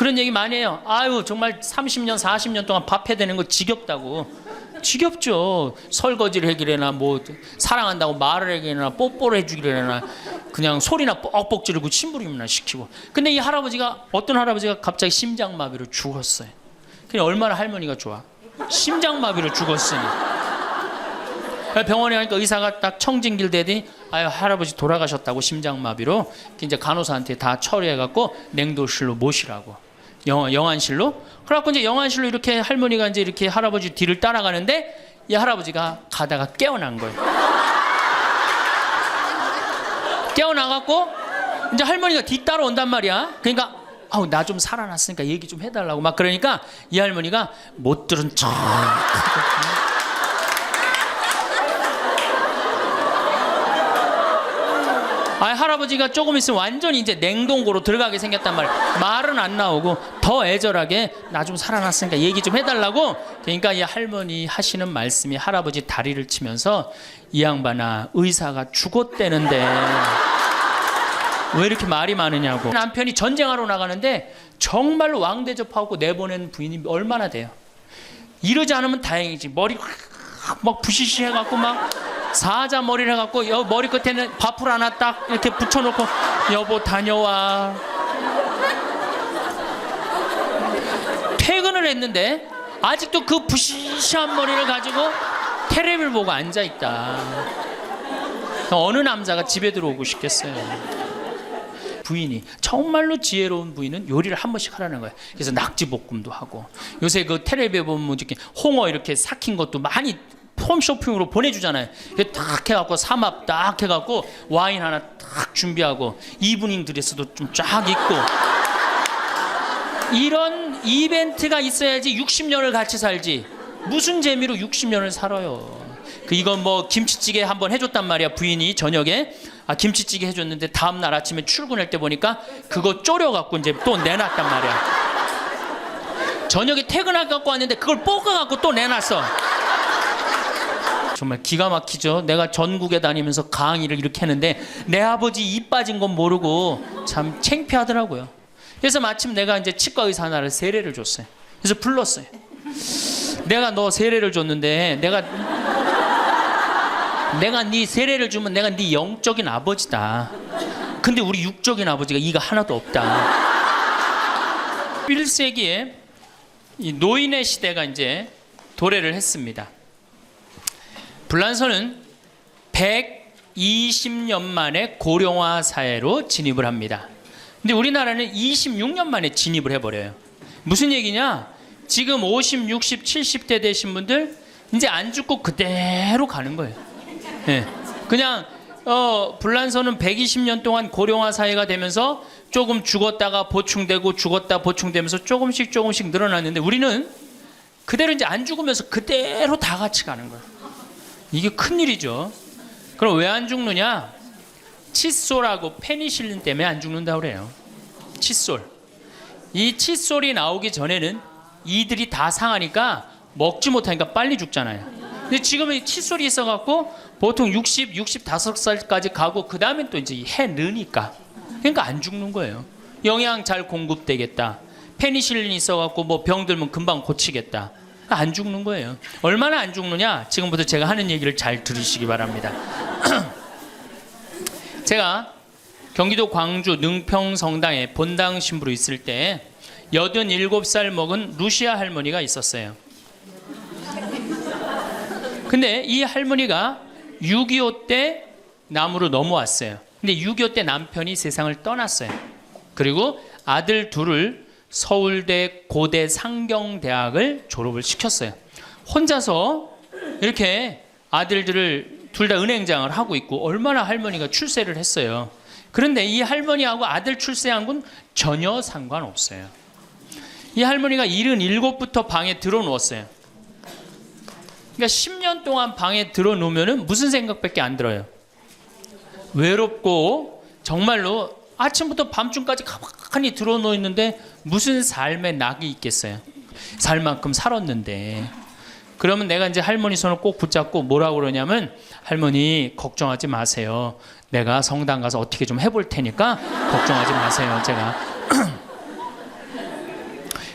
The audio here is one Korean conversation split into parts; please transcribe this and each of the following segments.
그런 얘기 많이 해요. 아유 정말 30년 40년 동안 밥 해대는 거 지겹다고. 지겹죠. 설거지를 해기래나 뭐 사랑한다고 말을 해기래나 뽀뽀를 해주기래나 그냥 소리나 뻑뻑 지르고 심부름이나 시키고. 근데 이 할아버지가 어떤 할아버지가 갑자기 심장마비로 죽었어요. 그냥 얼마나 할머니가 좋아. 심장마비로 죽었으니. 병원에 가니까 의사가 딱 청진길 대더니 아유 할아버지 돌아가셨다고 심장마비로. 이제 간호사한테 다 처리해갖고 냉도실로 모시라고. 영안실로. 그래갖고 이제 영안실로 이렇게 할머니가 이제 이렇게 할아버지 뒤를 따라가는데 이 할아버지가 가다가 깨어난 거예요. 깨어나갖고 이제 할머니가 뒤 따라온단 말이야. 그러니까 아우 나 좀 살아났으니까 얘기 좀 해달라고 막 그러니까 이 할머니가 못 들은 척. 아 할아버지가 조금 있으면 완전히 이제 냉동고로 들어가게 생겼단 말이야. 말은 안 나오고 더 애절하게 나 좀 살아났으니까 얘기 좀 해달라고. 그러니까 이 할머니 하시는 말씀이 할아버지 다리를 치면서 이 양반아 의사가 죽었대는데 왜 이렇게 말이 많으냐고. 남편이 전쟁하러 나가는데 정말로 왕대접하고 내보낸 부인이 얼마나 돼요. 이러지 않으면 다행이지. 머리 막 부시시 해갖고 막 사자 머리를 해갖고 머리 끝에는 밥풀 하나 딱 이렇게 붙여놓고 여보 다녀와. 퇴근을 했는데 아직도 그 부시시한 머리를 가지고 테레비를 보고 앉아있다. 어느 남자가 집에 들어오고 싶겠어요. 부인이 정말로 지혜로운 부인은 요리를 한 번씩 하라는 거예요. 그래서 낙지볶음도 하고 요새 그 텔레비에 보면 이렇게 홍어 이렇게 삭힌 것도 많이 홈쇼핑으로 보내주잖아요. 딱 해갖고 삼합 딱 해갖고 와인 하나 딱 준비하고 이브닝 드레스도 좀 쫙 입고 이런 이벤트가 있어야지 60년을 같이 살지. 무슨 재미로 60년을 살아요. 이건 뭐 김치찌개 한번 해줬단 말이야. 부인이 저녁에 김치찌개 해줬는데 다음날 아침에 출근할 때 보니까 그거 졸여갖고 이제 또 내놨단 말이야. 저녁에 퇴근할 갖고 왔는데 그걸 볶아갖고 또 내놨어. 정말 기가 막히죠. 내가 전국에 다니면서 강의를 이렇게 했는데 내 아버지 입 빠진 건 모르고 참 창피하더라고요. 그래서 마침 내가 이제 치과 의사 하나를 세례를 줬어요. 그래서 불렀어요. 내가 너 세례를 줬는데 내가 네 세례를 주면 내가 네 영적인 아버지다. 근데 우리 육적인 아버지가 이가 하나도 없다. 1세기에 이 노인의 시대가 이제 도래를 했습니다. 불란서는 120년 만에 고령화 사회로 진입을 합니다. 근데 우리나라는 26년 만에 진입을 해버려요. 무슨 얘기냐? 지금 50, 60, 70대 되신 분들 이제 안 죽고 그대로 가는 거예요. 네. 그냥 불란서는 120년 동안 고령화 사회가 되면서 조금 죽었다가 보충되고 죽었다 보충되면서 조금씩 늘어났는데 우리는 그대로 이제 안 죽으면서 그대로 다 같이 가는 거예요. 이게 큰일이죠. 그럼 왜 안 죽느냐? 칫솔하고 페니실린 때문에 안 죽는다고 그래요. 칫솔. 이 칫솔이 나오기 전에는 이들이 다 상하니까 먹지 못하니까 빨리 죽잖아요. 근데 지금은 칫솔이 있어갖고 보통 60, 65살까지 가고 그 다음에 또 이제 해 느니까. 그러니까 안 죽는 거예요. 영양 잘 공급되겠다. 페니실린이 있어갖고 뭐 병 들면 금방 고치겠다. 안 죽는 거예요. 얼마나 안 죽느냐? 지금부터 제가 하는 얘기를 잘 들으시기 바랍니다. 제가 경기도 광주 능평성당에 본당 신부로 있을 때 87살 먹은 루시아 할머니가 있었어요. 근데 이 할머니가 6.25 때 남으로 넘어왔어요. 근데 6.25 때 남편이 세상을 떠났어요. 그리고 아들 둘을 서울대 고대 상경대학을 졸업을 시켰어요. 혼자서 이렇게 아들들을 둘 다 은행장을 하고 있고 얼마나 할머니가 출세를 했어요. 그런데 이 할머니하고 아들 출세한 건 전혀 상관없어요. 이 할머니가 77부터 방에 들어누웠어요. 그러니까 10년 동안 방에 들어놓으면 무슨 생각밖에 안 들어요. 외롭고 정말로 아침부터 밤중까지 가만히 들어놓여 있는데 무슨 삶의 낙이 있겠어요. 살 만큼 살았는데. 그러면 내가 이제 할머니 손을 꼭 붙잡고 뭐라고 그러냐면 할머니 걱정하지 마세요. 내가 성당 가서 어떻게 좀 해볼 테니까 걱정하지 마세요. 제가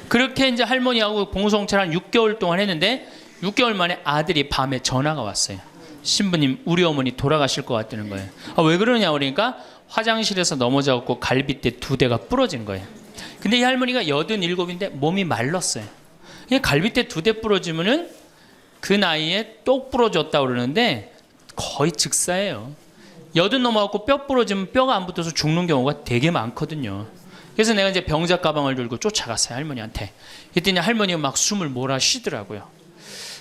그렇게 이제 할머니하고 공동체를 한 6개월 동안 했는데 6개월 만에 아들이 밤에 전화가 왔어요. 신부님, 우리 어머니 돌아가실 것 같다는 거예요. 왜 그러냐 그러니까 화장실에서 넘어져갖고 갈비뼈 2대가 부러진 거예요. 근데 이 할머니가 87인데 몸이 말랐어요. 그냥 갈비뼈 2대 부러지면은 그 나이에 똑 부러졌다 그러는데 거의 즉사예요. 80 넘어갖고 뼈 부러지면 뼈가 안 붙어서 죽는 경우가 되게 많거든요. 그래서 내가 이제 병자 가방을 들고 쫓아갔어요, 할머니한테. 그랬더니 할머니가 막 숨을 몰아쉬더라고요.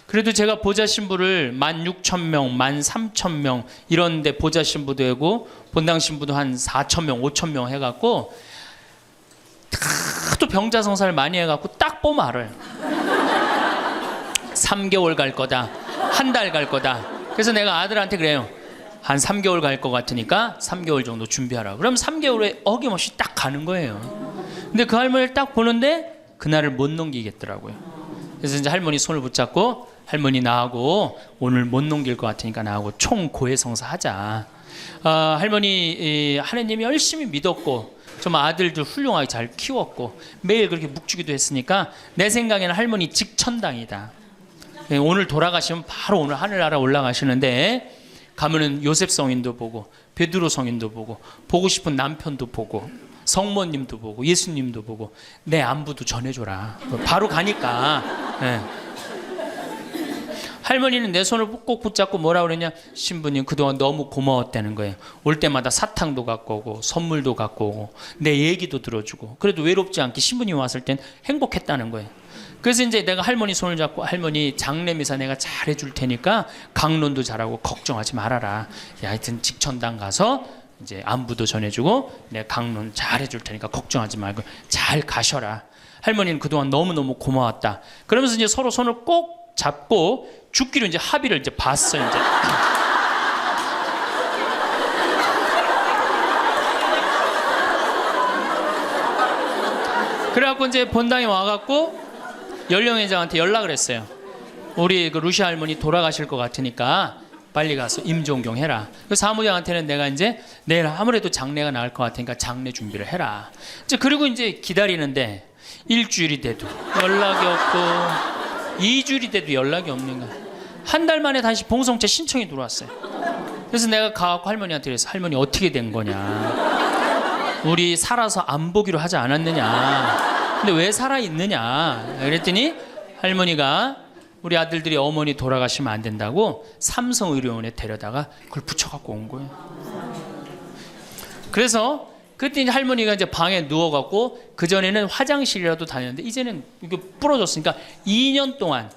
그래도 제가 보좌 신부를 16,000명, 13,000명 이런 데 보좌 신부도 하고 본당 신부도 한 4,000명, 5,000명 해갖고 또 병자 성사를 많이 해갖고 딱 보면 알아요. 3개월 갈 거다, 한 달 갈 거다. 그래서 내가 아들한테 그래요. 한 3개월 갈 것 같으니까 3개월 정도 준비하라. 그럼 3개월에 어김없이 딱 가는 거예요. 근데 그 할머니를 딱 보는데 그날을 못 넘기겠더라고요. 그래서 이제 할머니 손을 붙잡고 할머니 나하고 오늘 못 넘길 것 같으니까 나하고 총고해성사 하자. 할머니 하느님이 열심히 믿었고 좀 아들들 훌륭하게 잘 키웠고 매일 그렇게 묵주기도 했으니까 내 생각에는 할머니 직천당이다. 오늘 돌아가시면 바로 오늘 하늘나라 올라가시는데 가면은 요셉 성인도 보고 베드로 성인도 보고 싶은 남편도 보고 성모님도 보고 예수님도 보고 내 안부도 전해줘라. 바로 가니까. 네. 할머니는 내 손을 꼭 붙잡고 뭐라 그러냐, 신부님 그동안 너무 고마웠다는 거예요. 올 때마다 사탕도 갖고 오고 선물도 갖고 오고 내 얘기도 들어주고 그래도 외롭지 않게 신부님 왔을 땐 행복했다는 거예요. 그래서 이제 내가 할머니 손을 잡고 할머니 장례미사 내가 잘 해줄 테니까 강론도 잘하고 걱정하지 말아라. 하여튼 직천당 가서 이제 안부도 전해주고 내가 강론 잘 해줄 테니까 걱정하지 말고 잘 가셔라. 할머니는 그동안 너무너무 고마웠다. 그러면서 이제 서로 손을 꼭 잡고 죽기로 이제 합의를 이제 봤어요. 이제. 그래갖고 이제 본당에 와갖고 연령회장한테 연락을 했어요. 우리 그 루시 할머니 돌아가실 것 같으니까 빨리 가서 임종경 해라. 그 사무장한테는 내가 이제 내일 아무래도 장례가 나을 것 같으니까 장례 준비를 해라. 이제 그리고 이제 기다리는데 일주일이 돼도 연락이 없고 2주일이 돼도 연락이 없는 거야. 한 달 만에 다시 봉성체 신청이 들어왔어요. 그래서 내가 가갖고 할머니한테 그래서 할머니 어떻게 된 거냐. 우리 살아서 안 보기로 하지 않았느냐. 근데 왜 살아있느냐. 그랬더니 할머니가 우리 아들들이 어머니 돌아가시면 안 된다고 삼성의료원에 데려다가 그걸 붙여갖고 온 거예요. 그래서 그때 이제 할머니가 이제 방에 누워갖고 그전에는 화장실이라도 다녔는데 이제는 이게 부러졌으니까 2년 동안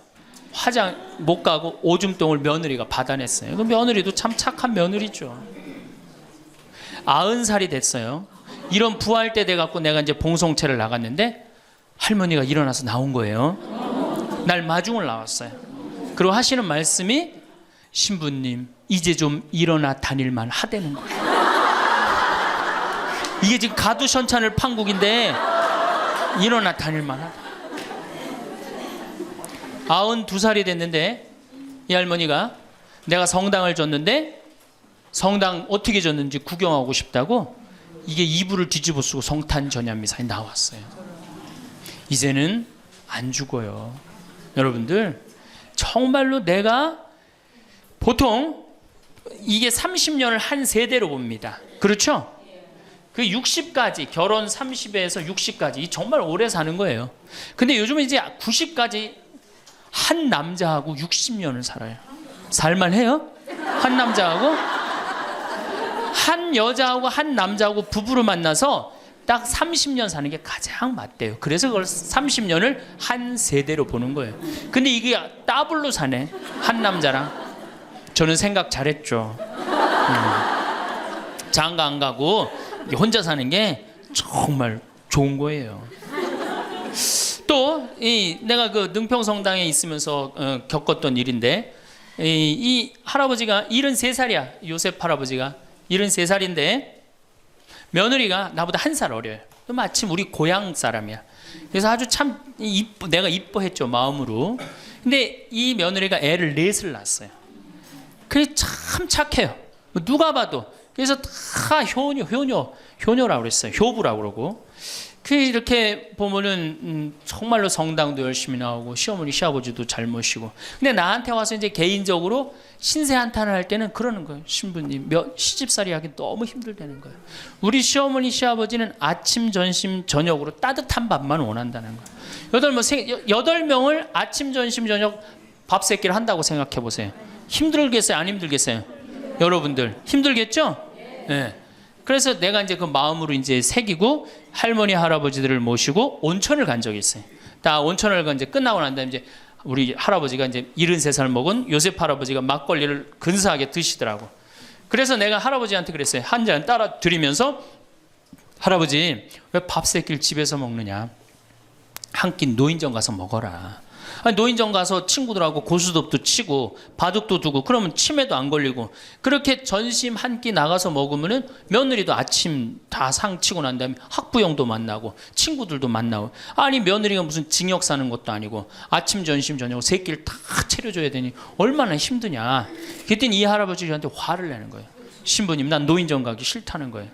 화장 못 가고 오줌똥을 며느리가 받아냈어요. 그 며느리도 참 착한 며느리죠. 90살이 됐어요. 이런 부활 때 돼갖고 내가 이제 봉송체를 나갔는데 할머니가 일어나서 나온 거예요. 날 마중을 나왔어요. 그리고 하시는 말씀이 신부님 이제 좀 일어나 다닐만 하다는 거예요. 이게 지금 가두션찬을 판국인데 일어나 다닐만 하다. 92살이 됐는데 이 할머니가 내가 성당을 줬는데 성당 어떻게 줬는지 구경하고 싶다고 이게 이불을 뒤집어 쓰고 성탄 전야미사에 나왔어요. 이제는 안 죽어요. 여러분들 정말로 내가 보통 이게 30년을 한 세대로 봅니다. 그렇죠? 그 60까지 결혼 30에서 60까지 정말 오래 사는 거예요. 근데 요즘은 이제 90까지 한 남자하고 60년을 살아요. 살만해요? 한 남자하고 한 여자하고 한 남자하고 부부로 만나서 딱 30년 사는 게 가장 맞대요. 그래서 그걸 30년을 한 세대로 보는 거예요. 근데 이게 더블로 사네. 한 남자랑. 저는 생각 잘했죠. 장가 안 가고 혼자 사는 게 정말 좋은 거예요. 또 내가 그 능평성당에 있으면서 겪었던 일인데 이 할아버지가 73살이야. 요셉 할아버지가 73살인데 며느리가 나보다 1살 어려요. 마침 우리 고향 사람이야. 그래서 아주 참 내가 이뻐했죠, 마음으로. 근데 이 며느리가 애를 4을 낳았어요. 그게 참 착해요. 누가 봐도. 그래서 다 효녀라고 그랬어요. 효부라고 그러고. 그 이렇게 보면은 정말로 성당도 열심히 나오고 시어머니 시아버지도 잘 모시고, 근데 나한테 와서 이제 개인적으로 신세 한탄을 할 때는 그러는 거예요. 신부님 시집살이 하기 너무 힘들다는 거예요. 우리 시어머니 시아버지는 아침 점심 저녁으로 따뜻한 밥만 원한다는 거예요. 8명을 아침 점심 저녁 밥 세끼를 한다고 생각해 보세요. 힘들겠어요? 안 힘들겠어요? 여러분들 힘들겠죠? 네. 그래서 내가 이제 그 마음으로 이제 새기고 할머니 할아버지들을 모시고 온천을 간 적이 있어요. 다 온천을 이제 끝나고 난 다음에 이제 우리 할아버지가 이제 73살 먹은 요셉 할아버지가 막걸리를 근사하게 드시더라고. 그래서 내가 할아버지한테 그랬어요. 한 잔 따라 드리면서, 할아버지 왜 밥 세끼를 집에서 먹느냐? 한 끼 노인정 가서 먹어라. 아니, 노인정 가서 친구들하고 고스톱도 치고 바둑도 두고 그러면 치매도 안 걸리고, 그렇게 전심 한 끼 나가서 먹으면은 며느리도 아침 다 상 치고 난 다음에 학부형도 만나고 친구들도 만나고, 아니 며느리가 무슨 징역 사는 것도 아니고 아침 점심 저녁 세 끼를 다 차려줘야 되니 얼마나 힘드냐. 그랬더니 이 할아버지 저한테 화를 내는 거예요. 신부님, 난 노인정 가기 싫다는 거예요.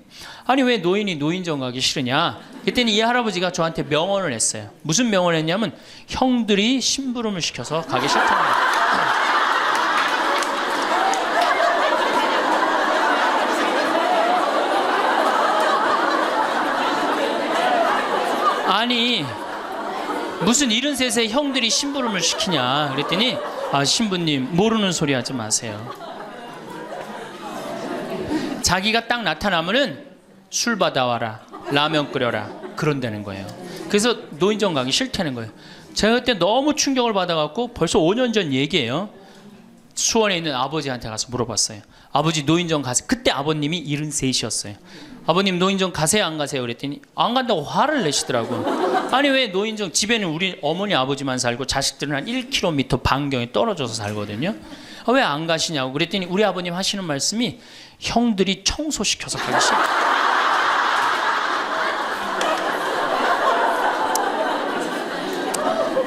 아니 왜 노인이 노인정 가기 싫으냐? 그랬더니 이 할아버지가 저한테 명언을 했어요. 무슨 명언을 했냐면, 형들이 심부름을 시켜서 가기 싫다는 거예요. 아니 무슨 73세 형들이 심부름을 시키냐 그랬더니, 아 신부님 모르는 소리 하지 마세요. 자기가 딱 나타나면은 술 받아와라, 라면 끓여라, 그런다는 거예요. 그래서 노인정 가기 싫다는 거예요. 제가 그때 너무 충격을 받아갖고 벌써 5년 전 얘기예요. 수원에 있는 아버지한테 가서 물어봤어요. 아버지 노인정 가세요. 그때 아버님이 73이셨어요. 아버님 노인정 가세요 안 가세요? 그랬더니 안 간다고 화를 내시더라고요. 아니 왜 노인정, 집에는 우리 어머니 아버지만 살고 자식들은 한 1km 반경에 떨어져서 살거든요. 왜 안 가시냐고 그랬더니 우리 아버님 하시는 말씀이, 형들이 청소시켜서 가기 싫다.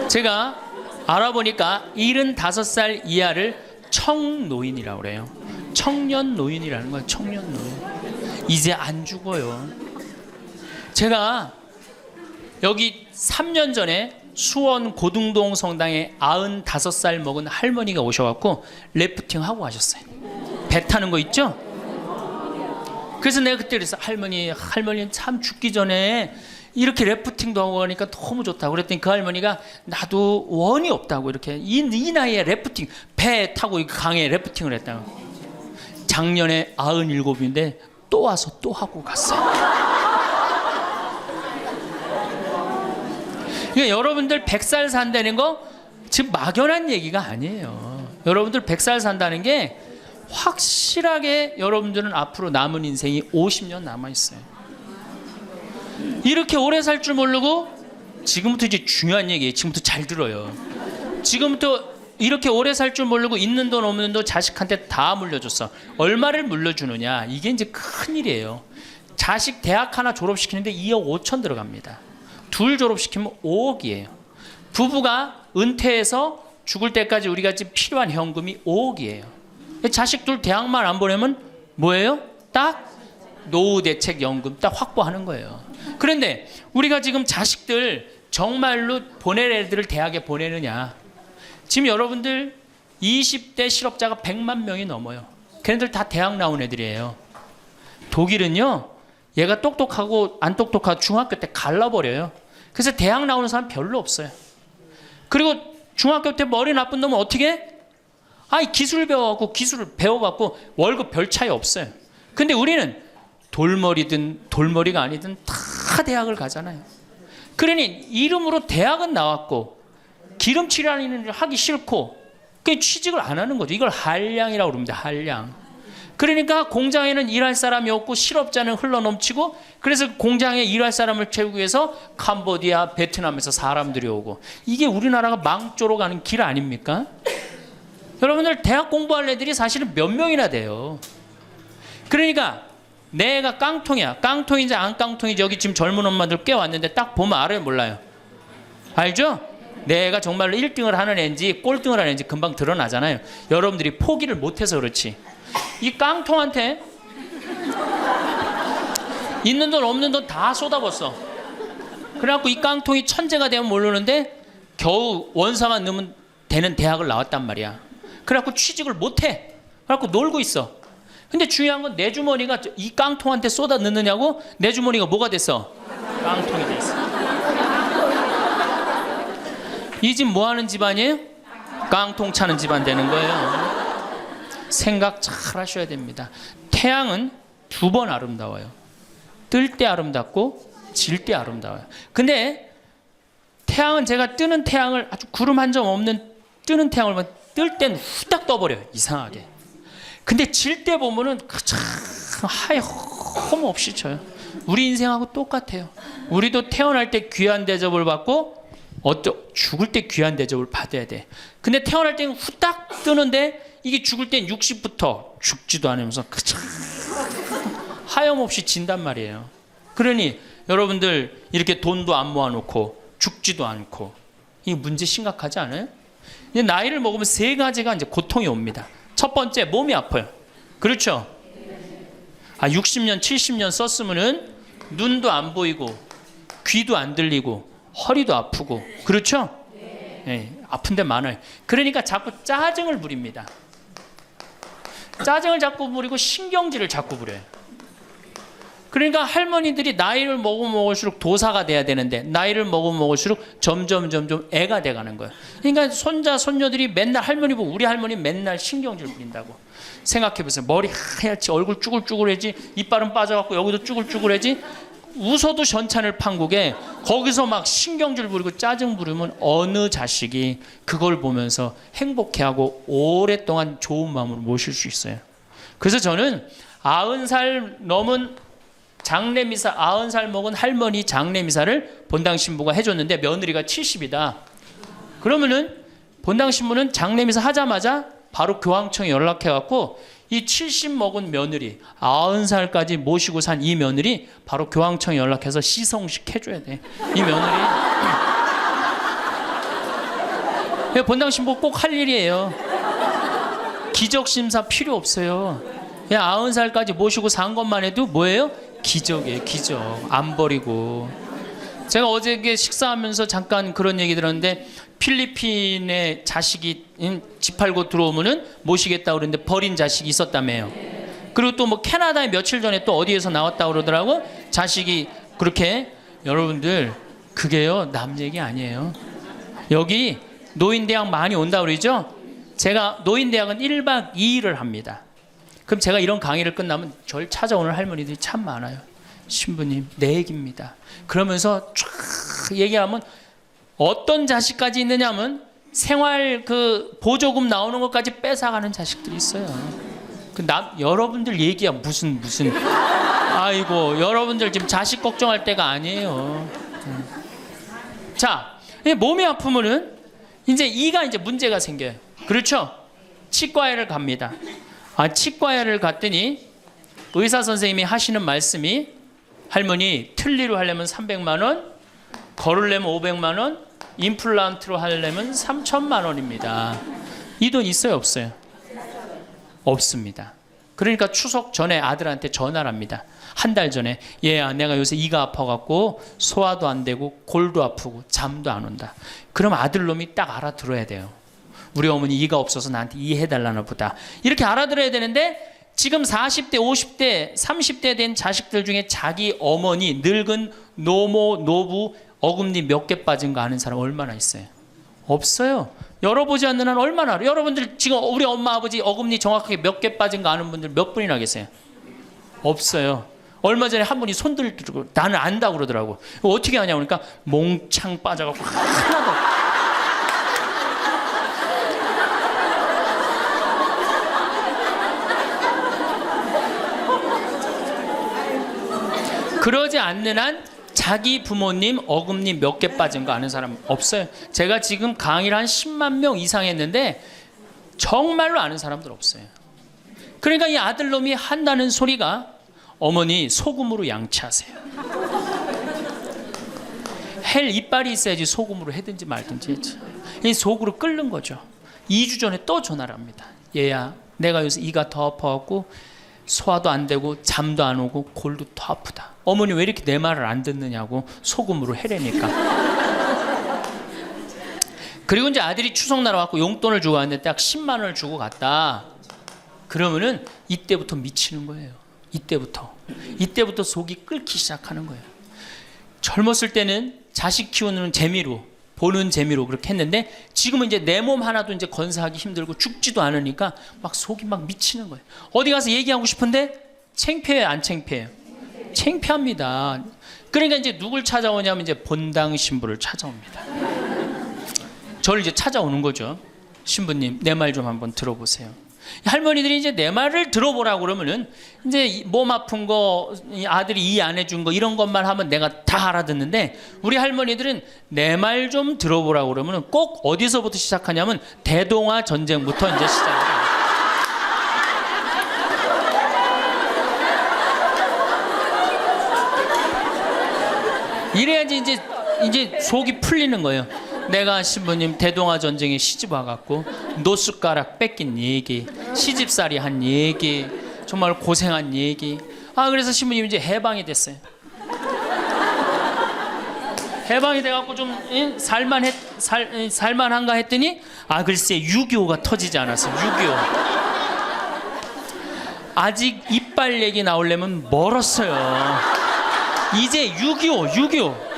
제가 알아보니까 75살 이하를 청노인이라고 그래요. 청년 노인이라는 거예요. 청년 노인. 이제 안 죽어요. 제가 여기 3년 전에 수원 고등동 성당에 95살 먹은 할머니가 오셔갖고 래프팅 하고 가셨어요. 배 타는 거 있죠? 그래서 내가 그때 그랬어. 할머니는 참 죽기 전에 이렇게 래프팅도 하고 가니까 너무 좋다고 그랬더니 그 할머니가, 나도 원이 없다고, 이렇게 이 나이에 래프팅, 배 타고 강에 래프팅을 했다고. 작년에 97인데 또 와서 또 하고 갔어요. 그러니까 여러분들 100살 산다는 거 지금 막연한 얘기가 아니에요. 여러분들 100살 산다는 게 확실하게 여러분들은 앞으로 남은 인생이 50년 남아있어요. 이렇게 오래 살 줄 모르고, 지금부터 이제 중요한 얘기예요. 지금부터 잘 들어요. 지금부터 이렇게 오래 살 줄 모르고 있는 돈 없는 돈 자식한테 다 물려줬어. 얼마를 물려주느냐, 이게 이제 큰일이에요. 자식 대학 하나 졸업시키는데 2억 5천 들어갑니다. 둘 졸업시키면 5억이에요. 부부가 은퇴해서 죽을 때까지 우리가 지금 필요한 현금이 5억이에요. 자식 둘 대학만 안 보내면 뭐예요? 딱 노후대책연금 딱 확보하는 거예요. 그런데 우리가 지금 자식들 정말로 보낼 애들을 대학에 보내느냐? 지금 여러분들 20대 실업자가 100만 명이 넘어요. 걔네들 다 대학 나온 애들이에요. 독일은요, 얘가 똑똑하고 안 똑똑하고 중학교 때 갈라버려요. 그래서 대학 나오는 사람 별로 없어요. 그리고 중학교 때 머리 나쁜 놈은 어떻게 해? 기술 배워갖고, 기술을 배워갖고 월급 별 차이 없어요. 근데 우리는 돌머리든 돌머리가 아니든 다 대학을 가잖아요. 그러니 이름으로 대학은 나왔고 기름칠하는 일을 하기 싫고 그 취직을 안 하는 거죠. 이걸 한량이라고 그럽니다. 한량. 그러니까 공장에는 일할 사람이 없고 실업자는 흘러넘치고, 그래서 공장에 일할 사람을 채우기 위해서 캄보디아, 베트남에서 사람들이 오고, 이게 우리나라가 망조로 가는 길 아닙니까? 여러분들 대학 공부할 애들이 사실은 몇 명이나 돼요. 그러니까 내가 깡통이야. 깡통인지 안 깡통인지 여기 지금 젊은 엄마들 꽤 왔는데 딱 보면 알아요, 몰라요? 알죠? 내가 정말로 1등을 하는 애인지 꼴등을 하는 애인지 금방 드러나잖아요. 여러분들이 포기를 못해서 그렇지. 이 깡통한테 있는 돈 없는 돈 다 쏟아붓어. 그래갖고 이 깡통이 천재가 되면 모르는데 겨우 원서만 넣으면 되는 대학을 나왔단 말이야. 그래갖고 취직을 못해. 그래갖고 놀고 있어. 근데 중요한 건 내 주머니가 이 깡통한테 쏟아 넣느냐고 내 주머니가 뭐가 됐어? 깡통이 돼 있어. 이 집 뭐 하는 집안이에요? 깡통 차는 집안 되는 거예요. 생각 잘 하셔야 됩니다. 태양은 두 번 아름다워요. 뜰 때 아름답고 질 때 아름다워요. 근데 태양은 제가 뜨는 태양을 아주 구름 한 점 없는 뜨는 태양을 보면 뜰 땐 후딱 떠버려요. 이상하게. 근데 질 때 보면은 참 하염 없이 져요. 우리 인생하고 똑같아요. 우리도 태어날 때 귀한 대접을 받고 죽을 때 귀한 대접을 받아야 돼. 근데 태어날 때는 후딱 뜨는데 이게 죽을 땐 60부터 죽지도 않으면서 하염없이 진단 말이에요. 그러니 여러분들 이렇게 돈도 안 모아놓고 죽지도 않고 이 문제 심각하지 않아요? 이제 나이를 먹으면 세 가지가 이제 고통이 옵니다. 첫 번째, 몸이 아파요. 그렇죠? 60년, 70년 썼으면은 눈도 안 보이고 귀도 안 들리고 허리도 아프고 그렇죠? 네, 아픈 데 많아요. 그러니까 자꾸 짜증을 부립니다. 짜증을 자꾸 부리고 신경질을 자꾸 부려요. 그러니까 할머니들이 나이를 먹으면 먹을수록 도사가 돼야 되는데 나이를 먹으면 먹을수록 점점 애가 돼가는 거예요. 그러니까 손자 손녀들이 맨날 할머니 보고 우리 할머니 맨날 신경질 부린다고. 생각해보세요. 머리 하얗지, 얼굴 쭈글쭈글해지, 이빨은 빠져갖고 여기도 쭈글쭈글해지. 웃어도 전찬을 판국에 거기서 막 신경질 부리고 짜증 부리면 어느 자식이 그걸 보면서 행복해하고 오랫동안 좋은 마음으로 모실 수 있어요. 그래서 저는 90살 넘은 장례미사, 90살 먹은 할머니 장례미사를 본당 신부가 해줬는데 며느리가 70이다. 그러면은 본당 신부는 장례미사 하자마자 바로 교황청에 연락해갖고 이 70 먹은 며느리, 90살까지 모시고 산 이 며느리 바로 교황청에 연락해서 시성식 해줘야 돼. 이 며느리. 본당 신부 꼭 할 일이에요. 기적심사 필요 없어요. 그냥 90살까지 모시고 산 것만 해도 뭐예요? 기적이에요. 기적. 안 버리고. 제가 어저께 식사하면서 잠깐 그런 얘기 들었는데 필리핀에 자식이 집 팔고 들어오면은 모시겠다 그러는데 버린 자식이 있었다며요. 그리고 또 뭐 캐나다에 며칠 전에 또 어디에서 나왔다 그러더라고. 자식이 그렇게. 여러분들 그게요 남 얘기 아니에요. 여기 노인대학 많이 온다 그러죠. 제가 노인대학은 1박 2일을 합니다. 그럼 제가 이런 강의를 끝나면 절 찾아오는 할머니들이 참 많아요. 신부님 내 얘기입니다. 그러면서 쫙 얘기하면 어떤 자식까지 있느냐면 생활 그 보조금 나오는 것까지 뺏어가는 자식들이 있어요. 여러분들 얘기야 무슨 아이고 여러분들 지금 자식 걱정할 때가 아니에요. 자, 몸이 아프면은 이제 이가 이제 문제가 생겨요. 그렇죠? 치과에를 갑니다. 치과에를 갔더니 의사 선생님이 하시는 말씀이 할머니 틀니로 하려면 300만 원, 걸으려면 500만 원, 임플란트로 하려면 3천만 원입니다. 이 돈 있어요, 없어요? 없습니다. 그러니까 추석 전에 아들한테 전화를 합니다. 한 달 전에 얘야 내가 요새 이가 아파갖고 소화도 안 되고 골도 아프고 잠도 안 온다. 그럼 아들놈이 딱 알아들어야 돼요. 우리 어머니 이가 없어서 나한테 이해해달라나 보다. 이렇게 알아들어야 되는데 지금 40대, 50대, 30대 된 자식들 중에 자기 어머니, 늙은 노모, 노부, 어금니 몇 개 빠진 거 아는 사람 얼마나 있어요? 없어요. 열어보지 않는 한 얼마나 알아요? 여러분들 지금 우리 엄마, 아버지 어금니 정확하게 몇 개 빠진 거 아는 분들 몇 분이나 계세요? 없어요. 얼마 전에 한 분이 손 들고 나는 안다고 그러더라고. 어떻게 아냐고 그러니까 몽창 빠져갖고 하나도 그러지 않는 한 자기 부모님 어금니 몇 개 빠진 거 아는 사람 없어요. 제가 지금 강의를 한 10만 명 이상 했는데 정말로 아는 사람들 없어요. 그러니까 이 아들놈이 한다는 소리가 어머니 소금으로 양치하세요. 헬 이빨이 있어야지 소금으로 해든지 말든지 했죠. 이 속으로 끓는 거죠. 2주 전에 또 전화를 합니다. 얘야 내가 요새 이가 더 아파갖고 소화도 안 되고 잠도 안 오고 골도 더 아프다. 어머니 왜 이렇게 내 말을 안 듣느냐고 속음으로 해대니까. 그리고 이제 아들이 추석날 와갖고 용돈을 주고 왔는데 딱 10만 원을 주고 갔다. 그러면은 이때부터 미치는 거예요. 이때부터 속이 끓기 시작하는 거예요. 젊었을 때는 자식 키우는 재미로, 보는 재미로 그렇게 했는데 지금은 이제 내 몸 하나도 이제 건사하기 힘들고 죽지도 않으니까 막 속이 막 미치는 거예요. 어디 가서 얘기하고 싶은데 창피해요, 안 창피해요? 창피합니다. 그러니까 이제 누굴 찾아오냐면 이제 본당 신부를 찾아옵니다. 저를 이제 찾아오는 거죠. 신부님, 내 말 좀 한번 들어보세요. 할머니들이 이제 내 말을 들어보라고 그러면은 이제 몸 아픈 거, 아들이 이해 안 해준 거 이런 것만 하면 내가 다 알아듣는데 우리 할머니들은 내 말 좀 들어보라고 그러면은 꼭 어디서부터 시작하냐면 대동아 전쟁부터 이제 시작해요. 이래야지 이제 속이 풀리는 거예요. 내가 신부님 대동아 전쟁에 시집 와갖고 노숟가락 뺏긴 얘기, 시집살이 한 얘기, 정말 고생한 얘기. 그래서 신부님 이제 해방이 됐어요. 해방이 돼갖고 좀 살만한가 했더니 글쎄 6.25가 터지지 않았어요. 6.25 아직 이빨 얘기 나오려면 멀었어요. 이제 6.25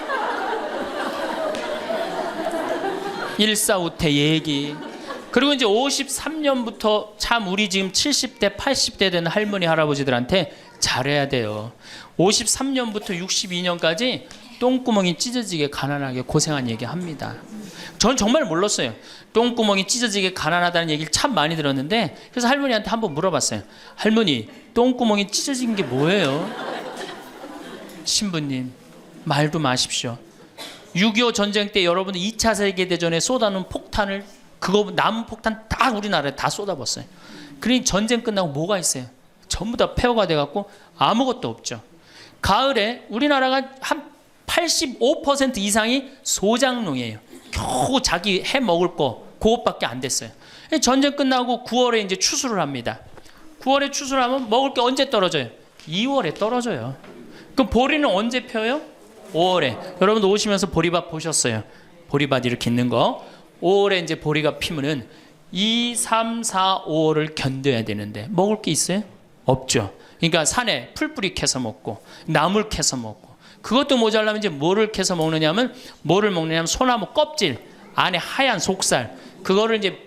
일사후퇴 얘기. 그리고 이제 53년부터 참 우리 지금 70대 80대 되는 할머니 할아버지들한테 잘해야 돼요. 53년부터 62년까지 똥구멍이 찢어지게 가난하게 고생한 얘기 합니다. 전 정말 몰랐어요. 똥구멍이 찢어지게 가난하다는 얘기를 참 많이 들었는데 그래서 할머니한테 한번 물어봤어요. 할머니, 똥구멍이 찢어진 게 뭐예요? 신부님, 말도 마십시오. 6.25 전쟁 때 여러분들 2차 세계대전에 쏟아놓은 폭탄을, 그거 남은 폭탄 다 우리나라에 다 쏟아붓어요. 그러니 전쟁 끝나고 뭐가 있어요? 전부 다 폐허가 돼갖고 아무것도 없죠. 가을에 우리나라가 한 85% 이상이 소장농이에요. 겨우 자기 해 먹을 거 그것밖에 안 됐어요. 전쟁 끝나고 9월에 이제 추수를 합니다. 9월에 추수를 하면 먹을 게 언제 떨어져요? 2월에 떨어져요. 그럼 보리는 언제 펴요? 5월에. 여러분도 오시면서 보리밭 보셨어요? 보리밭 이렇게 있는 거. 5월에 이제 보리가 피면은 2, 3, 4, 5월을 견뎌야 되는데 먹을 게 있어요? 없죠. 그러니까 산에 풀뿌리 캐서 먹고 나물 캐서 먹고, 그것도 모자라면 이제 뭐를 캐서 먹느냐면 소나무 껍질 안에 하얀 속살, 그거를 이제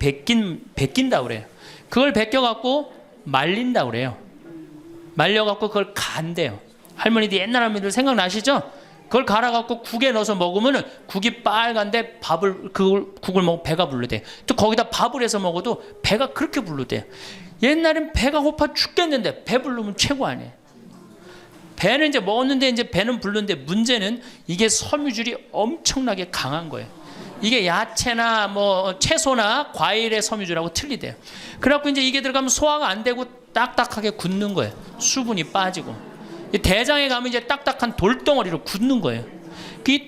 벗긴다 그래요. 그걸 벗겨갖고 말린다 그래요. 말려갖고 그걸 간대요. 할머니들 옛날 할머니들 생각나시죠? 그걸 갈아갖고 국에 넣어서 먹으면 국이 빨간데 국을 먹으면 배가 부르대. 또 거기다 밥을 해서 먹어도 배가 그렇게 부르대. 옛날엔 배가 고파 죽겠는데 배 부르면 최고 아니에요. 배는 이제 먹었는데 이제 배는 부르는데 문제는 이게 섬유질이 엄청나게 강한 거예요. 이게 야채나 뭐 채소나 과일의 섬유질하고 틀리대요. 그래갖고 이제 이게 들어가면 소화가 안 되고 딱딱하게 굳는 거예요. 수분이 빠지고. 대장에 가면 이제 딱딱한 돌덩어리로 굳는 거예요. 그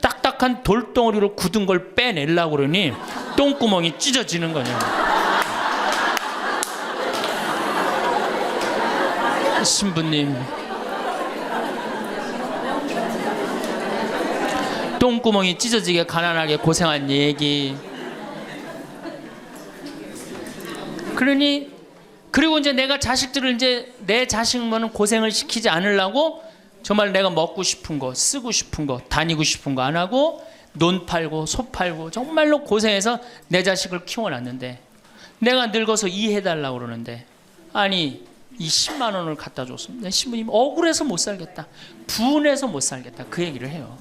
딱딱한 돌덩어리로 굳은 걸 빼내려고 그러니 똥구멍이 찢어지는 거냐. 신부님, 똥구멍이 찢어지게 가난하게 고생한 얘기. 그리고 이제 내가 자식들을 이제 내 자식만은 고생을 시키지 않으려고 정말 내가 먹고 싶은 거, 쓰고 싶은 거, 다니고 싶은 거 안 하고 논 팔고 소 팔고 정말로 고생해서 내 자식을 키워놨는데 내가 늙어서 이해해달라고 그러는데 아니 이 10만 원을 갖다 줬습니다. 신부님 억울해서 못 살겠다, 분해서 못 살겠다, 그 얘기를 해요.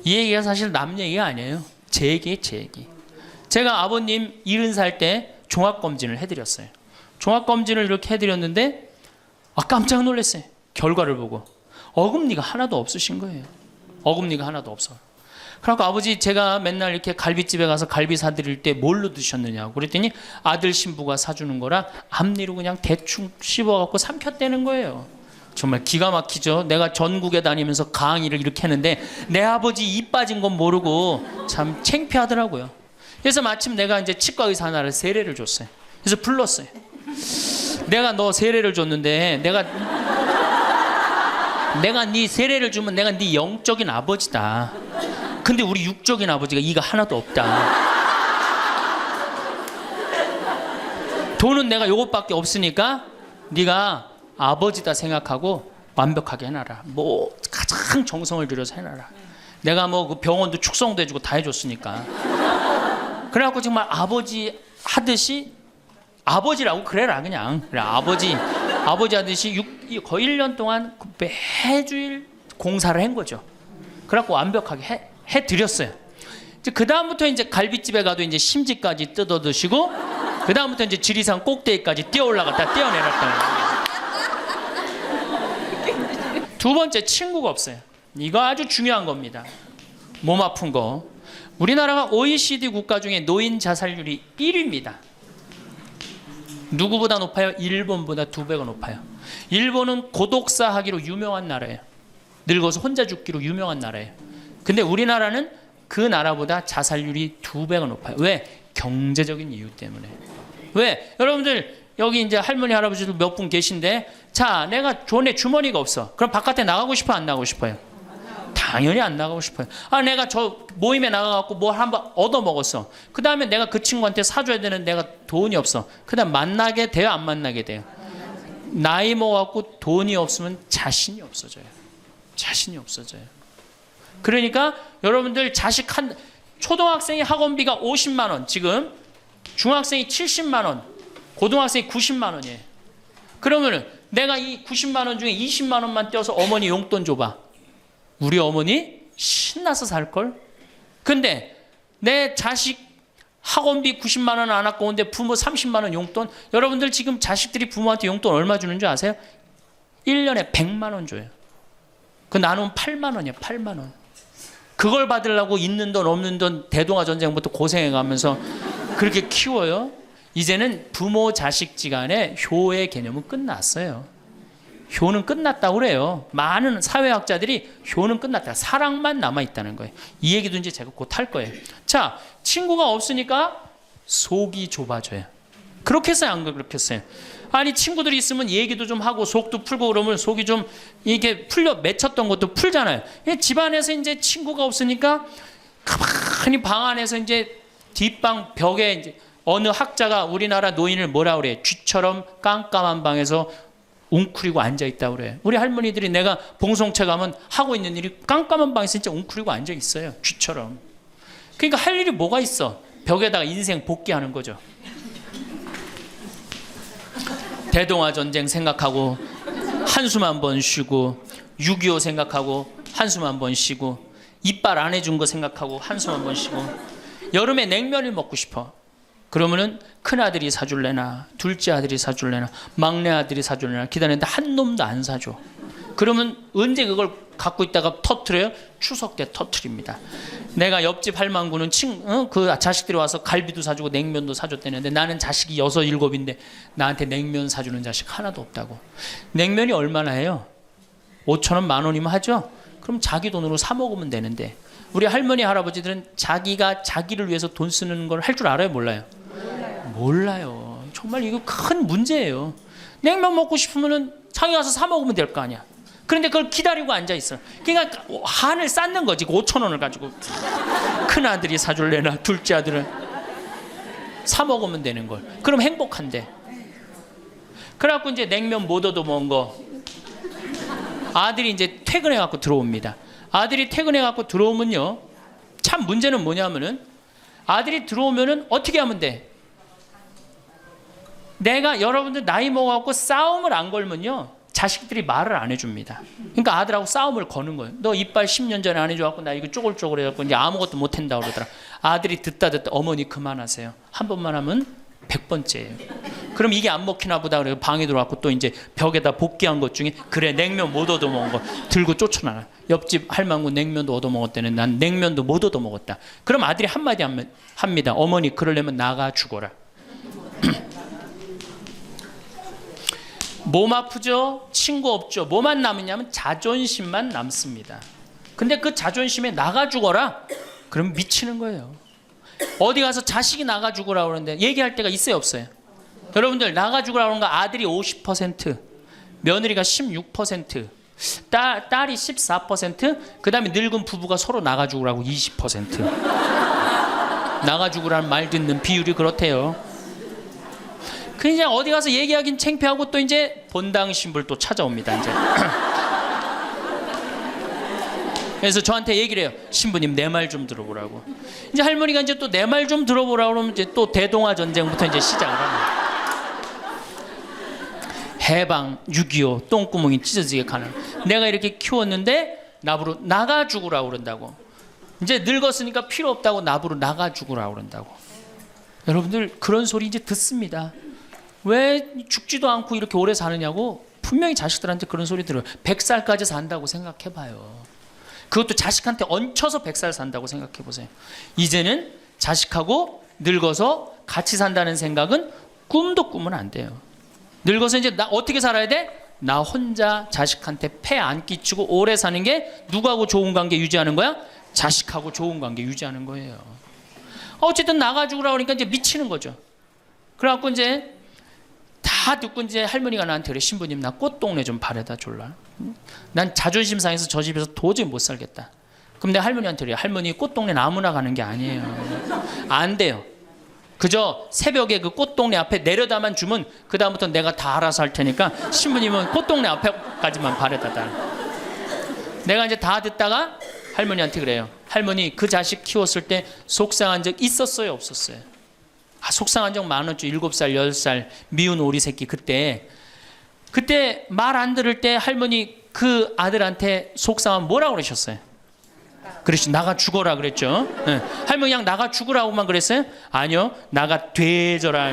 이 얘기가 사실 남 얘기가 아니에요. 제 얘기예요, 제 얘기. 제가 아버님 70살 때 종합검진을 해드렸어요. 종합검진을 이렇게 해드렸는데 깜짝 놀랐어요. 결과를 보고 어금니가 하나도 없으신 거예요. 어금니가 하나도 없어. 그래서 아버지, 제가 맨날 이렇게 갈비집에 가서 갈비 사드릴 때 뭘로 드셨느냐고 그랬더니 아들 신부가 사주는 거라 앞니로 그냥 대충 씹어갖고 삼켰다는 거예요. 정말 기가 막히죠. 내가 전국에 다니면서 강의를 이렇게 했는데 내 아버지 입 빠진 건 모르고 참 창피하더라고요. 그래서 마침 내가 이제 치과 의사 하나를 세례를 줬어요. 그래서 불렀어요. 내가 너 세례를 줬는데 내가 네 세례를 주면 내가 네 영적인 아버지다. 근데 우리 육적인 아버지가 이가 하나도 없다. 돈은 내가 요것밖에 없으니까 네가 아버지다 생각하고 완벽하게 해놔라. 뭐 가장 정성을 들여서 해놔라. 내가 뭐 그 병원도 축성도 해주고 다 해줬으니까. 그래갖고 정말 아버지 하듯이 아버지라고 그래라 그냥. 그래 아버지 하듯이 거의 1년 동안 매주일 공사를 한 거죠. 그래갖고 완벽하게 해드렸어요. 그 다음부터 이제 갈비집에 가도 이제 심지까지 뜯어 드시고, 그 다음부터 이제 지리산 꼭대기까지 뛰어 올라갔다 뛰어내렸다는 거예요. 두 번째, 친구가 없어요. 이거 아주 중요한 겁니다. 몸 아픈 거. 우리나라가 OECD 국가 중에 노인 자살률이 1위입니다. 누구보다 높아요? 일본보다 2배가 높아요. 일본은 고독사 하기로 유명한 나라예요. 늙어서 혼자 죽기로 유명한 나라예요. 근데 우리나라는 그 나라보다 자살률이 2배가 높아요. 왜? 경제적인 이유 때문에. 왜? 여러분들 여기 이제 할머니 할아버지들 몇 분 계신데, 자, 내가 돈에 주머니가 없어. 그럼 바깥에 나가고 싶어, 안 나가고 싶어요? 당연히 안 나가고 싶어요. 아, 내가 저 모임에 나가갖고 뭘 한번 얻어 먹었어. 그 다음에 내가 그 친구한테 사줘야 되는 내가 돈이 없어. 그 다음 만나게 돼요, 안 만나게 돼요? 나이 먹어갖고 돈이 없으면 자신이 없어져요. 자신이 없어져요. 그러니까 여러분들 자식 초등학생이 학원비가 50만 원, 지금 중학생이 70만 원, 고등학생이 90만 원이에요. 그러면은 내가 이 90만 원 중에 20만 원만 떼어서 어머니 용돈 줘봐. 우리 어머니 신나서 살걸? 근데 내 자식 학원비 90만 원 안 갖고 오는데 부모 30만 원 용돈? 여러분들 지금 자식들이 부모한테 용돈 얼마 주는 줄 아세요? 1년에 100만 원 줘요. 그 나누면 8만 원이야, 8만 원. 그걸 받으려고 있는 돈 없는 돈 대동아 전쟁부터 고생해가면서 그렇게 키워요. 이제는 부모 자식지간의 효의 개념은 끝났어요. 효는 끝났다고 그래요. 많은 사회학자들이 효는 끝났다. 사랑만 남아있다는 거예요. 이 얘기도 이제 제가 곧 할 거예요. 자, 친구가 없으니까 속이 좁아져요. 그렇겠어요, 안 그렇겠어요? 아니, 친구들이 있으면 얘기도 좀 하고 속도 풀고 그러면 속이 좀 이게 풀려 맺혔던 것도 풀잖아요. 집안에서 이제 친구가 없으니까 가만히 방 안에서 이제 뒷방 벽에 이제 어느 학자가 우리나라 노인을 뭐라 그래? 쥐처럼 깜깜한 방에서 웅크리고 앉아있다고 그래요. 우리 할머니들이 내가 봉송체 가면 하고 있는 일이 깜깜한 방에서 진짜 웅크리고 앉아있어요. 쥐처럼. 그러니까 할 일이 뭐가 있어? 벽에다가 인생 복귀하는 거죠. 대동아 전쟁 생각하고 한숨 한 번 쉬고, 6.25 생각하고 한숨 한 번 쉬고, 이빨 안 해준 거 생각하고 한숨 한 번 쉬고, 여름에 냉면을 먹고 싶어. 그러면은 큰아들이 사줄래나 둘째 아들이 사줄래나 막내 아들이 사줄래나 기다리는데 한 놈도 안 사줘. 그러면 언제 그걸 갖고 있다가 터트려요? 추석 때 터트립니다. 내가 옆집 할망구는 그 자식들이 와서 갈비도 사주고 냉면도 사줬다는데 나는 자식이 6, 7인데 나한테 냉면 사주는 자식 하나도 없다고. 냉면이 얼마나 해요? 5,000원, 10,000원이면 하죠? 그럼 자기 돈으로 사 먹으면 되는데, 우리 할머니 할아버지들은 자기가 자기를 위해서 돈 쓰는 걸 할 줄 알아요, 몰라요? 몰라요. 정말 이거 큰 문제예요. 냉면 먹고 싶으면은 자기 가서 사 먹으면 될 거 아니야. 그런데 그걸 기다리고 앉아 있어. 그러니까 한을 쌓는 거지. 5,000원을 가지고 큰 아들이 사줄래나 둘째 아들은 사 먹으면 되는 걸. 그럼 행복한데. 그래갖고 이제 냉면 못 얻어 먹은 거. 아들이 이제 퇴근해 갖고 들어옵니다. 아들이 퇴근해 갖고 들어오면요, 참 문제는 뭐냐면은 아들이 들어오면은 어떻게 하면 돼? 내가 여러분들 나이 먹어갖고 싸움을 안 걸면요, 자식들이 말을 안 해줍니다. 그러니까 아들하고 싸움을 거는 거예요. 너 이빨 10년 전에 안 해줘갖고 나 이거 쪼글쪼글 해갖고 이제 아무것도 못 한다 그러더라. 아들이 듣다 어머니 그만하세요. 한 번만 하면 100번째예요. 그럼 이게 안 먹히나 보다 그래서 방에 들어왔고 또 이제 벽에다 복귀한 것 중에, 그래 냉면 못 얻어 먹은 거 들고 쫓아나가. 옆집 할망구 냉면도 얻어 먹었다는, 난 냉면도 못 얻어 먹었다. 그럼 아들이 한마디 합니다. 어머니 그러려면 나가 죽어라. 몸 아프죠? 친구 없죠? 뭐만 남으냐면 자존심만 남습니다. 근데 그 자존심에 나가 죽어라? 그럼 미치는 거예요. 어디 가서 자식이 나가 죽으라 그러는데 얘기할 때가 있어요, 없어요? 여러분들 나가 죽으라고 하는 거 아들이 50%, 며느리가 16%, 딸이 14%, 그 다음에 늙은 부부가 서로 나가 죽으라고 20%. 나가 죽으라는 말 듣는 비율이 그렇대요. 그냥 어디 가서 얘기하긴 창피하고 또 이제 본당 신부를 또 찾아옵니다. 이제. 그래서 저한테 얘기를 해요. 신부님 내 말 좀 들어보라고. 이제 할머니가 이제 또 내 말 좀 들어보라고 그러면 이제 또 대동아 전쟁부터 이제 시작을 합니다. 해방, 6.25, 똥구멍이 찢어지게 가는. 내가 이렇게 키웠는데 나부로 나가 죽으라고 그런다고. 이제 늙었으니까 필요 없다고 나부로 나가 죽으라고 그런다고. 여러분들 그런 소리 이제 듣습니다. 왜 죽지도 않고 이렇게 오래 사느냐고 분명히 자식들한테 그런 소리 들어요. 100살까지 산다고 생각해봐요. 그것도 자식한테 얹혀서 100살 산다고 생각해보세요. 이제는 자식하고 늙어서 같이 산다는 생각은 꿈도 꾸면 안 돼요. 늙어서 이제 나 어떻게 살아야 돼? 나 혼자 자식한테 폐 안 끼치고 오래 사는 게 누구하고 좋은 관계 유지하는 거야? 자식하고 좋은 관계 유지하는 거예요. 어쨌든 나가 죽으라고 그러니까 이제 미치는 거죠. 그래갖고 이제 다 듣고 이제 할머니가 나한테 그래. 신부님 나 꽃동네 좀 바래다 줄라. 난 자존심 상해서 저 집에서 도저히 못 살겠다. 그럼 내가 할머니한테 그래. 할머니 꽃동네 아무나 가는 게 아니에요. 안 돼요. 그저 새벽에 그 꽃동네 앞에 내려다만 주면 그 다음부터 내가 다 알아서 할 테니까 신부님은 꽃동네 앞에까지만 바래다 달. 내가 이제 다 듣다가 할머니한테 그래요. 할머니 그 자식 키웠을 때 속상한 적 있었어요 없었어요? 속상한 적 많았죠. 7살 10살 미운 오리 새끼. 그때 말 안 들을 때 할머니 그 아들한테 속상하면 뭐라고 그러셨어요? 그렇지, 나가 죽어라 그랬죠. 네. 할머니 그냥 나가 죽으라고만 그랬어요? 아니요, 나가 되져라.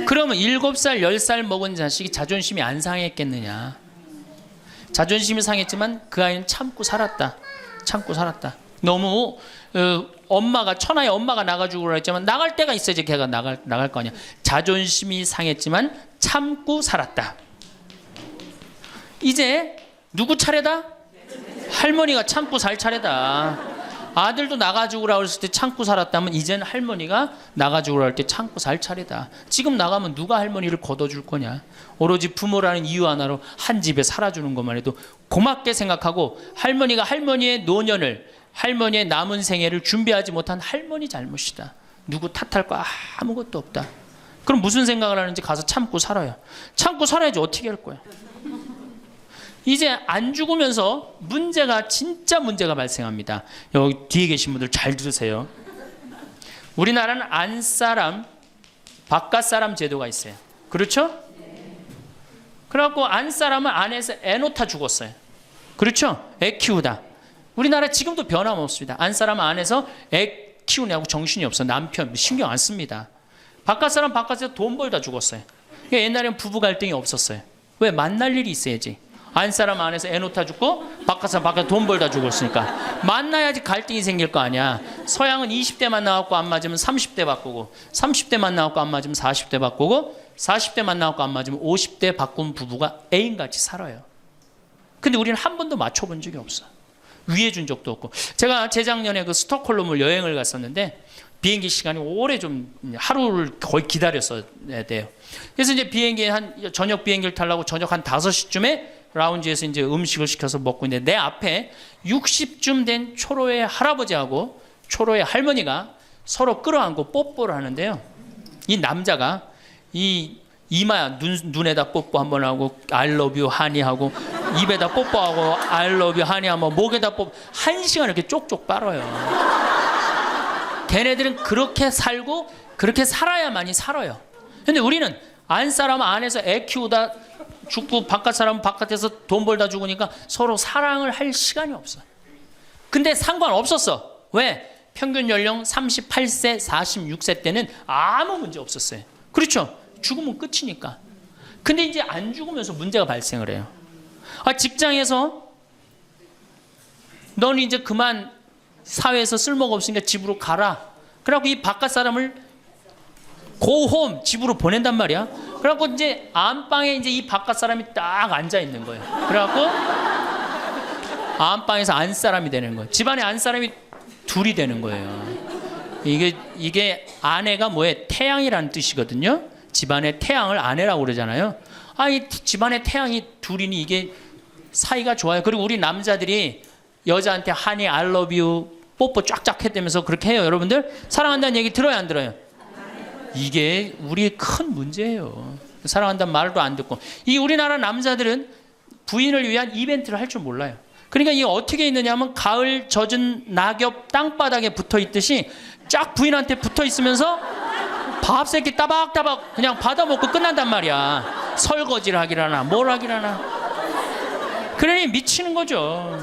그러면 7살 10살 먹은 자식이 자존심이 안 상했겠느냐? 자존심이 상했지만 그 아이는 참고 살았다. 너무 엄마가 천하의 엄마가 나가 죽으라 했지만 나갈 때가 있어야지 걔가 나갈 거 아니야. 자존심이 상했지만 참고 살았다. 이제 누구 차례다? 할머니가 참고 살 차례다. 아들도 나가 죽으라 그랬을 때 참고 살았다면 이제는 할머니가 나가 죽으라 할 때 참고 살 차례다. 지금 나가면 누가 할머니를 걷어줄 거냐? 오로지 부모라는 이유 하나로 한 집에 살아주는 것만 해도 고맙게 생각하고 할머니가 할머니의 노년을 할머니의 남은 생애를 준비하지 못한 할머니 잘못이다. 누구 탓할 거 아무것도 없다. 그럼 무슨 생각을 하는지 가서 참고 살아요. 참고 살아야지 어떻게 할 거야. 이제 안 죽으면서 진짜 문제가 발생합니다. 여기 뒤에 계신 분들 잘 들으세요. 우리나라는 안사람, 바깥사람 제도가 있어요. 그렇죠? 그래갖고 안사람은 안에서 애 놓다 죽었어요. 그렇죠? 애 키우다. 우리나라 지금도 변함없습니다. 안사람은 안에서 애 키우냐고 정신이 없어. 남편 신경 안 씁니다. 바깥사람 바깥에서 돈 벌다 죽었어요. 옛날에는 부부 갈등이 없었어요. 왜? 만날 일이 있어야지. 안사람 안에서 애 놓다 죽고 바깥사람 바깥에서 돈 벌다 죽었으니까 만나야지 갈등이 생길 거 아니야. 서양은 20대만 나왔고 안 맞으면 30대 바꾸고 30대만 나왔고 안 맞으면 40대 바꾸고 40대만 나왔고 안 맞으면 50대 바꾼 부부가 애인같이 살아요. 근데 우리는 한 번도 맞춰본 적이 없어. 위해준 적도 없고. 제가 재작년에 그 스톡홀름을 여행을 갔었는데 비행기 시간이 오래 좀 하루를 거의 기다렸어야 돼요. 그래서 이제 저녁 비행기를 타려고 저녁 한 5시쯤에 라운지에서 이제 음식을 시켜서 먹고 있는데 내 앞에 60쯤 된 초로의 할아버지하고 초로의 할머니가 서로 끌어안고 뽀뽀를 하는데요. 이 남자가 이 이마야 눈에다 뽀뽀 한번 하고 I love you 하니 하고 입에다 뽀뽀하고 I love you 하니 하고 목에다 뽀뽀 1시간 이렇게 쪽쪽 빨아요. 걔네들은 그렇게 살고 그렇게 살아야만이 살아요. 근데 우리는 안 사람은 안에서 애 키우다 죽고 바깥 사람은 바깥에서 돈 벌다 죽으니까 서로 사랑을 할 시간이 없어. 근데 상관없었어. 왜? 평균 연령 38세 46세 때는 아무 문제 없었어요. 그렇죠? 죽으면 끝이니까. 근데 이제 안 죽으면서 문제가 발생을 해요. 직장에서 넌 이제 그만 사회에서 쓸모가 없으니까 집으로 가라. 그래갖고 이 바깥 사람을 고홈 집으로 보낸단 말이야. 그래갖고 이제 안방에 이제 이 바깥 사람이 딱 앉아 있는 거예요. 그래갖고 안방에서 안 사람이 되는 거예요. 집안에 안 사람이 둘이 되는 거예요. 이게 아내가 뭐에 태양이라는 뜻이거든요. 집안의 태양을 아내라고 그러잖아요. 이 집안의 태양이 둘이니 이게 사이가 좋아요. 그리고 우리 남자들이 여자한테 하니 I love you 뽀뽀 쫙쫙 했다면서 그렇게 해요. 여러분들 사랑한다는 얘기 들어요, 안 들어요? 이게 우리의 큰 문제예요. 사랑한다는 말도 안 듣고. 이 우리나라 남자들은 부인을 위한 이벤트를 할 줄 몰라요. 그러니까 이게 어떻게 있느냐면 가을 젖은 낙엽 땅바닥에 붙어 있듯이 쫙 부인한테 붙어 있으면서 밥 새끼 따박따박 그냥 받아먹고 끝난단 말이야. 설거지를 하기라나 뭘 하기라나. 그러니 미치는 거죠.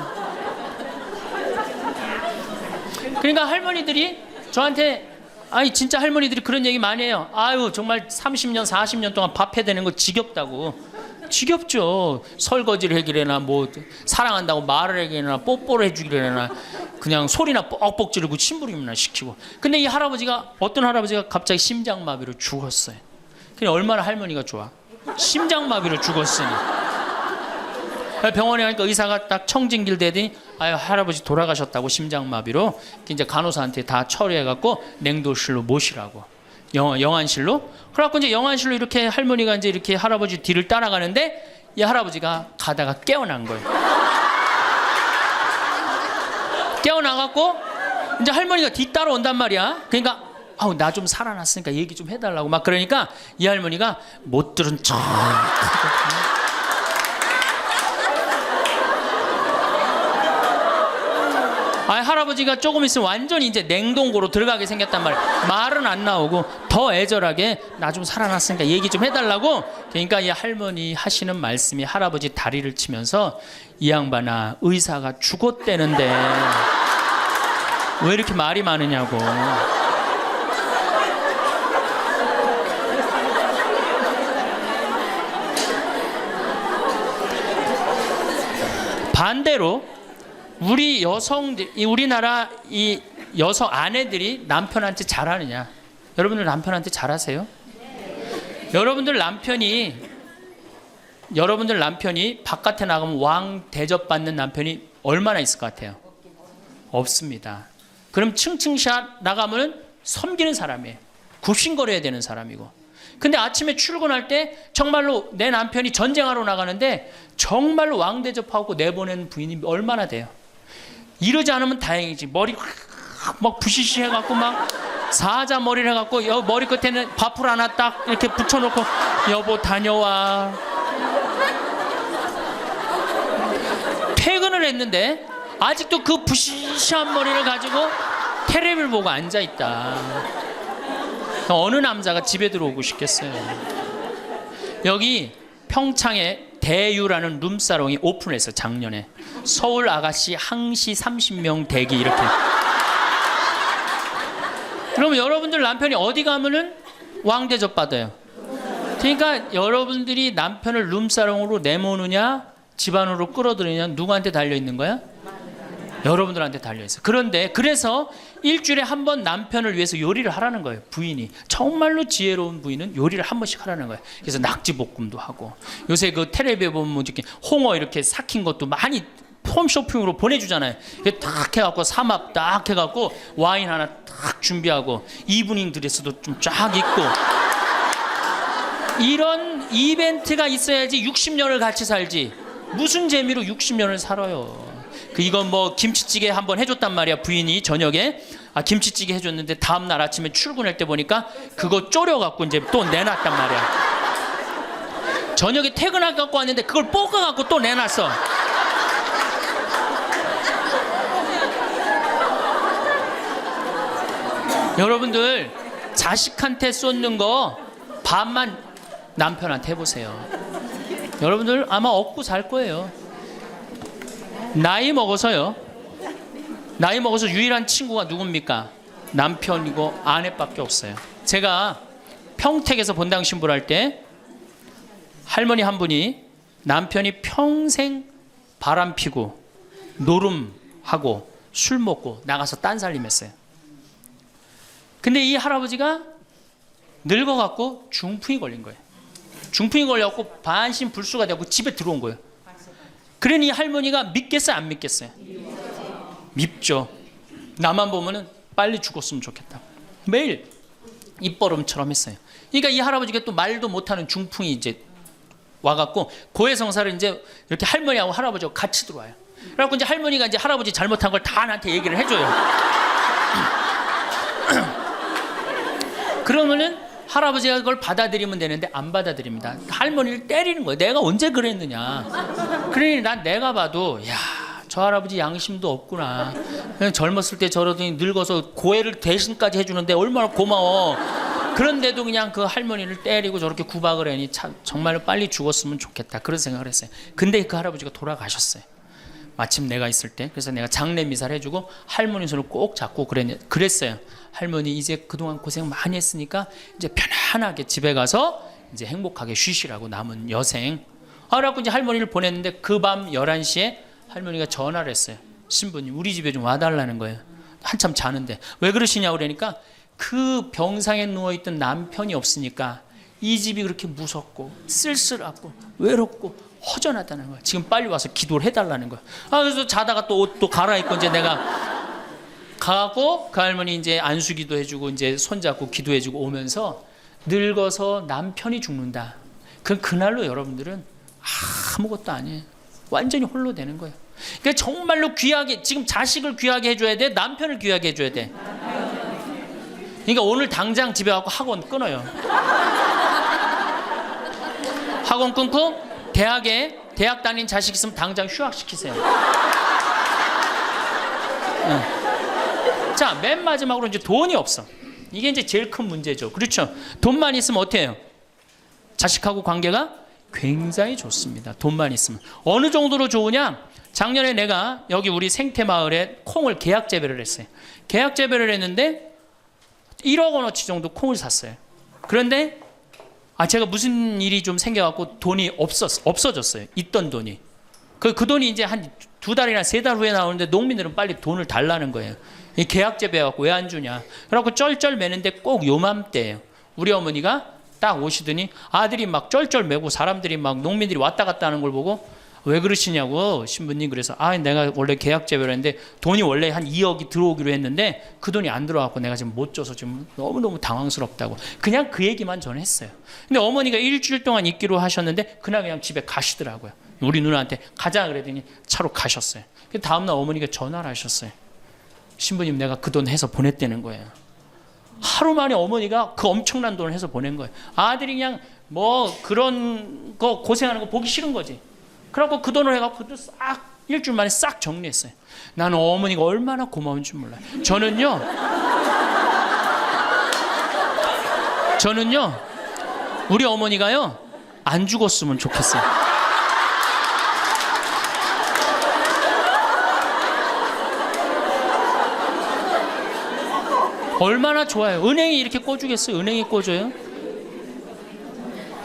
그러니까 할머니들이 저한테 진짜 할머니들이 그런 얘기 많이 해요. 아유 정말 30년 40년 동안 밥 해대는 거 지겹다고. 지겹죠. 설거지를 해기래나 뭐 사랑한다고 말을 해기래나 뽀뽀를 해주기래나 그냥 소리나 뻑뻑 지르고 심부름이나 시키고. 근데 이 할아버지가 어떤 할아버지가 갑자기 심장마비로 죽었어요. 그냥 얼마나 할머니가 좋아. 심장마비로 죽었으니. 병원에 가니까 의사가 딱 청진길 대더니 할아버지 돌아가셨다고 심장마비로. 이제 간호사한테 다 처리해갖고 냉도실로 모시라고. 영안실로. 그래갖고 이제 영안실로 이렇게 할머니가 이제 이렇게 할아버지 뒤를 따라가는데 이 할아버지가 가다가 깨어난 거예요. 깨어나갖고 이제 할머니가 뒤 따라온단 말이야. 그러니까 나 좀 살아났으니까 얘기 좀 해달라고 막 그러니까 이 할머니가 못 들은 척. 할아버지가 조금 있으면 완전히 이제 냉동고로 들어가게 생겼단 말이야. 말은 안 나오고 더 애절하게 나 좀 살아났으니까 얘기 좀 해달라고. 그러니까 이 할머니 하시는 말씀이 할아버지 다리를 치면서 이 양반아 의사가 죽었대는데 왜 이렇게 말이 많으냐고. 반대로 우리 여성들, 우리나라 이 여성 아내들이 남편한테 잘하느냐? 여러분들 남편한테 잘하세요? 여러분들 남편이 바깥에 나가면 왕 대접받는 남편이 얼마나 있을 것 같아요? 없습니다. 그럼 층층샷 나가면 섬기는 사람이에요. 굽신거려야 되는 사람이고. 근데 아침에 출근할 때 정말로 내 남편이 전쟁하러 나가는데 정말로 왕 대접하고 내보낸 부인이 얼마나 돼요? 이러지 않으면 다행이지. 머리 막 부시시 해갖고 막 사자 머리를 해갖고 머리 끝에는 밥풀 하나 딱 이렇게 붙여놓고 여보 다녀와. 퇴근을 했는데 아직도 그 부시시한 머리를 가지고 테레비를 보고 앉아있다. 어느 남자가 집에 들어오고 싶겠어요. 여기 평창에 대유라는 룸사롱이 오픈했어. 작년에. 서울 아가씨 항시 30명 대기 이렇게. 그러면 여러분들 남편이 어디 가면은 왕대접 받아요. 그러니까 여러분들이 남편을 룸사롱으로 내모느냐 집안으로 끌어들이느냐 누구한테 달려있는 거야? 여러분들한테 달려있어요. 그런데 그래서 일주일에 한 번 남편을 위해서 요리를 하라는 거예요. 부인이. 정말로 지혜로운 부인은 요리를 한 번씩 하라는 거예요. 그래서 낙지볶음도 하고 요새 그 텔레비에 보면 이렇게 홍어 이렇게 삭힌 것도 많이 홈쇼핑으로 보내주잖아요. 딱 해갖고 삼합 딱 해갖고 와인 하나 딱 준비하고 이브닝 드레스도 좀 쫙 입고 이런 이벤트가 있어야지 60년을 같이 살지. 무슨 재미로 60년을 살아요. 이건 뭐 김치찌개 한번 해줬단 말이야. 부인이 저녁에 김치찌개 해줬는데 다음날 아침에 출근할 때 보니까 그거 졸여갖고 이제 또 내놨단 말이야. 저녁에 퇴근할 갖고 왔는데 그걸 볶아갖고 또 내놨어. 여러분들 자식한테 쏟는 거 반만 남편한테 해보세요. 여러분들 아마 얻고 살 거예요. 나이 먹어서 유일한 친구가 누굽니까? 남편이고 아내밖에 없어요. 제가 평택에서 본당 신부를 할 때 할머니 한 분이 남편이 평생 바람 피고 노름하고 술 먹고 나가서 딴살림했어요. 근데 이 할아버지가 늙어갖고 중풍이 걸린 거예요. 중풍이 걸려갖고 반신불수가 되고 집에 들어온 거예요. 그러니 할머니가 믿겠어요, 안 믿겠어요? 밉죠. 나만 보면은 빨리 죽었으면 좋겠다. 매일 입버릇처럼 했어요. 그러니까 이 할아버지가 또 말도 못하는 중풍이 이제 와갖고 고해성사를 이제 이렇게 할머니하고 할아버지하고 같이 들어와요. 그래갖고 이제 할머니가 이제 할아버지 잘못한 걸 다 나한테 얘기를 해줘요. 그러면은 할아버지가 그걸 받아들이면 되는데 안 받아들입니다. 할머니를 때리는 거예요. 내가 언제 그랬느냐. 그러니 난 내가 봐도 야, 저 할아버지 양심도 없구나. 그냥 젊었을 때 저러더니 늙어서 고해를 대신까지 해주는데 얼마나 고마워. 그런데도 그냥 그 할머니를 때리고 저렇게 구박을 하니 참 정말로 빨리 죽었으면 좋겠다. 그런 생각을 했어요. 근데 그 할아버지가 돌아가셨어요. 마침 내가 있을 때. 그래서 내가 장례 미사를 해주고 할머니 손을 꼭 잡고 그랬어요. 할머니 이제 그동안 고생 많이 했으니까 이제 편안하게 집에 가서 이제 행복하게 쉬시라고 남은 여생. 그래갖고 이제 할머니를 보냈는데 그 밤 11시에 할머니가 전화를 했어요. 신부님 우리 집에 좀 와달라는 거예요. 한참 자는데. 왜 그러시냐고 그러니까 그 병상에 누워있던 남편이 없으니까 이 집이 그렇게 무섭고 쓸쓸하고 외롭고 허전하다는 거야. 지금 빨리 와서 기도를 해달라는 거야. 그래서 자다가 또 옷도 갈아입고 이제 내가 가고 그 할머니 이제 안수기도 해주고 이제 손잡고 기도해주고 오면서 늙어서 남편이 죽는다. 그날로 여러분들은 아무것도 아니에요. 완전히 홀로 되는 거예요. 그러니까 정말로 귀하게 지금 자식을 귀하게 해줘야 돼. 남편을 귀하게 해줘야 돼. 그러니까 오늘 당장 집에 가고 학원 끊어요. 학원 끊고 대학 다닌 자식 있으면 당장 휴학시키세요. 자, 맨 마지막으로 이제 돈이 없어. 이게 이제 제일 큰 문제죠. 그렇죠? 돈만 있으면 어때요? 해요? 자식하고 관계가 굉장히 좋습니다. 돈만 있으면. 어느 정도로 좋으냐? 작년에 내가 여기 우리 생태마을에 콩을 계약 재배를 했어요. 계약 재배를 했는데 1억 원어치 정도 콩을 샀어요. 그런데 제가 무슨 일이 좀 생겨갖고 돈이 없어졌어요. 있던 돈이. 그 돈이 이제 한 2달이나 3달 후에 나오는데 농민들은 빨리 돈을 달라는 거예요. 이 계약 재배해갖고 왜 안 주냐. 그래갖고 쩔쩔 매는데 꼭 요맘때예요. 우리 어머니가 딱 오시더니 아들이 막 쩔쩔 매고 사람들이 막 농민들이 왔다 갔다 하는 걸 보고 왜 그러시냐고 신부님. 그래서 내가 원래 계약 재배를 했는데 돈이 원래 한 2억이 들어오기로 했는데 그 돈이 안 들어와서 내가 지금 못 줘서 지금 너무너무 당황스럽다고 그냥 그 얘기만 저는 했어요. 근데 어머니가 일주일 동안 있기로 하셨는데 그날 그냥 집에 가시더라고요. 우리 누나한테 가자 그랬더니 차로 가셨어요. 다음날 어머니가 전화를 하셨어요. 신부님 내가 그 돈 해서 보냈다는 거예요. 하루 만에 어머니가 그 엄청난 돈을 해서 보낸 거예요. 아들이 그냥 뭐 그런 거 고생하는 거 보기 싫은 거지. 그래갖고 그 돈을 해갖고 싹 일주일 만에 싹 정리했어요. 나는 어머니가 얼마나 고마운 줄 몰라요. 저는요 우리 어머니가요 안 죽었으면 좋겠어요. 얼마나 좋아요. 은행이 이렇게 꿔주겠어요? 은행이 꿔줘요?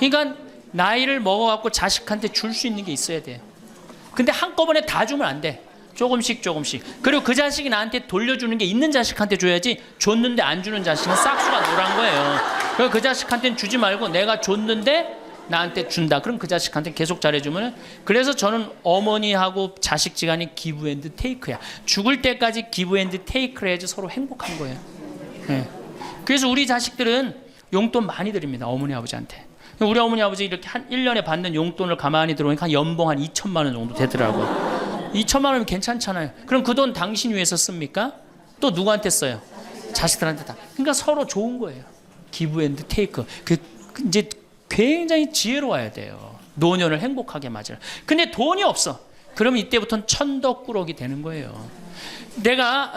그러니까 나이를 먹어갖고 자식한테 줄 수 있는 게 있어야 돼요. 근데 한꺼번에 다 주면 안 돼. 조금씩. 그리고 그 자식이 나한테 돌려주는 게 있는 자식한테 줘야지 줬는데 안 주는 자식은 싹수가 노란 거예요. 그래서 그 자식한테는 주지 말고 내가 줬는데 나한테 준다. 그럼 그 자식한테 계속 잘해주면. 그래서 저는 어머니하고 자식 지간이 기브 앤드 테이크야. 죽을 때까지 기브 앤드 테이크를 해야지 서로 행복한 거예요. 네. 그래서 우리 자식들은 용돈 많이 드립니다. 어머니 아버지한테. 우리 어머니 아버지 이렇게 한 1년에 받는 용돈을 가만히 들어보니까 한 연봉 한 2천만 원 정도 되더라고요. 2천만 원이면 괜찮잖아요. 그럼 그 돈 당신 위해서 씁니까? 또 누구한테 써요? 자식들한테 다. 그러니까 서로 좋은 거예요. 기브 앤드 테이크. 이제 굉장히 지혜로워야 돼요. 노년을 행복하게 맞아요. 근데 돈이 없어. 그러면 이때부터는 천덕꾸러기 되는 거예요. 내가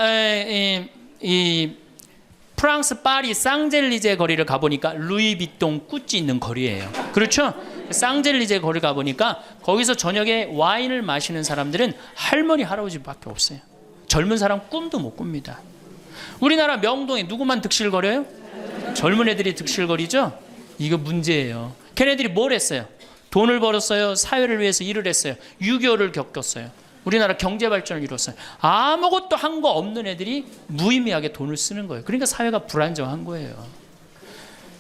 프랑스 파리 쌍젤리제 거리를 가보니까 루이비통 구찌 있는 거리예요. 그렇죠? 쌍젤리제 거리 가보니까 거기서 저녁에 와인을 마시는 사람들은 할머니 할아버지밖에 없어요. 젊은 사람 꿈도 못 꿉니다. 우리나라 명동에 누구만 득실거려요? 젊은 애들이 득실거리죠? 이거 문제예요. 걔네들이 뭘 했어요? 돈을 벌었어요. 사회를 위해서 일을 했어요. 6.25를 겪었어요. 우리나라 경제 발전을 이뤘어요. 아무것도 한 거 없는 애들이 무의미하게 돈을 쓰는 거예요. 그러니까 사회가 불안정한 거예요.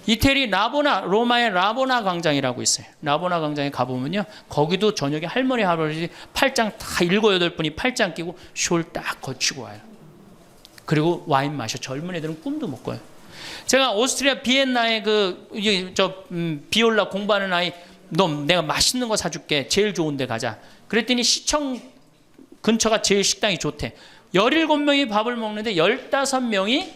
이태리 로마의 라보나 광장이라고 있어요. 라보나 광장에 가보면요, 거기도 저녁에 할머니 할아버지 팔짱 다 7, 8분이 팔짱 끼고 숄 딱 걸치고 와요. 그리고 와인 마셔. 젊은 애들은 꿈도 못 꿔요. 제가 오스트리아 비엔나에 비올라 공부하는 아이, 너 내가 맛있는 거 사줄게. 제일 좋은 데 가자. 그랬더니 시청 근처가 제일 식당이 좋대. 17명이 밥을 먹는데 15명이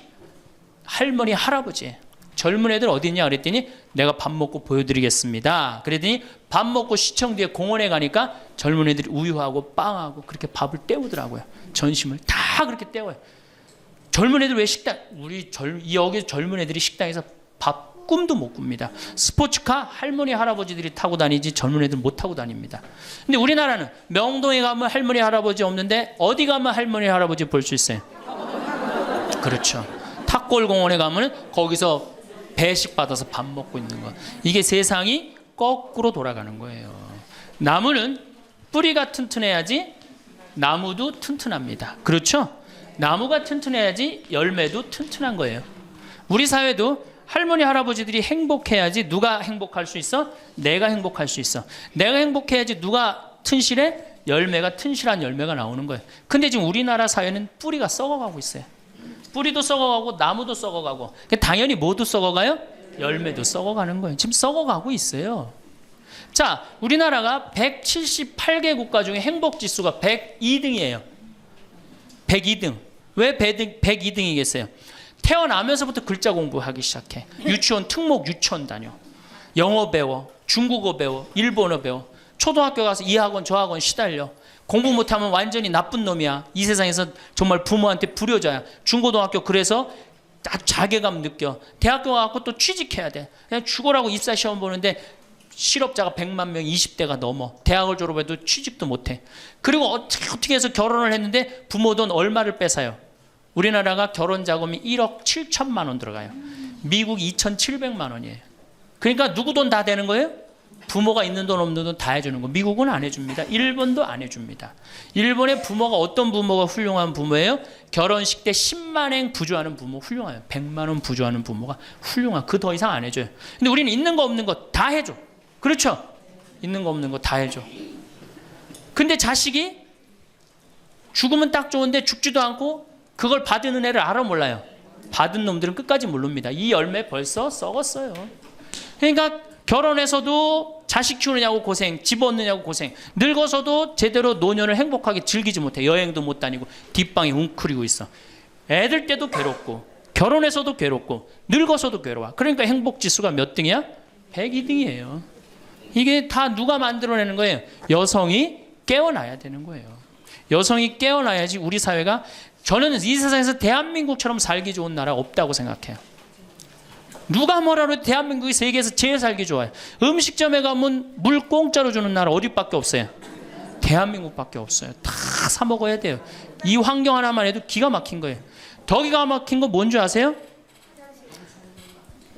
할머니, 할아버지. 젊은 애들 어디 있냐 그랬더니 내가 밥 먹고 보여드리겠습니다. 그랬더니 밥 먹고 시청 뒤에 공원에 가니까 젊은 애들이 우유하고 빵하고 그렇게 밥을 때우더라고요. 전심을 다 그렇게 때워요. 젊은 애들 왜 식당, 여기 젊은 애들이 식당에서 밥 꿈도 못 꿉니다. 스포츠카 할머니 할아버지들이 타고 다니지 젊은 애들 못 타고 다닙니다. 근데 우리나라는 명동에 가면 할머니 할아버지 없는데 어디 가면 할머니 할아버지 볼 수 있어요? 그렇죠. 탑골공원에 가면 거기서 배식 받아서 밥 먹고 있는 거. 이게 세상이 거꾸로 돌아가는 거예요. 나무는 뿌리가 튼튼해야지 나무도 튼튼합니다. 그렇죠? 나무가 튼튼해야지 열매도 튼튼한 거예요. 우리 사회도 할머니 할아버지들이 행복해야지 누가 행복할 수 있어? 내가 행복할 수 있어. 내가 행복해야지 누가 튼실해? 열매가 튼실한 열매가 나오는 거예요. 근데 지금 우리나라 사회는 뿌리가 썩어가고 있어요. 뿌리도 썩어가고 나무도 썩어가고 당연히 뭐도 썩어가요? 열매도 썩어가는 거예요. 지금 썩어가고 있어요. 자, 우리나라가 178개 국가 중에 행복지수가 102등이에요. 102등. 왜 102등이겠어요? 태어나면서부터 글자 공부하기 시작해. 유치원 특목 유치원 다녀. 영어 배워. 중국어 배워. 일본어 배워. 초등학교 가서 이 학원 저 학원 시달려. 공부 못하면 완전히 나쁜 놈이야. 이 세상에서 정말 부모한테 불효자야. 중고등학교 그래서 아주 자괴감 느껴. 대학교 가서 또 취직해야 돼. 그냥 죽어라고 입사 시험 보는데 실업자가 100만 명 20대가 넘어. 대학을 졸업해도 취직도 못해. 그리고 어떻게 해서 결혼을 했는데 부모 돈 얼마를 뺏어요? 우리나라가 결혼 자금이 1억 7천만 원 들어가요. 미국 2,700만 원이에요. 그러니까 누구 돈 다 되는 거예요? 부모가 있는 돈 없는 돈 다 해주는 거. 미국은 안 해줍니다. 일본도 안 해줍니다. 일본의 부모가 어떤 부모가 훌륭한 부모예요? 결혼식 때 10만엔 부조하는 부모 훌륭해요. 100만 원 부조하는 부모가 훌륭한. 그 더 이상 안 해줘요. 근데 우리는 있는 거 없는 거 다 해줘. 그렇죠? 있는 거 없는 거 다 해줘. 근데 자식이 죽으면 딱 좋은데 죽지도 않고 그걸 받은 은혜를 알아 몰라요. 받은 놈들은 끝까지 모릅니다. 이 열매 벌써 썩었어요. 그러니까 결혼해서도 자식 키우느냐고 고생, 집 얻느냐고 고생, 늙어서도 제대로 노년을 행복하게 즐기지 못해. 여행도 못 다니고 뒷방에 웅크리고 있어. 애들 때도 괴롭고 결혼해서도 괴롭고 늙어서도 괴로워. 그러니까 행복지수가 몇 등이야? 102등이에요. 이게 다 누가 만들어내는 거예요? 여성이 깨어나야 되는 거예요. 여성이 깨어나야지 우리 사회가, 저는 이 세상에서 대한민국처럼 살기 좋은 나라 없다고 생각해요. 누가 뭐라 해도 대한민국이 세계에서 제일 살기 좋아요. 음식점에 가면 물 공짜로 주는 나라 어디밖에 없어요? 대한민국밖에 없어요. 다 사 먹어야 돼요. 이 환경 하나만 해도 기가 막힌 거예요. 더 기가 막힌 거 뭔지 아세요?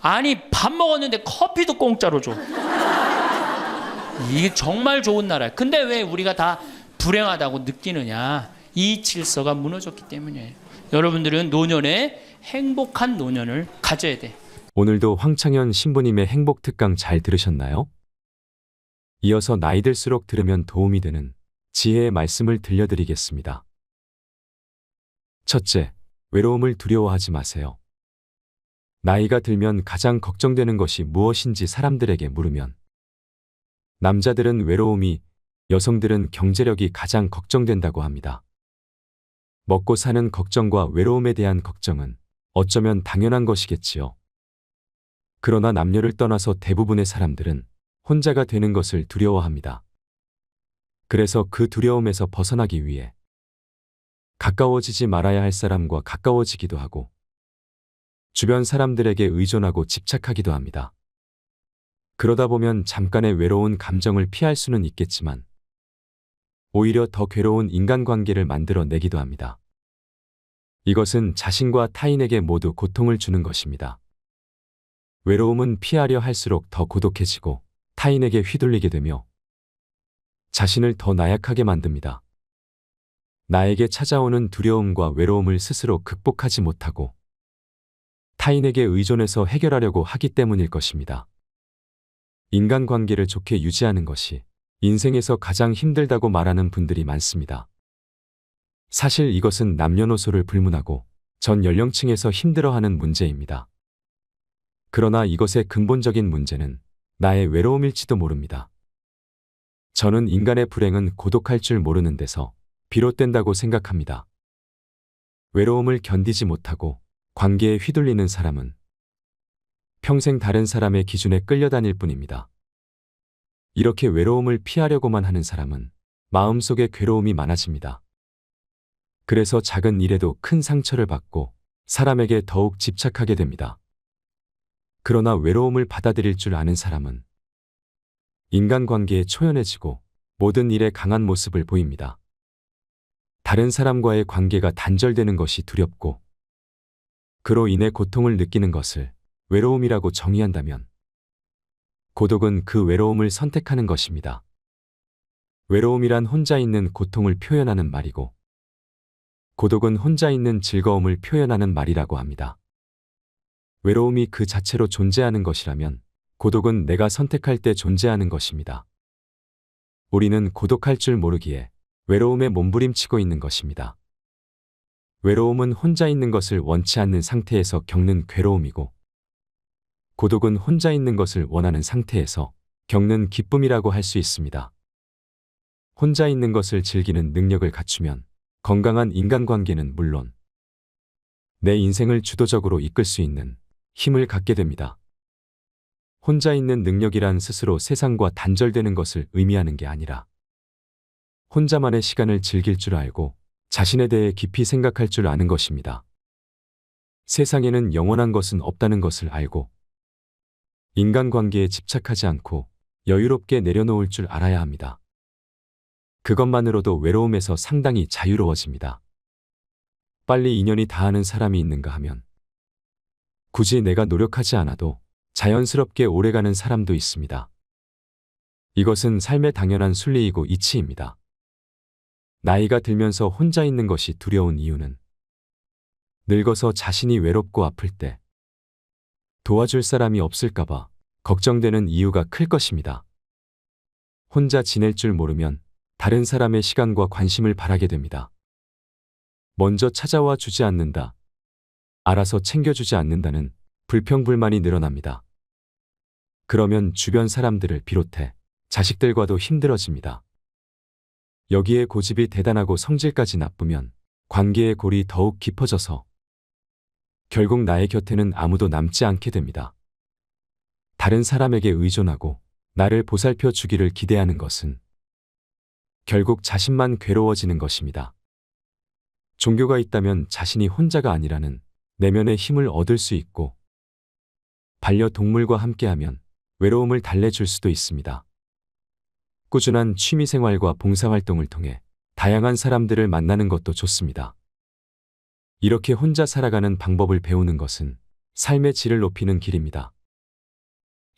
아니, 밥 먹었는데 커피도 공짜로 줘. 이게 정말 좋은 나라예요. 근데 왜 우리가 다 불행하다고 느끼느냐? 이 질서가 무너졌기 때문이에요. 여러분들은 노년에 행복한 노년을 가져야 돼. 오늘도 황창현 신부님의 행복 특강 잘 들으셨나요? 이어서 나이 들수록 들으면 도움이 되는 지혜의 말씀을 들려드리겠습니다. 첫째, 외로움을 두려워하지 마세요. 나이가 들면 가장 걱정되는 것이 무엇인지 사람들에게 물으면 남자들은 외로움이, 여성들은 경제력이 가장 걱정된다고 합니다. 먹고 사는 걱정과 외로움에 대한 걱정은 어쩌면 당연한 것이겠지요. 그러나 남녀를 떠나서 대부분의 사람들은 혼자가 되는 것을 두려워합니다. 그래서 그 두려움에서 벗어나기 위해 가까워지지 말아야 할 사람과 가까워지기도 하고 주변 사람들에게 의존하고 집착하기도 합니다. 그러다 보면 잠깐의 외로운 감정을 피할 수는 있겠지만 오히려 더 괴로운 인간관계를 만들어내기도 합니다. 이것은 자신과 타인에게 모두 고통을 주는 것입니다. 외로움은 피하려 할수록 더 고독해지고 타인에게 휘둘리게 되며 자신을 더 나약하게 만듭니다. 나에게 찾아오는 두려움과 외로움을 스스로 극복하지 못하고 타인에게 의존해서 해결하려고 하기 때문일 것입니다. 인간관계를 좋게 유지하는 것이 인생에서 가장 힘들다고 말하는 분들이 많습니다. 사실 이것은 남녀노소를 불문하고 전 연령층에서 힘들어하는 문제입니다. 그러나 이것의 근본적인 문제는 나의 외로움일지도 모릅니다. 저는 인간의 불행은 고독할 줄 모르는 데서 비롯된다고 생각합니다. 외로움을 견디지 못하고 관계에 휘둘리는 사람은 평생 다른 사람의 기준에 끌려다닐 뿐입니다. 이렇게 외로움을 피하려고만 하는 사람은 마음속에 괴로움이 많아집니다. 그래서 작은 일에도 큰 상처를 받고 사람에게 더욱 집착하게 됩니다. 그러나 외로움을 받아들일 줄 아는 사람은 인간관계에 초연해지고 모든 일에 강한 모습을 보입니다. 다른 사람과의 관계가 단절되는 것이 두렵고 그로 인해 고통을 느끼는 것을 외로움이라고 정의한다면 고독은 그 외로움을 선택하는 것입니다. 외로움이란 혼자 있는 고통을 표현하는 말이고 고독은 혼자 있는 즐거움을 표현하는 말이라고 합니다. 외로움이 그 자체로 존재하는 것이라면 고독은 내가 선택할 때 존재하는 것입니다. 우리는 고독할 줄 모르기에 외로움에 몸부림치고 있는 것입니다. 외로움은 혼자 있는 것을 원치 않는 상태에서 겪는 괴로움이고 고독은 혼자 있는 것을 원하는 상태에서 겪는 기쁨이라고 할 수 있습니다. 혼자 있는 것을 즐기는 능력을 갖추면 건강한 인간관계는 물론 내 인생을 주도적으로 이끌 수 있는 힘을 갖게 됩니다. 혼자 있는 능력이란 스스로 세상과 단절되는 것을 의미하는 게 아니라 혼자만의 시간을 즐길 줄 알고 자신에 대해 깊이 생각할 줄 아는 것입니다. 세상에는 영원한 것은 없다는 것을 알고 인간관계에 집착하지 않고 여유롭게 내려놓을 줄 알아야 합니다. 그것만으로도 외로움에서 상당히 자유로워집니다. 빨리 인연이 닿는 사람이 있는가 하면 굳이 내가 노력하지 않아도 자연스럽게 오래가는 사람도 있습니다. 이것은 삶의 당연한 순리이고 이치입니다. 나이가 들면서 혼자 있는 것이 두려운 이유는 늙어서 자신이 외롭고 아플 때 도와줄 사람이 없을까봐 걱정되는 이유가 클 것입니다. 혼자 지낼 줄 모르면 다른 사람의 시간과 관심을 바라게 됩니다. 먼저 찾아와 주지 않는다, 알아서 챙겨주지 않는다는 불평불만이 늘어납니다. 그러면 주변 사람들을 비롯해 자식들과도 힘들어집니다. 여기에 고집이 대단하고 성질까지 나쁘면 관계의 골이 더욱 깊어져서 결국 나의 곁에는 아무도 남지 않게 됩니다. 다른 사람에게 의존하고 나를 보살펴 주기를 기대하는 것은 결국 자신만 괴로워지는 것입니다. 종교가 있다면 자신이 혼자가 아니라는 내면의 힘을 얻을 수 있고 반려동물과 함께하면 외로움을 달래줄 수도 있습니다. 꾸준한 취미생활과 봉사활동을 통해 다양한 사람들을 만나는 것도 좋습니다. 이렇게 혼자 살아가는 방법을 배우는 것은 삶의 질을 높이는 길입니다.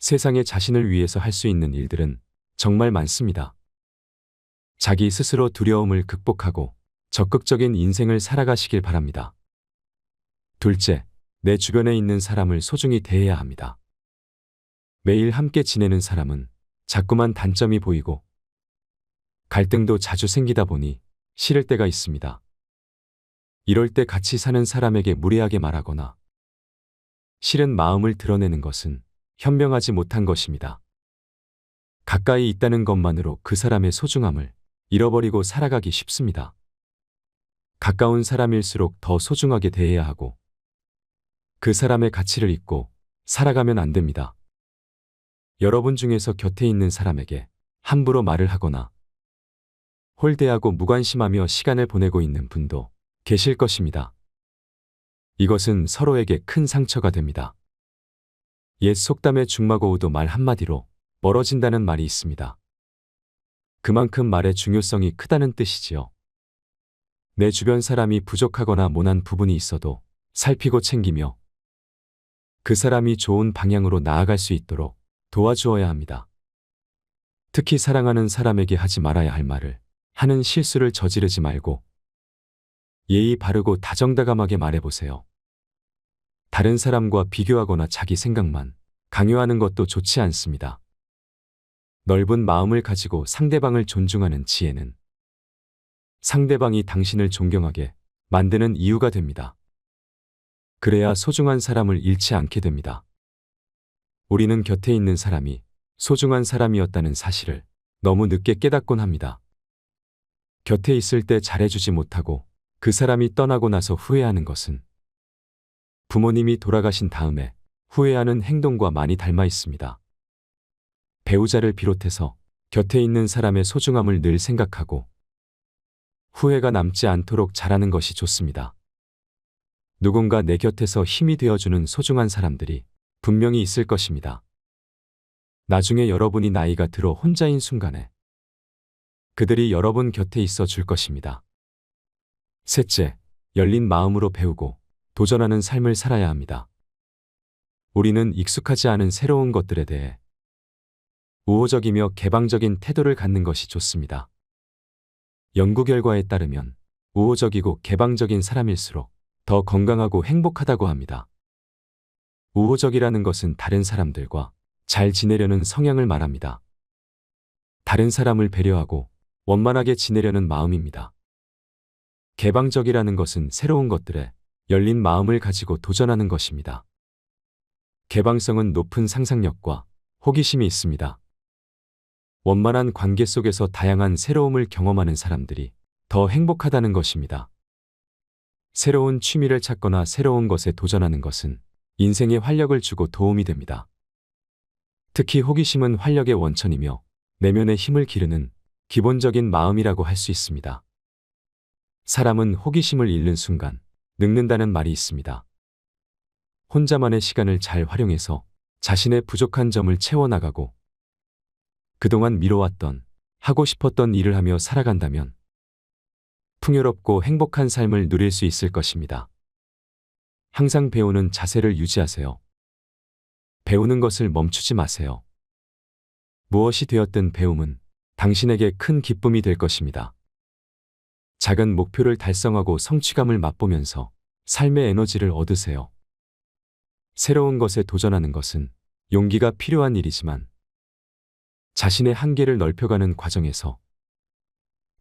세상에 자신을 위해서 할 수 있는 일들은 정말 많습니다. 자기 스스로 두려움을 극복하고 적극적인 인생을 살아가시길 바랍니다. 둘째, 내 주변에 있는 사람을 소중히 대해야 합니다. 매일 함께 지내는 사람은 자꾸만 단점이 보이고 갈등도 자주 생기다 보니 싫을 때가 있습니다. 이럴 때 같이 사는 사람에게 무례하게 말하거나 싫은 마음을 드러내는 것은 현명하지 못한 것입니다. 가까이 있다는 것만으로 그 사람의 소중함을 잃어버리고 살아가기 쉽습니다. 가까운 사람일수록 더 소중하게 대해야 하고 그 사람의 가치를 잊고 살아가면 안 됩니다. 여러분 중에서 곁에 있는 사람에게 함부로 말을 하거나 홀대하고 무관심하며 시간을 보내고 있는 분도 계실 것입니다. 이것은 서로에게 큰 상처가 됩니다. 옛 속담에 중마고우도 말 한마디로 멀어진다는 말이 있습니다. 그만큼 말의 중요성이 크다는 뜻이지요. 내 주변 사람이 부족하거나 모난 부분이 있어도 살피고 챙기며 그 사람이 좋은 방향으로 나아갈 수 있도록 도와주어야 합니다. 특히 사랑하는 사람에게 하지 말아야 할 말을 하는 실수를 저지르지 말고 예의 바르고 다정다감하게 말해보세요. 다른 사람과 비교하거나 자기 생각만 강요하는 것도 좋지 않습니다. 넓은 마음을 가지고 상대방을 존중하는 지혜는 상대방이 당신을 존경하게 만드는 이유가 됩니다. 그래야 소중한 사람을 잃지 않게 됩니다. 우리는 곁에 있는 사람이 소중한 사람이었다는 사실을 너무 늦게 깨닫곤 합니다. 곁에 있을 때 잘해주지 못하고 그 사람이 떠나고 나서 후회하는 것은 부모님이 돌아가신 다음에 후회하는 행동과 많이 닮아 있습니다. 배우자를 비롯해서 곁에 있는 사람의 소중함을 늘 생각하고 후회가 남지 않도록 잘하는 것이 좋습니다. 누군가 내 곁에서 힘이 되어주는 소중한 사람들이 분명히 있을 것입니다. 나중에 여러분이 나이가 들어 혼자인 순간에 그들이 여러분 곁에 있어 줄 것입니다. 셋째, 열린 마음으로 배우고 도전하는 삶을 살아야 합니다. 우리는 익숙하지 않은 새로운 것들에 대해 우호적이며 개방적인 태도를 갖는 것이 좋습니다. 연구 결과에 따르면 우호적이고 개방적인 사람일수록 더 건강하고 행복하다고 합니다. 우호적이라는 것은 다른 사람들과 잘 지내려는 성향을 말합니다. 다른 사람을 배려하고 원만하게 지내려는 마음입니다. 개방적이라는 것은 새로운 것들에 열린 마음을 가지고 도전하는 것입니다. 개방성은 높은 상상력과 호기심이 있습니다. 원만한 관계 속에서 다양한 새로움을 경험하는 사람들이 더 행복하다는 것입니다. 새로운 취미를 찾거나 새로운 것에 도전하는 것은 인생에 활력을 주고 도움이 됩니다. 특히 호기심은 활력의 원천이며 내면의 힘을 기르는 기본적인 마음이라고 할 수 있습니다. 사람은 호기심을 잃는 순간 늙는다는 말이 있습니다. 혼자만의 시간을 잘 활용해서 자신의 부족한 점을 채워나가고 그동안 미뤄왔던 하고 싶었던 일을 하며 살아간다면 풍요롭고 행복한 삶을 누릴 수 있을 것입니다. 항상 배우는 자세를 유지하세요. 배우는 것을 멈추지 마세요. 무엇이 되었든 배움은 당신에게 큰 기쁨이 될 것입니다. 작은 목표를 달성하고 성취감을 맛보면서 삶의 에너지를 얻으세요. 새로운 것에 도전하는 것은 용기가 필요한 일이지만 자신의 한계를 넓혀가는 과정에서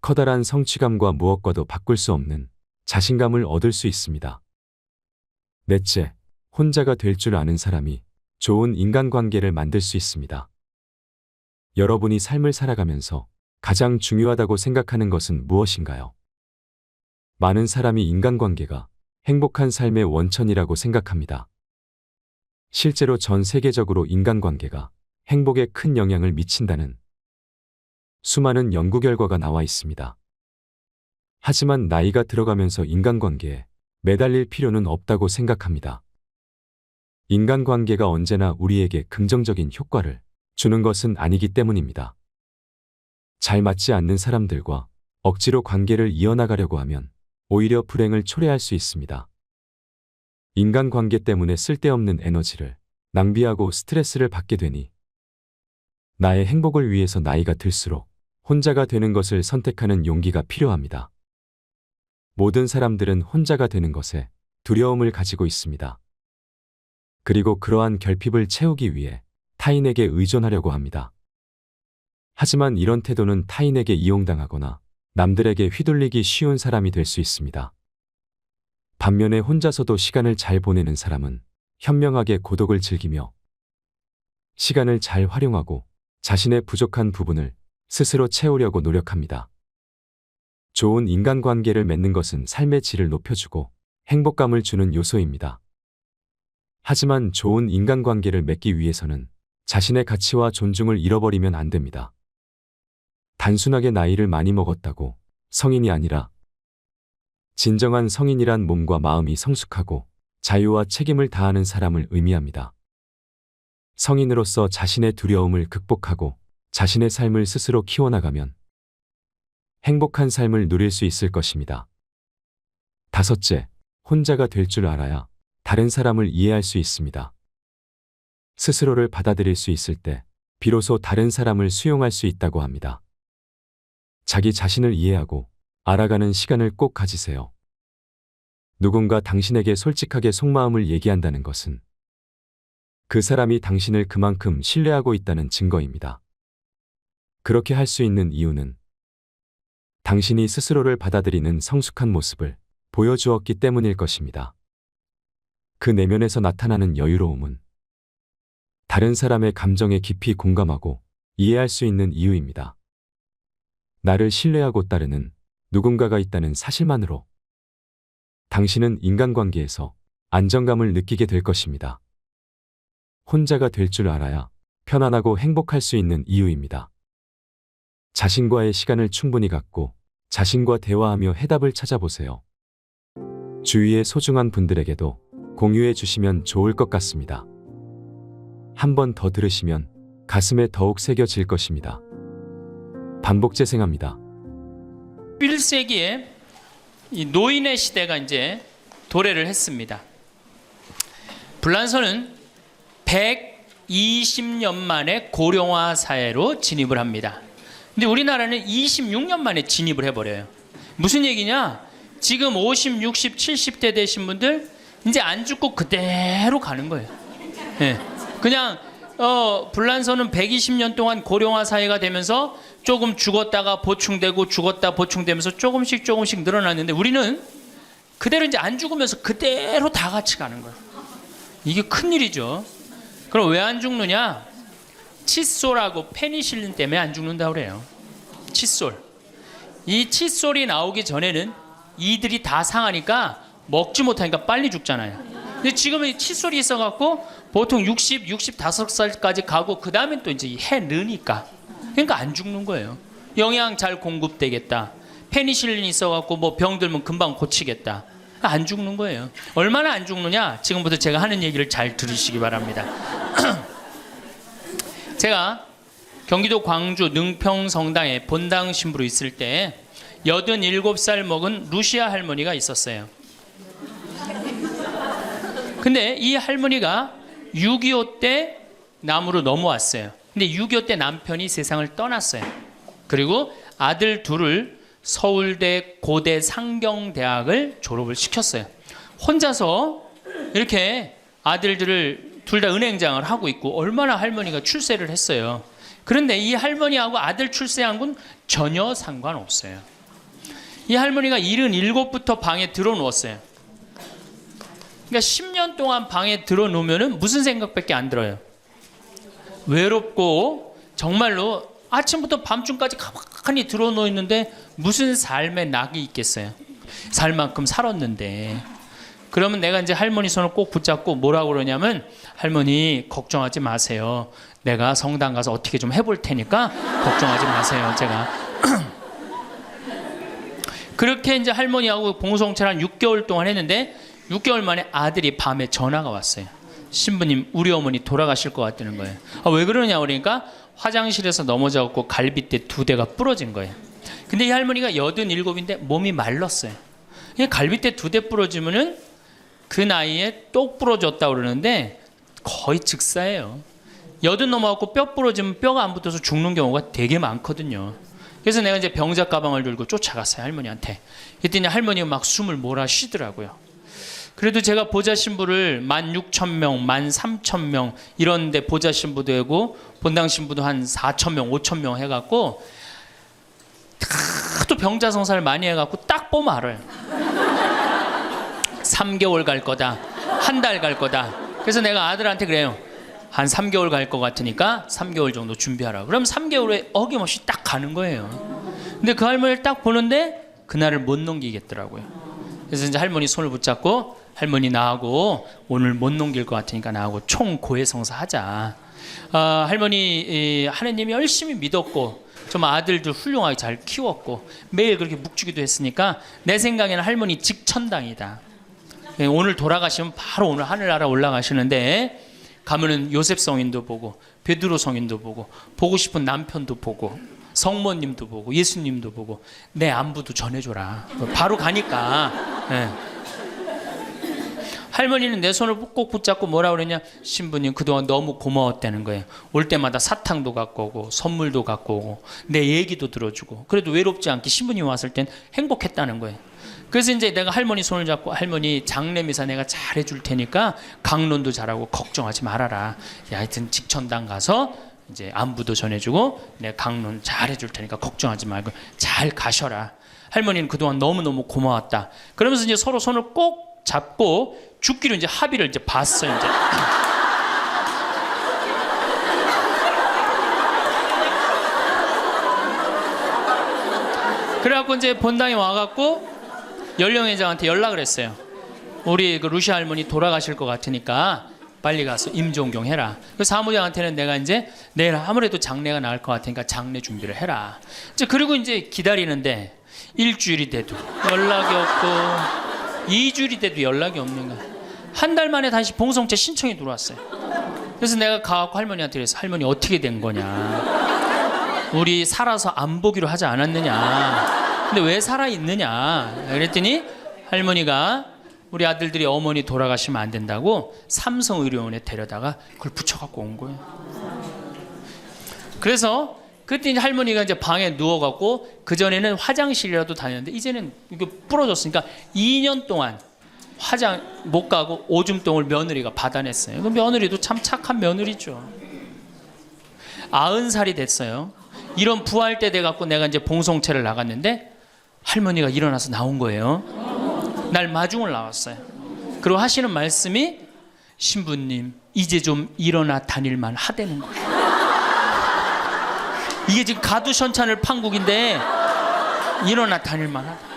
커다란 성취감과 무엇과도 바꿀 수 없는 자신감을 얻을 수 있습니다. 넷째, 혼자가 될 줄 아는 사람이 좋은 인간관계를 만들 수 있습니다. 여러분이 삶을 살아가면서 가장 중요하다고 생각하는 것은 무엇인가요? 많은 사람이 인간관계가 행복한 삶의 원천이라고 생각합니다. 실제로 전 세계적으로 인간관계가 행복에 큰 영향을 미친다는 수많은 연구 결과가 나와 있습니다. 하지만 나이가 들어가면서 인간관계에 매달릴 필요는 없다고 생각합니다. 인간관계가 언제나 우리에게 긍정적인 효과를 주는 것은 아니기 때문입니다. 잘 맞지 않는 사람들과 억지로 관계를 이어나가려고 하면 오히려 불행을 초래할 수 있습니다. 인간관계 때문에 쓸데없는 에너지를 낭비하고 스트레스를 받게 되니 나의 행복을 위해서 나이가 들수록 혼자가 되는 것을 선택하는 용기가 필요합니다. 모든 사람들은 혼자가 되는 것에 두려움을 가지고 있습니다. 그리고 그러한 결핍을 채우기 위해 타인에게 의존하려고 합니다. 하지만 이런 태도는 타인에게 이용당하거나 남들에게 휘둘리기 쉬운 사람이 될 수 있습니다. 반면에 혼자서도 시간을 잘 보내는 사람은 현명하게 고독을 즐기며 시간을 잘 활용하고 자신의 부족한 부분을 스스로 채우려고 노력합니다. 좋은 인간관계를 맺는 것은 삶의 질을 높여주고 행복감을 주는 요소입니다. 하지만 좋은 인간관계를 맺기 위해서는 자신의 가치와 존중을 잃어버리면 안 됩니다. 단순하게 나이를 많이 먹었다고 성인이 아니라 진정한 성인이란 몸과 마음이 성숙하고 자유와 책임을 다하는 사람을 의미합니다. 성인으로서 자신의 두려움을 극복하고 자신의 삶을 스스로 키워나가면 행복한 삶을 누릴 수 있을 것입니다. 다섯째, 혼자가 될 줄 알아야 다른 사람을 이해할 수 있습니다. 스스로를 받아들일 수 있을 때 비로소 다른 사람을 수용할 수 있다고 합니다. 자기 자신을 이해하고 알아가는 시간을 꼭 가지세요. 누군가 당신에게 솔직하게 속마음을 얘기한다는 것은 그 사람이 당신을 그만큼 신뢰하고 있다는 증거입니다. 그렇게 할 수 있는 이유는 당신이 스스로를 받아들이는 성숙한 모습을 보여주었기 때문일 것입니다. 그 내면에서 나타나는 여유로움은 다른 사람의 감정에 깊이 공감하고 이해할 수 있는 이유입니다. 나를 신뢰하고 따르는 누군가가 있다는 사실만으로 당신은 인간관계에서 안정감을 느끼게 될 것입니다. 혼자가 될 줄 알아야 편안하고 행복할 수 있는 이유입니다. 자신과의 시간을 충분히 갖고 자신과 대화하며 해답을 찾아보세요. 주위의 소중한 분들에게도 공유해 주시면 좋을 것 같습니다. 한 번 더 들으시면 가슴에 더욱 새겨질 것입니다. 반복 재생합니다. 1세기에 이 노인의 시대가 이제 도래를 했습니다. 불란서는 120년 만에 고령화 사회로 진입을 합니다. 근데 우리나라는 26년 만에 진입을 해버려요. 무슨 얘기냐? 지금 50, 60, 70대 되신 분들 이제 안 죽고 그대로 가는 거예요. 네. 그냥 불란서는 120년 동안 고령화 사회가 되면서 조금 죽었다가 보충되고 죽었다 보충되면서 조금씩 늘어났는데 우리는 그대로 이제 안 죽으면서 그대로 다 같이 가는 거예요. 이게 큰일이죠. 그럼 왜 안 죽느냐? 칫솔하고 페니실린 때문에 안 죽는다고 그래요. 칫솔. 이 칫솔이 나오기 전에는 이들이 다 상하니까 먹지 못하니까 빨리 죽잖아요. 근데 지금 이 칫솔이 있어갖고 보통 60, 65살까지 가고 그 다음에 또 이제 해 느니까 그러니까 안 죽는 거예요. 영양 잘 공급되겠다. 페니실린이 있어갖고 뭐 병 들면 금방 고치겠다. 안 죽는 거예요. 얼마나 안 죽느냐? 지금부터 제가 하는 얘기를 잘 들으시기 바랍니다. 제가 경기도 광주 능평 성당에 본당 신부로 있을 때 87살 먹은 루시아 할머니가 있었어요. 근데 이 할머니가 6.25 때 남으로 넘어왔어요. 근데 6.25 때 남편이 세상을 떠났어요. 그리고 아들 둘을 서울대 고대 상경대학을 졸업을 시켰어요. 혼자서 이렇게 아들들을 둘 다 은행장을 하고 있고 얼마나 할머니가 출세를 했어요. 그런데 이 할머니하고 아들 출세한 건 전혀 상관없어요. 이 할머니가 77부터 방에 들어누웠어요. 그러니까 10년 동안 방에 들어놓으면 무슨 생각밖에 안 들어요. 외롭고 정말로 아침부터 밤중까지 가만히 들어놓여 있는데 무슨 삶의 낙이 있겠어요. 살 만큼 살았는데. 그러면 내가 이제 할머니 손을 꼭 붙잡고 뭐라고 그러냐면 할머니 걱정하지 마세요. 내가 성당 가서 어떻게 좀 해볼 테니까 걱정하지 마세요. 제가 그렇게 이제 할머니하고 봉송체를 한 6개월 동안 했는데 6개월 만에 아들이 밤에 전화가 왔어요. 신부님 우리 어머니 돌아가실 것 같다는 거예요. 왜 그러냐 그러니까 화장실에서 넘어져갖고 갈비뼈 2대가 부러진 거예요. 근데 이 할머니가 87인데 몸이 말랐어요. 갈비뼈 2대 부러지면은 그 나이에 똑 부러졌다고 그러는데 거의 즉사예요. 80 넘어갖고 뼈 부러지면 뼈가 안 붙어서 죽는 경우가 되게 많거든요. 그래서 내가 이제 병자 가방을 들고 쫓아갔어요. 할머니한테. 그랬더니 할머니가 막 숨을 몰아 쉬더라고요. 그래도 제가 보좌 신부를 16,000명, 13,000명 이런 데 보좌 신부도 하고 본당 신부도 한 4,000명, 5,000명 해갖고 또 병자 성사를 많이 해갖고 딱 보면 알아요. 3개월 갈 거다. 한 달 갈 거다. 그래서 내가 아들한테 그래요. 한 3개월 갈 것 같으니까 3개월 정도 준비하라. 그럼 3개월에 어김없이 딱 가는 거예요. 근데 그 할머니를 딱 보는데 그날을 못 넘기겠더라고요. 그래서 이제 할머니 손을 붙잡고 할머니 나하고 오늘 못 넘길 것 같으니까 나하고 총 고해성사 하자. 할머니 하느님이 열심히 믿었고 좀 아들들 훌륭하게 잘 키웠고 매일 그렇게 묵주기도 했으니까 내 생각에는 할머니 직천당이다. 오늘 돌아가시면 바로 오늘 하늘나라 올라가시는데 가면은 요셉 성인도 보고 베드로 성인도 보고 싶은 남편도 보고 성모님도 보고 예수님도 보고 내 안부도 전해줘라. 바로 가니까. 네. 할머니는 내 손을 꼭 붙잡고 뭐라 그러냐, 신부님 그동안 너무 고마웠다는 거예요. 올 때마다 사탕도 갖고 오고 선물도 갖고 오고 내 얘기도 들어주고 그래도 외롭지 않게 신부님 왔을 땐 행복했다는 거예요. 그래서 이제 내가 할머니 손을 잡고 할머니 장례미사 내가 잘해줄 테니까 강론도 잘하고 걱정하지 말아라. 하여튼 직천당 가서 이제 안부도 전해주고 내가 강론 잘해줄 테니까 걱정하지 말고 잘 가셔라. 할머니는 그동안 너무너무 고마웠다. 그러면서 이제 서로 손을 꼭 잡고 죽기로 이제 합의를 이제 봤어요. 이제. 그래갖고 이제 본당에 와갖고 연령회장한테 연락을 했어요. 우리 그 루시 할머니 돌아가실 것 같으니까 빨리 가서 임종경 해라. 그 사무장한테는 내가 이제 내일 아무래도 장례가 나을 것 같으니까 장례 준비를 해라. 이제 그리고 이제 기다리는데 일주일이 돼도 연락이 없고 2주일이 돼도 연락이 없는 거야. 한 달 만에 다시 봉송체 신청이 들어왔어요. 그래서 내가 가갖고 할머니한테 그래서 할머니 어떻게 된 거냐. 우리 살아서 안 보기로 하지 않았느냐. 근데 왜 살아있느냐. 그랬더니 할머니가 우리 아들들이 어머니 돌아가시면 안 된다고 삼성의료원에 데려다가 그걸 붙여갖고 온 거예요. 그래서 그때 이제 할머니가 이제 방에 누워갖고 그전에는 화장실이라도 다녔는데 이제는 이게 부러졌으니까 2년 동안 화장 못 가고 오줌똥을 며느리가 받아냈어요. 그 며느리도 참 착한 며느리죠. 90살이 됐어요. 이런 부활 때 돼갖고 내가 이제 봉송체를 나갔는데 할머니가 일어나서 나온 거예요. 날 마중을 나왔어요. 그리고 하시는 말씀이 신부님 이제 좀 일어나 다닐만 하다는 거예요. 이게 지금 가두션찬을 판국인데 일어나 다닐만 하다.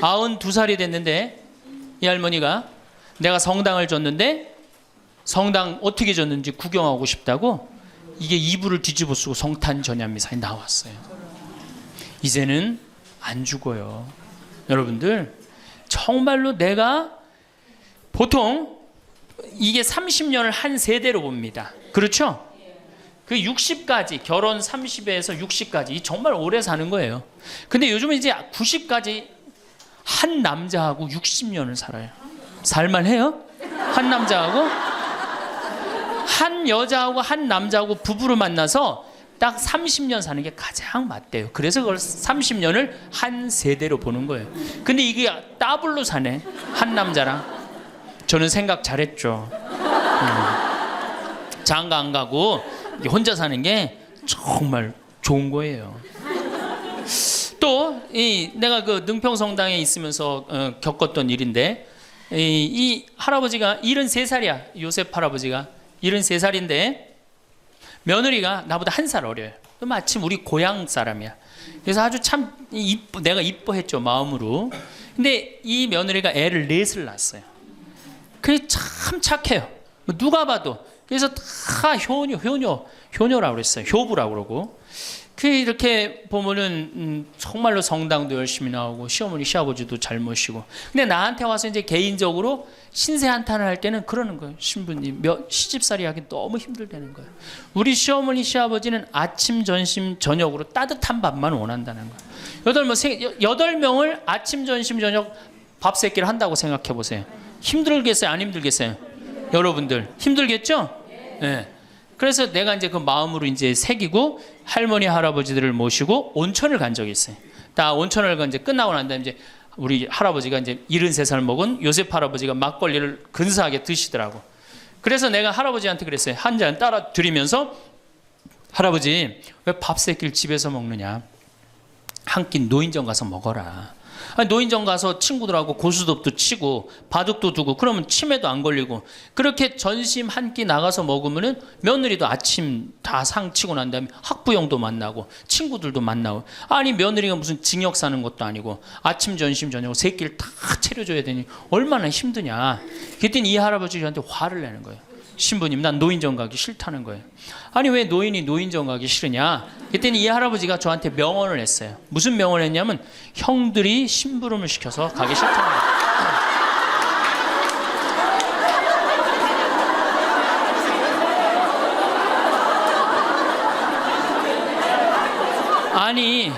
92살이 됐는데 이 할머니가 내가 성당을 줬는데 성당 어떻게 줬는지 구경하고 싶다고 이게 이불을 뒤집어 쓰고 성탄 전야미사에 나왔어요. 이제는 안 죽어요. 여러분들 정말로 내가 보통 이게 30년을 한 세대로 봅니다. 그렇죠? 그 60까지 결혼 30에서 60까지 정말 오래 사는 거예요. 근데 요즘은 이제 90까지 한 남자하고 60년을 살아요. 살만해요? 한 남자하고 한 여자하고 한 남자하고 부부로 만나서 딱 30년 사는 게 가장 맞대요. 그래서 그걸 30년을 한 세대로 보는 거예요. 근데 이게 더블로 사네. 한 남자랑. 저는 생각 잘했죠. 장가 안 가고 혼자 사는 게 정말 좋은 거예요. 또 내가 그 능평성당에 있으면서 겪었던 일인데 이 할아버지가 73살이야. 요셉 할아버지가 73살인데 며느리가 나보다 1살 어려요. 마침 우리 고향 사람이야. 그래서 아주 참 내가 이뻐했죠, 마음으로. 근데 이 며느리가 애를 4을 낳았어요. 그게 참 착해요. 누가 봐도. 그래서 다 효녀라고 그랬어요. 효부라고 그러고. 그 이렇게 보면은 정말로 성당도 열심히 나오고 시어머니 시아버지도 잘 모시고. 근데 나한테 와서 이제 개인적으로 신세 한탄을 할 때는 그러는 거예요. 신부님 시집살이 하기 너무 힘들다는 거예요. 우리 시어머니 시아버지는 아침 점심 저녁으로 따뜻한 밥만 원한다는 거예요. 8명을 아침 점심 저녁 밥 세끼를 한다고 생각해 보세요. 힘들겠어요? 안 힘들겠어요? 여러분들 힘들겠죠? 네. 그래서 내가 이제 그 마음으로 이제 새기고 할머니 할아버지들을 모시고 온천을 간 적이 있어요. 다 온천을 간 이제 끝나고 난 다음에 이제 우리 할아버지가 이제 73살 먹은 요셉 할아버지가 막걸리를 근사하게 드시더라고. 그래서 내가 할아버지한테 그랬어요. 한 잔 따라 드리면서 할아버지 왜 밥 세끼를 집에서 먹느냐? 한 끼 노인정 가서 먹어라. 아니, 노인정 가서 친구들하고 고스톱도 치고 바둑도 두고 그러면 치매도 안 걸리고 그렇게 전심 한 끼 나가서 먹으면은 며느리도 아침 다 상 치고 난 다음에 학부형도 만나고 친구들도 만나고 아니 며느리가 무슨 징역 사는 것도 아니고 아침 전심 저녁 세 끼를 다 차려줘야 되니 얼마나 힘드냐. 그랬더니 이 할아버지 저한테 화를 내는 거예요. 신부님 난 노인정 가기 싫다는 거예요. 아니 왜 노인이 노인정 가기 싫으냐. 그랬더니 이 할아버지가 저한테 명언을 했어요. 무슨 명언을 했냐면 형들이 심부름을 시켜서 가기 싫다는 거예요. 아니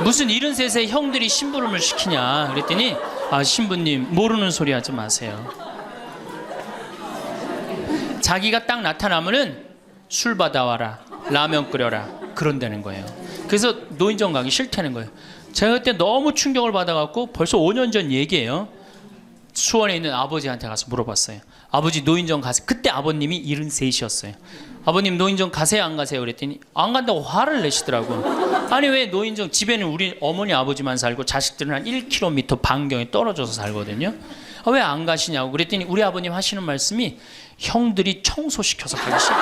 무슨 73세 형들이 심부름을 시키냐. 그랬더니 아 신부님 모르는 소리 하지 마세요. 자기가 딱 나타나면은 술 받아와라, 라면 끓여라 그런다는 거예요. 그래서 노인정 가기 싫다는 거예요. 제가 그때 너무 충격을 받아갖고 벌써 5년 전 얘기예요. 수원에 있는 아버지한테 가서 물어봤어요. 아버지 노인정 가세요. 그때 아버님이 73이셨어요. 아버님 노인정 가세요 안 가세요? 그랬더니 안 간다고 화를 내시더라고. 아니 왜 노인정, 집에는 우리 어머니 아버지만 살고 자식들은 한 1km 반경에 떨어져서 살거든요. 왜 안 가시냐고 그랬더니 우리 아버님 하시는 말씀이 형들이 청소시켜서 가기 싫어.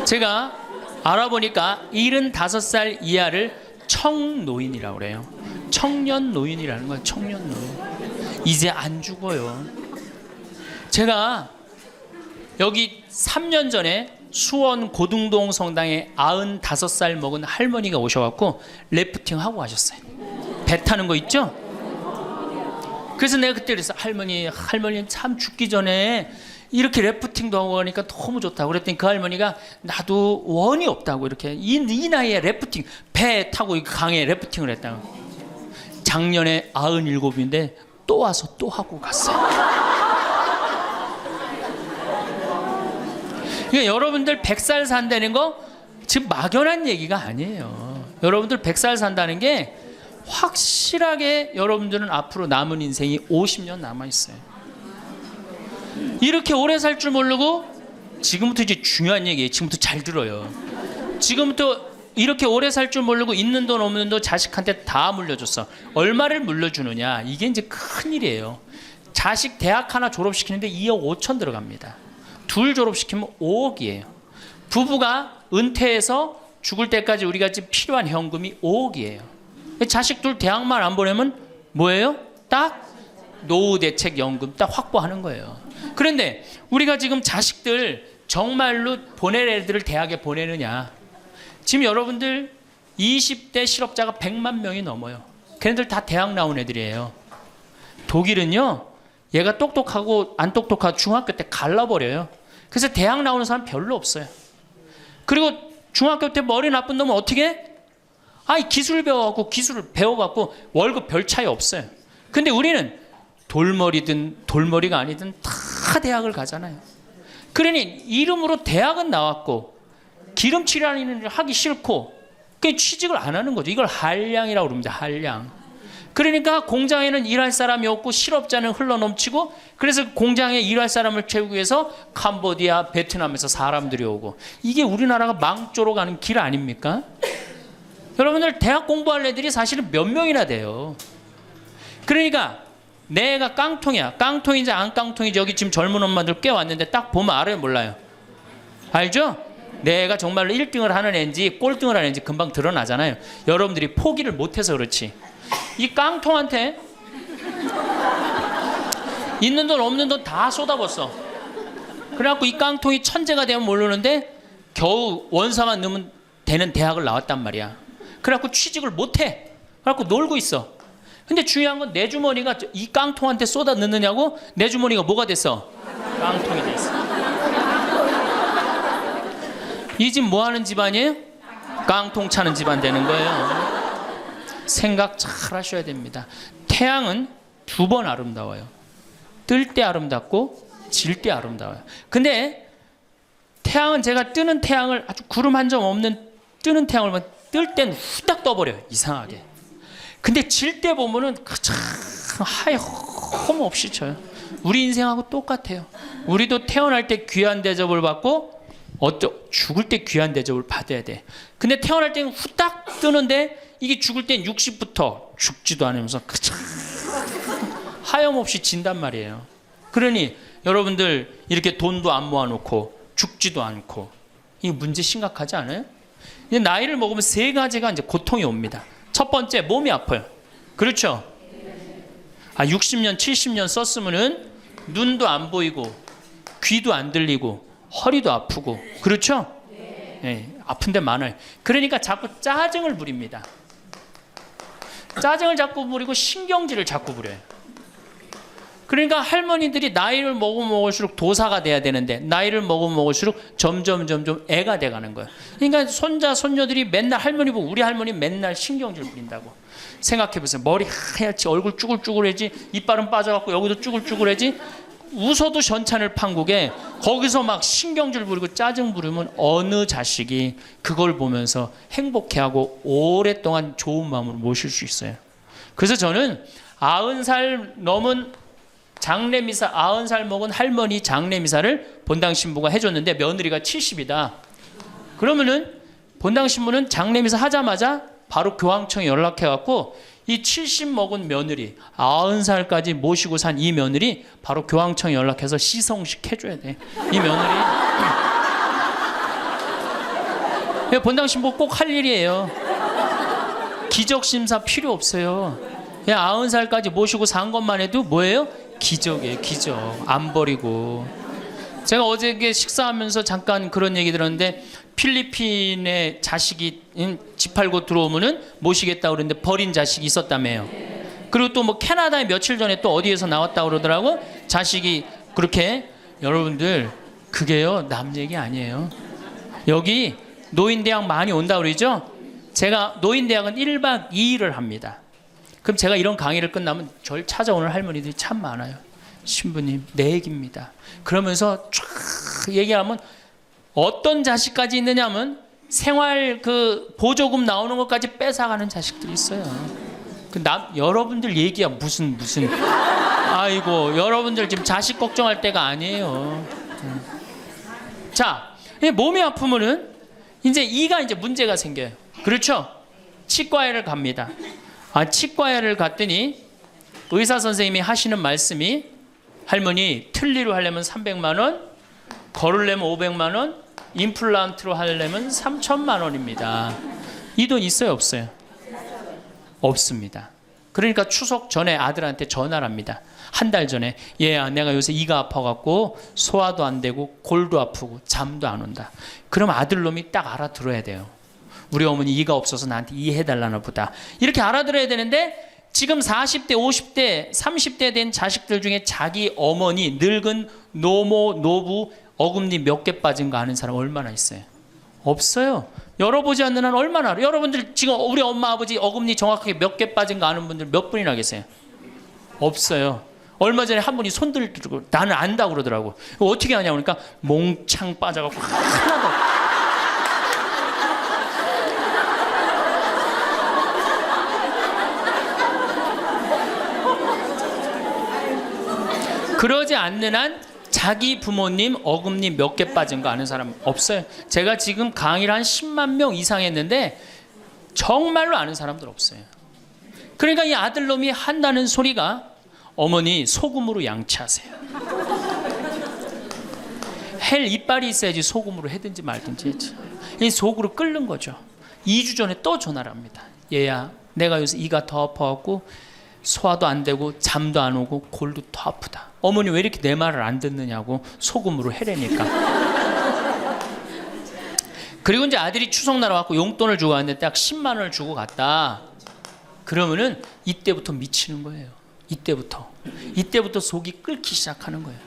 제가 알아보니까 75살 이하를 청노인이라고 그래요. 청년 노인이라는 거예요. 청년 노인. 이제 안 죽어요. 제가 여기 3년 전에 수원 고등동 성당에 95살 먹은 할머니가 오셔갖고 래프팅 하고 가셨어요. 배 타는 거 있죠? 그래서 내가 그때 그랬어. 할머니 참 죽기 전에 이렇게 래프팅도 하고 가니까 너무 좋다고 그랬더니 그 할머니가 나도 원이 없다고 이렇게 이 나이에 래프팅 배 타고 강에 래프팅을 했다고. 작년에 97인데 또 와서 또 하고 갔어요. 그러니까 여러분들 100살 산다는 거 지금 막연한 얘기가 아니에요. 여러분들 100살 산다는 게 확실하게 여러분들은 앞으로 남은 인생이 50년 남아있어요. 이렇게 오래 살 줄 모르고 지금부터 이제 중요한 얘기예요. 지금부터 잘 들어요. 지금부터 이렇게 오래 살 줄 모르고 있는 돈 없는 돈 자식한테 다 물려줬어. 얼마를 물려주느냐, 이게 이제 큰일이에요. 자식 대학 하나 졸업시키는데 2억 5천 들어갑니다. 둘 졸업시키면 5억이에요. 부부가 은퇴해서 죽을 때까지 우리가 지금 필요한 현금이 5억이에요. 자식 둘 대학만 안 보내면 뭐예요? 딱 노후대책연금 딱 확보하는 거예요. 그런데 우리가 지금 자식들 정말로 보낼 애들을 대학에 보내느냐. 지금 여러분들 20대 실업자가 100만 명이 넘어요. 걔네들 다 대학 나온 애들이에요. 독일은요, 얘가 똑똑하고 안 똑똑하고 중학교 때 갈라버려요. 그래서 대학 나오는 사람 별로 없어요. 그리고 중학교 때 머리 나쁜 놈은 어떻게 해? 기술 배워갖고 기술을 배워갖고 월급 별 차이 없어요. 근데 우리는 돌머리든 돌머리가 아니든 다 대학을 가잖아요. 그러니 이름으로 대학은 나왔고 기름칠하는 일을 하기 싫고 그냥 취직을 안 하는 거죠. 이걸 한량이라고 그럽니다. 한량. 그러니까 공장에는 일할 사람이 없고 실업자는 흘러넘치고, 그래서 공장에 일할 사람을 채우기 위해서 캄보디아, 베트남에서 사람들이 오고, 이게 우리나라가 망조로 가는 길 아닙니까? 여러분들 대학 공부할 애들이 사실은 몇 명이나 돼요. 그러니까 내가 깡통이야. 깡통인지 안 깡통인지 여기 지금 젊은 엄마들 꽤 왔는데 딱 보면 알아요, 몰라요? 알죠? 내가 정말로 1등을 하는 애인지 꼴등을 하는 애인지 금방 드러나잖아요. 여러분들이 포기를 못해서 그렇지. 이 깡통한테 있는 돈 없는 돈 다 쏟아붓어. 그래갖고 이 깡통이 천재가 되면 모르는데 겨우 원서만 넣으면 되는 대학을 나왔단 말이야. 그래갖고 취직을 못해. 그래갖고 놀고 있어. 근데 중요한 건 내 주머니가 이 깡통한테 쏟아 넣느냐고. 내 주머니가 뭐가 됐어? 깡통이 됐어. 이 집 뭐 하는 집안이에요? 깡통 차는 집안 되는 거예요. 생각 잘 하셔야 됩니다. 태양은 두 번 아름다워요. 뜰 때 아름답고 질 때 아름다워요. 근데 태양은 제가 뜨는 태양을 아주 구름 한 점 없는 뜨는 태양을 보면 뜰 땐 후딱 떠버려요. 이상하게. 근데 질 때 보면은 참 하염 없이 져요. 우리 인생하고 똑같아요. 우리도 태어날 때 귀한 대접을 받고 죽을 때 귀한 대접을 받아야 돼. 근데 태어날 때는 후딱 뜨는데 이게 죽을 땐 60부터 죽지도 않으면서 하염없이 진단 말이에요. 그러니 여러분들 이렇게 돈도 안 모아놓고 죽지도 않고, 이 문제 심각하지 않아요? 이제 나이를 먹으면 세 가지가 이제 고통이 옵니다. 첫 번째, 몸이 아파요. 그렇죠? 60년, 70년 썼으면은 눈도 안 보이고 귀도 안 들리고 허리도 아프고, 그렇죠? 네, 아픈 데 많아요. 그러니까 자꾸 짜증을 부립니다. 짜증을 자꾸 부리고 신경질을 자꾸 부려요. 그러니까 할머니들이 나이를 먹으면 먹을수록 도사가 돼야 되는데 나이를 먹으면 먹을수록 점점 애가 돼가는 거예요. 그러니까 손자 손녀들이 맨날 할머니 보고, 우리 할머니 맨날 신경질 부린다고. 생각해보세요. 머리 하얗지, 얼굴 쭈글쭈글해지, 이빨은 빠져갖고 여기도 쭈글쭈글해지. 웃어도 현찬을 판국에 거기서 막 신경질 부리고 짜증 부리면 어느 자식이 그걸 보면서 행복해하고 오랫동안 좋은 마음으로 모실 수 있어요? 그래서 저는 90살 넘은 장례미사, 90살 먹은 할머니 장례미사를 본당 신부가 해줬는데 며느리가 70이다. 그러면은 본당 신부는 장례미사 하자마자 바로 교황청에 연락해갖고 이 70 먹은 며느리, 90살까지 모시고 산 이 며느리 바로 교황청에 연락해서 시성식 해줘야 돼. 이 며느리. 본당 신부 꼭 할 일이에요. 기적 심사 필요 없어요. 그냥 90살까지 모시고 산 것만 해도 뭐예요? 기적이에요, 기적. 안 버리고. 제가 어저께 식사하면서 잠깐 그런 얘기 들었는데 필리핀에 자식이 집 팔고 들어오면은 모시겠다고 그러는데 버린 자식이 있었다며요. 그리고 또 뭐 캐나다에 며칠 전에 또 어디에서 나왔다고 그러더라고. 자식이 그렇게. 여러분들 그게요 남 얘기 아니에요. 여기 노인대학 많이 온다고 그러죠. 제가 노인대학은 1박 2일을 합니다. 그럼 제가 이런 강의를 끝나면 절 찾아오는 할머니들이 참 많아요. 신부님 내 얘기입니다. 그러면서 쫙 얘기하면 어떤 자식까지 있느냐면 생활 그 보조금 나오는 것까지 뺏어가는 자식들이 있어요. 여러분들 얘기야 무슨 아이고 여러분들 지금 자식 걱정할 때가 아니에요. 자, 몸이 아프면은 이제 이가 이제 문제가 생겨요. 그렇죠? 치과에를 갑니다. 치과에를 갔더니 의사 선생님이 하시는 말씀이 할머니 틀니로 하려면 300만 원, 걸으려면 500만 원, 임플란트로 하려면 3천만 원입니다. 이 돈 있어요, 없어요? 없습니다. 그러니까 추석 전에 아들한테 전화를 합니다. 한 달 전에 얘야 내가 요새 이가 아파갖고 소화도 안 되고 골도 아프고 잠도 안 온다. 그럼 아들놈이 딱 알아들어야 돼요. 우리 어머니 이가 없어서 나한테 이해해달라나 보다. 이렇게 알아들어야 되는데 지금 40대, 50대, 30대 된 자식들 중에 자기 어머니, 늙은 노모, 노부, 어금니 몇 개 빠진 거 아는 사람 얼마나 있어요? 없어요. 열어보지 않는 한 얼마나 알아요? 여러분들 지금 우리 엄마, 아버지 어금니 정확하게 몇 개 빠진 거 아는 분들 몇 분이나 계세요? 없어요. 얼마 전에 한 분이 손 들고 나는 안다고 그러더라고. 어떻게 아냐 그러니까 몽창 빠져갖고 하나도 그러지 않는 한 자기 부모님 어금니 몇 개 빠진 거 아는 사람 없어요. 제가 지금 강의를 한 10만 명 이상 했는데 정말로 아는 사람들 없어요. 그러니까 이 아들놈이 한다는 소리가 어머니 소금으로 양치하세요. 헬 이빨이 있어야지 소금으로 해든지 말든지 했지. 이 속으로 끓는 거죠. 2주 전에 또 전화를 합니다. 얘야 내가 요새 이가 더 아파갖고 소화도 안 되고 잠도 안 오고 골도 더 아프다. 어머니 왜 이렇게 내 말을 안 듣느냐고 소금으로 해라니까. 그리고 이제 아들이 추석날 와갖고 용돈을 주고 왔는데 딱 10만 원을 주고 갔다. 그러면은 이때부터 미치는 거예요. 이때부터 속이 끓기 시작하는 거예요.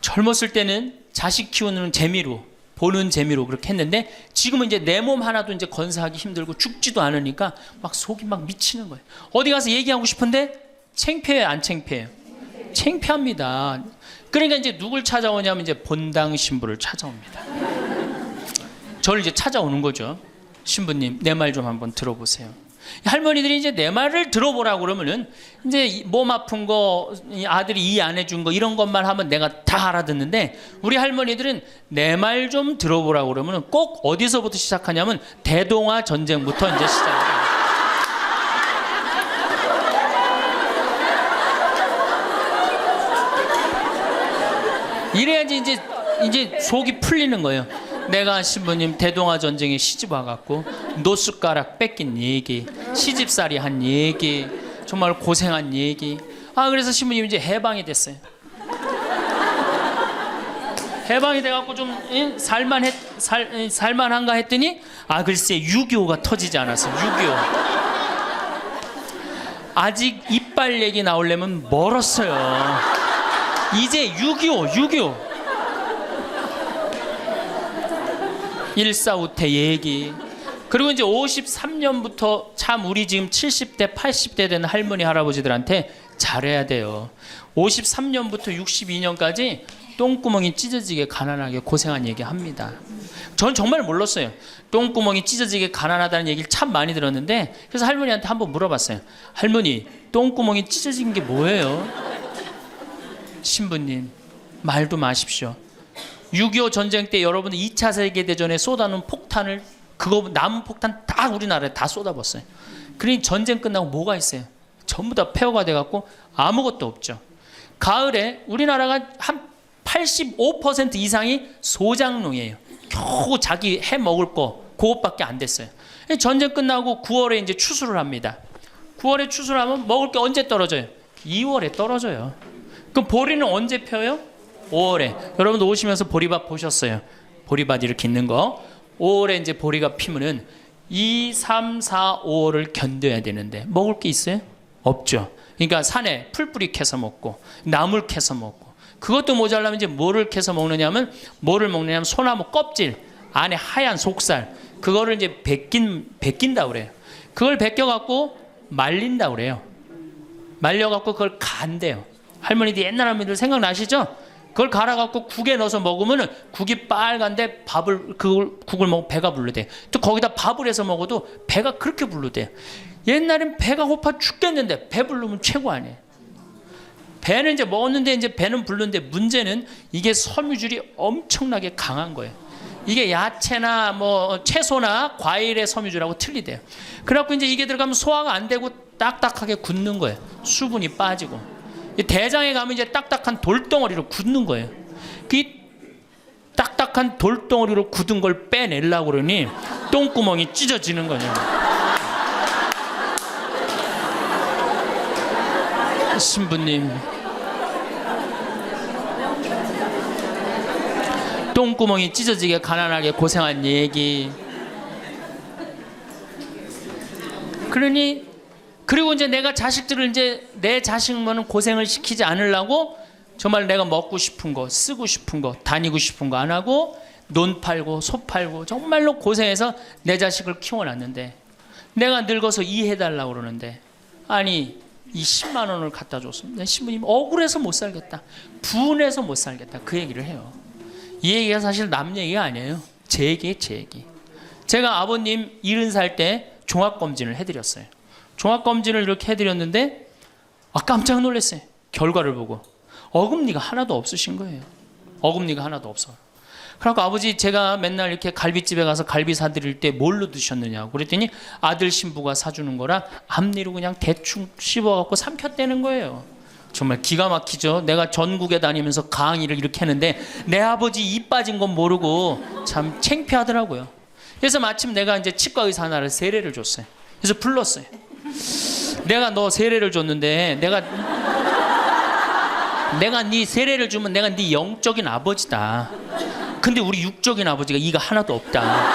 젊었을 때는 자식 키우는 재미로 보는 재미로 그렇게 했는데 지금은 이제 내 몸 하나도 이제 건사하기 힘들고 죽지도 않으니까 막 속이 막 미치는 거예요. 어디 가서 얘기하고 싶은데 창피해요, 안 창피해요? 창피합니다. 그러니까 이제 누굴 찾아오냐면 이제 본당 신부를 찾아옵니다. 저를 이제 찾아오는 거죠. 신부님, 내 말 좀 한번 들어보세요. 할머니들이 이제 내 말을 들어보라고 그러면은 이제 몸 아픈 거, 아들이 이해 안 해준 거 이런 것만 하면 내가 다 알아듣는데 우리 할머니들은 내 말 좀 들어보라고 그러면은 꼭 어디서부터 시작하냐면 대동아 전쟁부터 이제 시작해요. 이래야지 이제 속이 풀리는 거예요. 내가 신부님 대동아 전쟁에 시집 와갖고 노숟가락 뺏긴 얘기, 시집살이 한 얘기, 정말 고생한 얘기. 그래서 신부님 이제 해방이 됐어요. 해방이 돼갖고 좀 살만한가 했더니 글쎄 6.25가 터지지 않았어. 6.25 아직 이빨 얘기 나오려면 멀었어요. 이제 6.25 일사후퇴 얘기. 그리고 이제 53년부터 참 우리 지금 70대 80대 되는 할머니 할아버지들한테 잘해야 돼요. 53년부터 62년까지 똥구멍이 찢어지게 가난하게 고생한 얘기 합니다. 전 정말 몰랐어요. 똥구멍이 찢어지게 가난하다는 얘기를 참 많이 들었는데, 그래서 할머니한테 한번 물어봤어요. 할머니, 똥구멍이 찢어진 게 뭐예요? 신부님, 말도 마십시오. 6.25 전쟁 때 여러분들 2차 세계대전에 쏟아놓은 폭탄을, 그거 남은 폭탄 다 우리나라에 다 쏟아붓었어요. 그러니 전쟁 끝나고 뭐가 있어요? 전부 다 폐허가 돼갖고 아무것도 없죠. 가을에 우리나라가 한 85% 이상이 소작농이에요. 겨우 자기 해 먹을 거 그것밖에 안 됐어요. 전쟁 끝나고 9월에 이제 추수를 합니다. 9월에 추수를 하면 먹을 게 언제 떨어져요? 2월에 떨어져요. 그럼 보리는 언제 펴요? 5월에. 여러분도 오시면서 보리밭 보셨어요? 보리밭 이렇게 있는 거. 5월에 이제 보리가 피면은 2, 3, 4, 5월을 견뎌야 되는데 먹을 게 있어요? 없죠. 그러니까 산에 풀뿌리 캐서 먹고 나물 캐서 먹고, 그것도 모자라면 이제 뭐를 캐서 먹느냐면, 뭐를 먹느냐면 소나무 껍질 안에 하얀 속살, 그거를 이제 벗긴다 그래요. 그걸 벗겨갖고 말린다 그래요. 말려갖고 그걸 간대요. 할머니들, 옛날 할머니들 생각나시죠? 그걸 갈아갖고 국에 넣어서 먹으면 국이 빨간데 국을 먹으면 배가 부르대. 또 거기다 밥을 해서 먹어도 배가 그렇게 부르대. 옛날엔 배가 고파 죽겠는데 배 부르면 최고 아니에요. 배는 이제 먹었는데 이제 배는 부르는데, 문제는 이게 섬유질이 엄청나게 강한 거예요. 이게 야채나 뭐 채소나 과일의 섬유질하고 틀리대요. 그래갖고 이제 이게 들어가면 소화가 안 되고 딱딱하게 굳는 거예요. 수분이 빠지고. 대장에 가면 이제 딱딱한 돌덩어리로 굳는 거예요. 그 딱딱한 돌덩어리로 굳은 걸 빼내려고 그러니 똥구멍이 찢어지는 거죠. 신부님, 똥구멍이 찢어지게 가난하게 고생한 얘기. 그리고 이제 내가 자식들을, 이제 내 자식만은 고생을 시키지 않으려고 정말 내가 먹고 싶은 거, 쓰고 싶은 거, 다니고 싶은 거 안 하고 논 팔고 소 팔고 정말로 고생해서 내 자식을 키워놨는데, 내가 늙어서 이해해달라고 그러는데, 아니 이 10만 원을 갖다 줬으면 신부님 억울해서 못 살겠다, 분해서 못 살겠다, 그 얘기를 해요. 이 얘기가 사실 남 얘기가 아니에요. 제 얘기예요, 제 얘기. 제가 아버님 70살 때 종합검진을 해드렸어요. 종합검진을 이렇게 해드렸는데 깜짝 놀랐어요. 결과를 보고 어금니가 하나도 없으신 거예요. 어금니가 하나도 없어. 그래서 아버지, 제가 맨날 이렇게 갈비집에 가서 갈비 사드릴 때 뭘로 드셨느냐고 그랬더니 아들 신부가 사주는 거라 앞니로 그냥 대충 씹어갖고 삼켰다는 거예요. 정말 기가 막히죠. 내가 전국에 다니면서 강의를 이렇게 했는데 내 아버지 입 빠진 건 모르고 참 창피하더라고요. 그래서 마침 내가 이제 치과 의사 하나를 세례를 줬어요. 그래서 불렀어요. 내가 너 세례를 줬는데 내가 네 세례를 주면 내가 네 영적인 아버지다. 근데 우리 육적인 아버지가 이가 하나도 없다.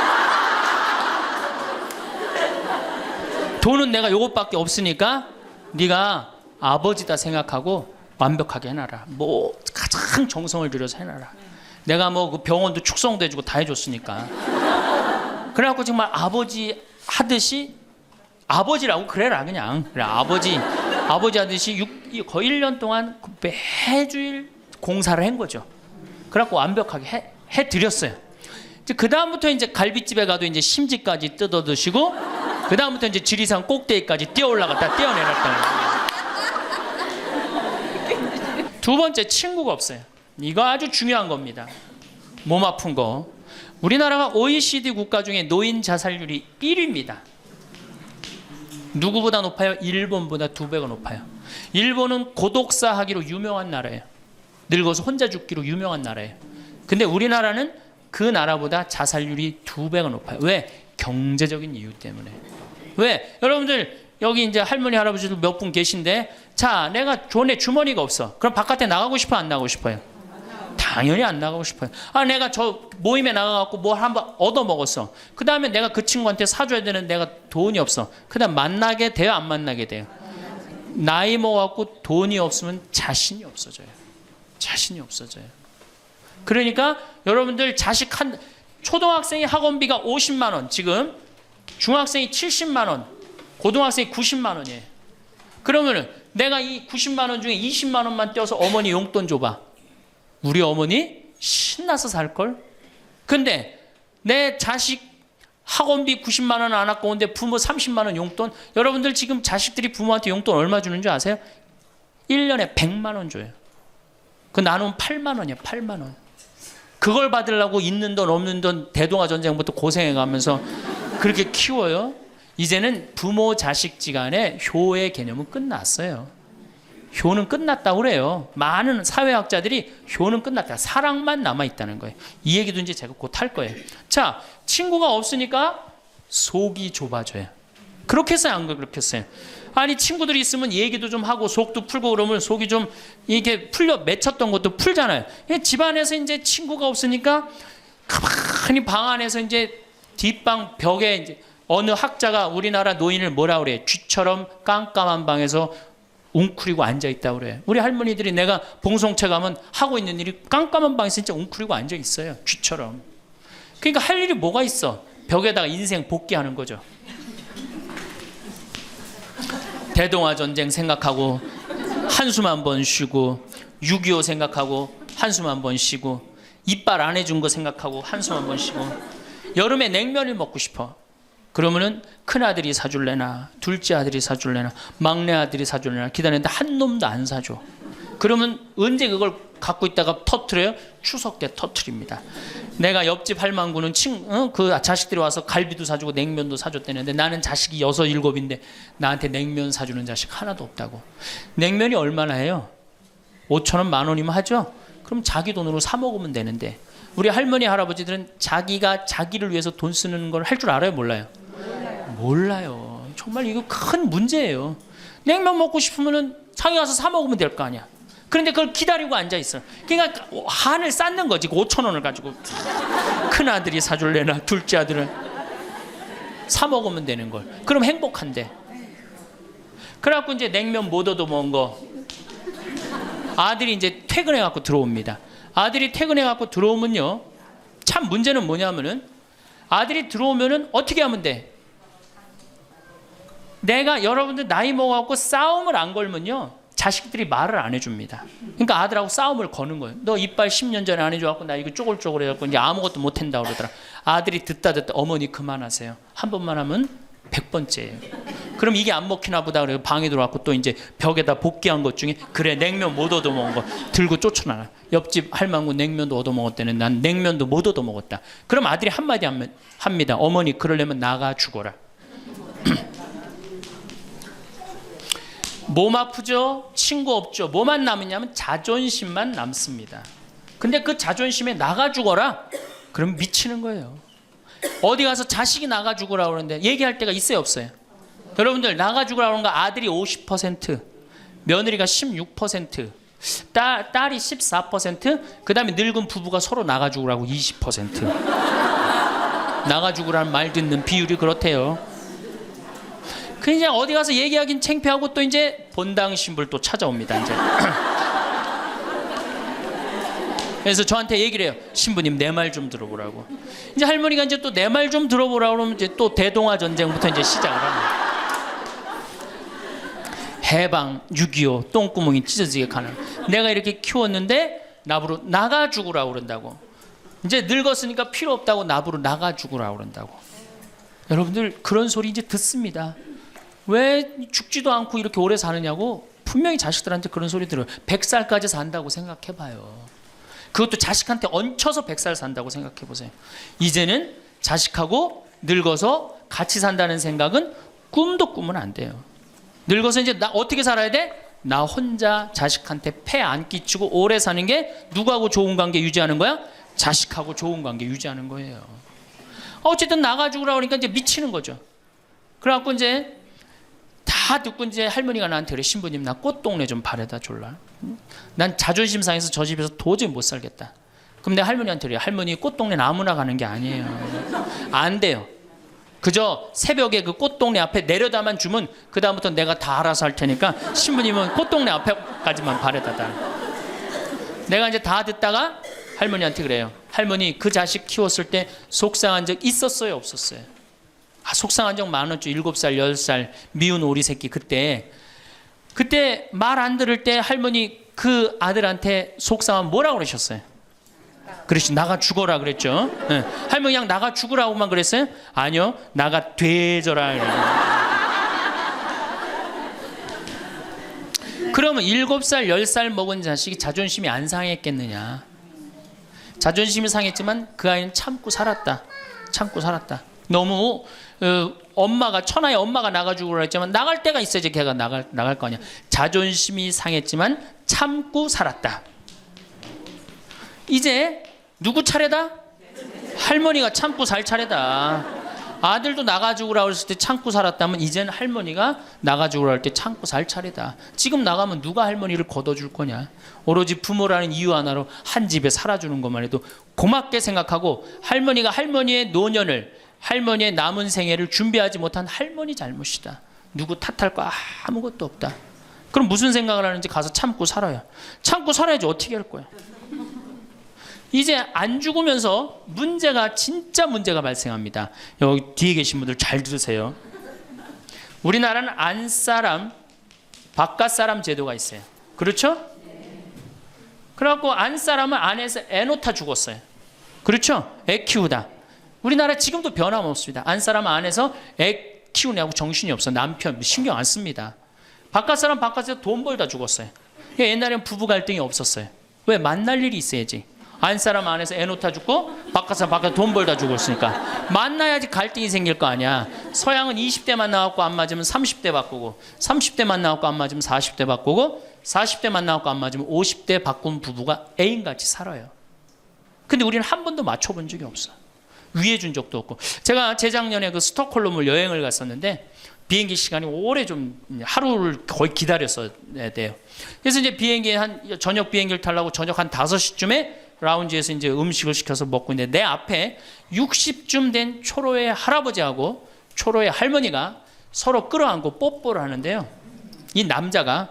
돈은 내가 요것밖에 없으니까 네가 아버지다 생각하고 완벽하게 해놔라. 뭐 가장 정성을 들여서 해놔라. 내가 뭐 그 병원도 축성도 해주고 다 해줬으니까. 그래갖고 정말 아버지 하듯이, 아버지라고 그래라 그냥. 그래, 아버지 하듯이 거의 1년 동안 매주일 공사를 한 거죠. 그래갖고 완벽하게 해드렸어요. 그 다음부터 이제 갈비집에 가도 이제 심지까지 뜯어 드시고, 그 다음부터 이제 지리산 꼭대기까지 뛰어 올라갔다 뛰어내렸다. 두 번째, 친구가 없어요. 이거 아주 중요한 겁니다. 몸 아픈 거. 우리나라가 OECD 국가 중에 노인 자살률이 1위입니다. 누구보다 높아요? 일본보다 2배가 높아요. 일본은 고독사 하기로 유명한 나라예요. 늙어서 혼자 죽기로 유명한 나라예요. 근데 우리나라는 그 나라보다 자살률이 2배가 높아요. 왜? 경제적인 이유 때문에. 왜? 여러분들 여기 이제 할머니 할아버지들 몇 분 계신데, 자, 내가 돈에 주머니가 없어. 그럼 바깥에 나가고 싶어, 안 나가고 싶어요? 당연히 안 나가고 싶어요. 내가 저 모임에 나가갖고 뭘 한번 얻어 먹었어. 그 다음에 내가 그 친구한테 사줘야 되는 내가 돈이 없어. 그 다음 만나게 돼요, 안 만나게 돼요? 나이 먹어갖고 돈이 없으면 자신이 없어져요. 자신이 없어져요. 그러니까 여러분들 자식 초등학생이 학원비가 50만 원, 지금 중학생이 70만 원, 고등학생이 90만 원이에요. 그러면은 내가 이 90만 원 중에 20만 원만 떼어서 어머니 용돈 줘봐. 우리 어머니 신나서 살걸? 근데 내 자식 학원비 90만 원 안 갖고 오는데 부모 30만 원 용돈. 여러분들 지금 자식들이 부모한테 용돈 얼마 주는 줄 아세요? 1년에 100만 원 줘요. 그 나누면 8만 원이야. 8만 원. 그걸 받으려고 있는 돈 없는 돈 대동아 전쟁부터 고생해가면서 그렇게 키워요. 이제는 부모 자식지간의 효의 개념은 끝났어요. 효는 끝났다고 그래요. 많은 사회학자들이 효는 끝났다. 사랑만 남아있다는 거예요. 이 얘기도 이제 제가 곧 할 거예요. 자, 친구가 없으니까 속이 좁아져요. 그렇겠어요? 안 그렇겠어요? 아니, 친구들이 있으면 얘기도 좀 하고 속도 풀고 그러면 속이 좀 이게 풀려 맺혔던 것도 풀잖아요. 집안에서 이제 친구가 없으니까 가만히 방 안에서 이제 뒷방 벽에 이제 어느 학자가 우리나라 노인을 뭐라 그래? 쥐처럼 깜깜한 방에서 웅크리고 앉아있다고 그래요. 우리 할머니들이 내가 봉송체 가면 하고 있는 일이 깜깜한 방에서 진짜 웅크리고 앉아있어요. 쥐처럼. 그러니까 할 일이 뭐가 있어? 벽에다가 인생 복귀하는 거죠. 대동아 전쟁 생각하고 한숨 한 번 쉬고 6.25 생각하고 한숨 한 번 쉬고 이빨 안 해준 거 생각하고 한숨 한 번 쉬고 여름에 냉면을 먹고 싶어. 그러면은 큰아들이 사줄래나 둘째 아들이 사줄래나 막내 아들이 사줄래나 기다리는데 한 놈도 안 사줘. 그러면 언제 그걸 갖고 있다가 터트려요? 추석 때 터트립니다. 내가 옆집 할망구는 그 자식들이 와서 갈비도 사주고 냉면도 사줬다는데 나는 자식이 6, 7인데 나한테 냉면 사주는 자식 하나도 없다고. 냉면이 얼마나 해요? 5,000원, 10,000원이면 하죠? 그럼 자기 돈으로 사 먹으면 되는데 우리 할머니 할아버지들은 자기가 자기를 위해서 돈 쓰는 걸 할 줄 알아요? 몰라요? 몰라요. 정말 이거 큰 문제예요. 냉면 먹고 싶으면 상해 가서 사 먹으면 될 거 아니야. 그런데 그걸 기다리고 앉아 있어. 그러니까 한을 쌓는 거지. 5,000원을 가지고 큰 아들이 사줄래나 둘째 아들은 사 먹으면 되는 걸. 그럼 행복한데. 그래갖고 이제 냉면 못 얻어 먹은 거 아들이 이제 퇴근해 갖고 들어옵니다. 아들이 퇴근해 갖고 들어오면요, 참 문제는 뭐냐면은 아들이 들어오면은 어떻게 하면 돼? 내가 여러분들 나이 먹어갖고 싸움을 안 걸면요 자식들이 말을 안 해줍니다. 그러니까 아들하고 싸움을 거는 거예요. 너 이빨 10년 전에 안 해줘갖고 나 이거 쪼글쪼글 해갖고 이제 아무것도 못 한다고 그러더라. 아들이 듣다 어머니 그만하세요. 한 번만 하면 100번째예요. 그럼 이게 안 먹히나 보다 그래요. 방에 들어왔고 또 이제 벽에다 복귀한 것 중에 그래 냉면 못 얻어 먹은 거 들고 쫓아나가. 옆집 할망구 냉면도 얻어 먹었다는 난 냉면도 못 얻어 먹었다. 그럼 아들이 한마디 합니다. 어머니 그러려면 나가 죽어라. 몸 아프죠? 친구 없죠? 뭐만 남으냐면 자존심만 남습니다. 근데 그 자존심에 나가 죽어라? 그럼 미치는 거예요. 어디 가서 자식이 나가 죽으라 그러는데 얘기할 때가 있어요 없어요? 여러분들 나가 죽으라 그러는 거 아들이 50%, 며느리가 16%, 딸이 14%, 그 다음에 늙은 부부가 서로 나가 죽으라고 20%. 나가 죽으라는 말 듣는 비율이 그렇대요. 그냥 어디 가서 얘기하긴 창피하고 또 이제 본당 신불 또 찾아옵니다. 이제. 그래서 저한테 얘기를 해요. 신부님 내 말 좀 들어보라고. 이제 할머니가 이제 또 내 말 좀 들어보라고 그러면 이제 또 대동아 전쟁부터 이제 시작을 합니다. 해방 6.25 똥구멍이 찢어지게 가는. 내가 이렇게 키웠는데 나부로 나가 죽으라고 그런다고. 이제 늙었으니까 필요 없다고 나부로 나가 죽으라고 그런다고. 여러분들 그런 소리 이제 듣습니다. 왜 죽지도 않고 이렇게 오래 사느냐고 분명히 자식들한테 그런 소리 들어요. 100살까지 산다고 생각해봐요. 그것도 자식한테 얹혀서 100살 산다고 생각해보세요. 이제는 자식하고 늙어서 같이 산다는 생각은 꿈도 꾸면 안 돼요. 늙어서 이제 나 어떻게 살아야 돼? 나 혼자 자식한테 폐 안 끼치고 오래 사는 게 누구하고 좋은 관계 유지하는 거야? 자식하고 좋은 관계 유지하는 거예요. 어쨌든 나가 죽으라 그러니까 이제 미치는 거죠. 그래갖고 이제 다 듣고 이제 할머니가 나한테 그래. 신부님 나 꽃동네 좀 바래다 줄라. 난 자존심 상해서 저 집에서 도저히 못 살겠다. 그럼 내가 할머니한테 그래. 할머니 꽃동네는 아무나 가는 게 아니에요. 안 돼요. 그저 새벽에 그 꽃동네 앞에 내려다만 주면 그 다음부터 내가 다 알아서 할 테니까 신부님은 꽃동네 앞에까지만 바래다 달. 내가 이제 다 듣다가 할머니한테 그래요. 할머니 그 자식 키웠을 때 속상한 적 있었어요 없었어요? 속상한 적 많았죠. 7살 10살 미운 오리 새끼 그때 말 안 들을 때 할머니 그 아들한테 속상하면 뭐라고 그러셨어요? 그렇지, 나가 죽어라 그랬죠. 네. 할머니 그냥 나가 죽으라고만 그랬어요? 아니요, 나가 되져라. 그러면 7살, 10살 먹은 자식이 자존심이 안 상했겠느냐? 자존심이 상했지만 그 아이는 참고 살았다. 참고 살았다. 너무 엄마가, 천하의 엄마가 나가 죽으라 했지만 나갈 때가 있어야지 걔가 나갈 거 아니야. 자존심이 상했지만 참고 살았다. 이제 누구 차례다? 할머니가 참고 살 차례다. 아들도 나가 죽으라 그랬을 때 참고 살았다면 이제는 할머니가 나가 죽으라 할 때 참고 살 차례다. 지금 나가면 누가 할머니를 걷어줄 거냐? 오로지 부모라는 이유 하나로 한 집에 살아주는 것만 해도 고맙게 생각하고, 할머니가 할머니의 노년을, 할머니의 남은 생애를 준비하지 못한 할머니 잘못이다. 누구 탓할 거 아무것도 없다. 그럼 무슨 생각을 하는지 가서 참고 살아요. 참고 살아야지 어떻게 할 거야. 이제 안 죽으면서 문제가, 진짜 문제가 발생합니다. 여기 뒤에 계신 분들 잘 들으세요. 우리나라는 안사람, 바깥사람 제도가 있어요. 그렇죠? 그래갖고 안사람은 안에서 애 놓다 죽었어요. 그렇죠? 애 키우다. 우리나라 지금도 변함없습니다. 안사람은 안에서 애 키우냐고 정신이 없어. 남편 신경 안 씁니다. 바깥사람 바깥에서 돈 벌다 죽었어요. 옛날에는 부부 갈등이 없었어요. 왜? 만날 일이 있어야지. 안사람 안에서 애 놓다 죽고 바깥사람 바깥에 돈 벌다 죽었으니까 만나야지 갈등이 생길 거 아니야. 서양은 20대만 나왔고 안 맞으면 30대 바꾸고, 30대만 나왔고 안 맞으면 40대 바꾸고, 40대만 나왔고 안 맞으면 50대 바꾼 부부가 애인같이 살아요. 근데 우리는 한 번도 맞춰본 적이 없어. 위해준 적도 없고. 제가 재작년에 그 스톡홀름을 여행을 갔었는데 비행기 시간이 오래 좀 하루를 거의 기다렸어야 돼요. 그래서 이제 비행기 저녁 비행기를 타려고 저녁 한 5시쯤에 라운지에서 이제 음식을 시켜서 먹고 있는데 내 앞에 60쯤 된 초로의 할아버지하고 초로의 할머니가 서로 끌어안고 뽀뽀를 하는데요. 이 남자가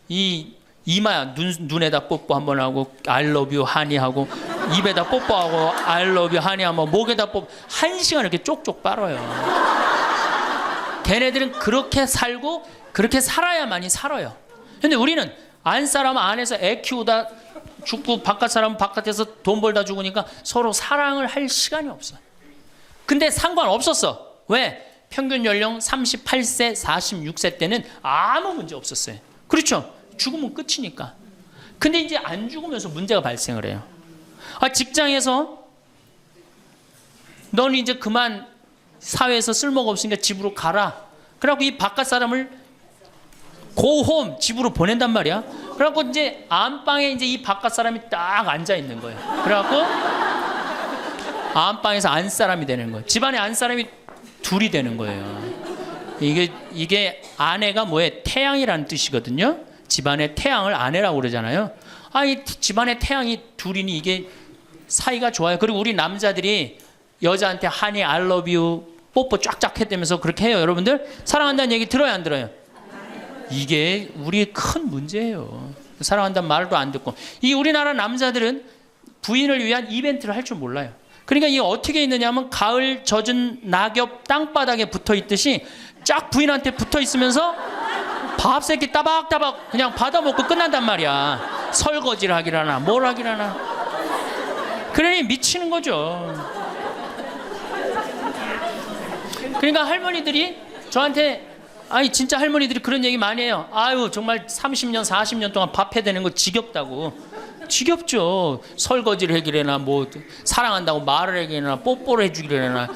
이 이마 눈에다 뽀뽀 한번 하고 I love you 하니 하고, 입에다 뽀뽀하고 I love you 하니 하고, 목에다 뽀뽀 1시간 이렇게 쪽쪽 빨아요. 걔네들은 그렇게 살고 그렇게 살아야만이 살아요. 근데 우리는 안 사람 안에서 애 키우다 죽고 바깥 사람은 바깥에서 돈 벌다 죽으니까 서로 사랑을 할 시간이 없어. 근데 상관없었어. 왜? 평균 연령 38세, 46세 때는 아무 문제 없었어요. 그렇죠? 죽으면 끝이니까. 근데 이제 안 죽으면서 문제가 발생을 해요. 직장에서 너는 이제 그만 사회에서 쓸모가 없으니까 집으로 가라. 그래갖고 이 바깥 사람을 고홈 집으로 보낸단 말이야. 그래갖고 이제 안방에 이제 이 바깥 사람이 딱 앉아 있는 거예요. 그래갖고 안방에서 안 사람이 되는 거예요. 집안에 안 사람이 둘이 되는 거예요. 이게 아내가 뭐에 태양이라는 뜻이거든요. 집안의 태양을 아내라고 그러잖아요. 이 집안의 태양이 둘이니 이게 사이가 좋아요. 그리고 우리 남자들이 여자한테 하니 I love you 뽀뽀 쫙쫙 해대면서 그렇게 해요. 여러분들 사랑한다는 얘기 들어요, 안 들어요? 이게 우리의 큰 문제예요. 사랑한다는 말도 안 듣고. 이 우리나라 남자들은 부인을 위한 이벤트를 할 줄 몰라요. 그러니까 이게 어떻게 있느냐면 가을 젖은 낙엽 땅바닥에 붙어 있듯이 쫙 부인한테 붙어 있으면서 밥 새끼 따박따박 그냥 받아 먹고 끝난단 말이야. 설거지를 하기라나 뭘 하기라나. 그러니 미치는 거죠. 그러니까 할머니들이 저한테, 진짜 할머니들이 그런 얘기 많이 해요. 아유 정말 30년 40년 동안 밥 해대는 거 지겹다고. 지겹죠. 설거지를 해기래나 뭐 사랑한다고 말을 해기래나 뽀뽀를 해주기래나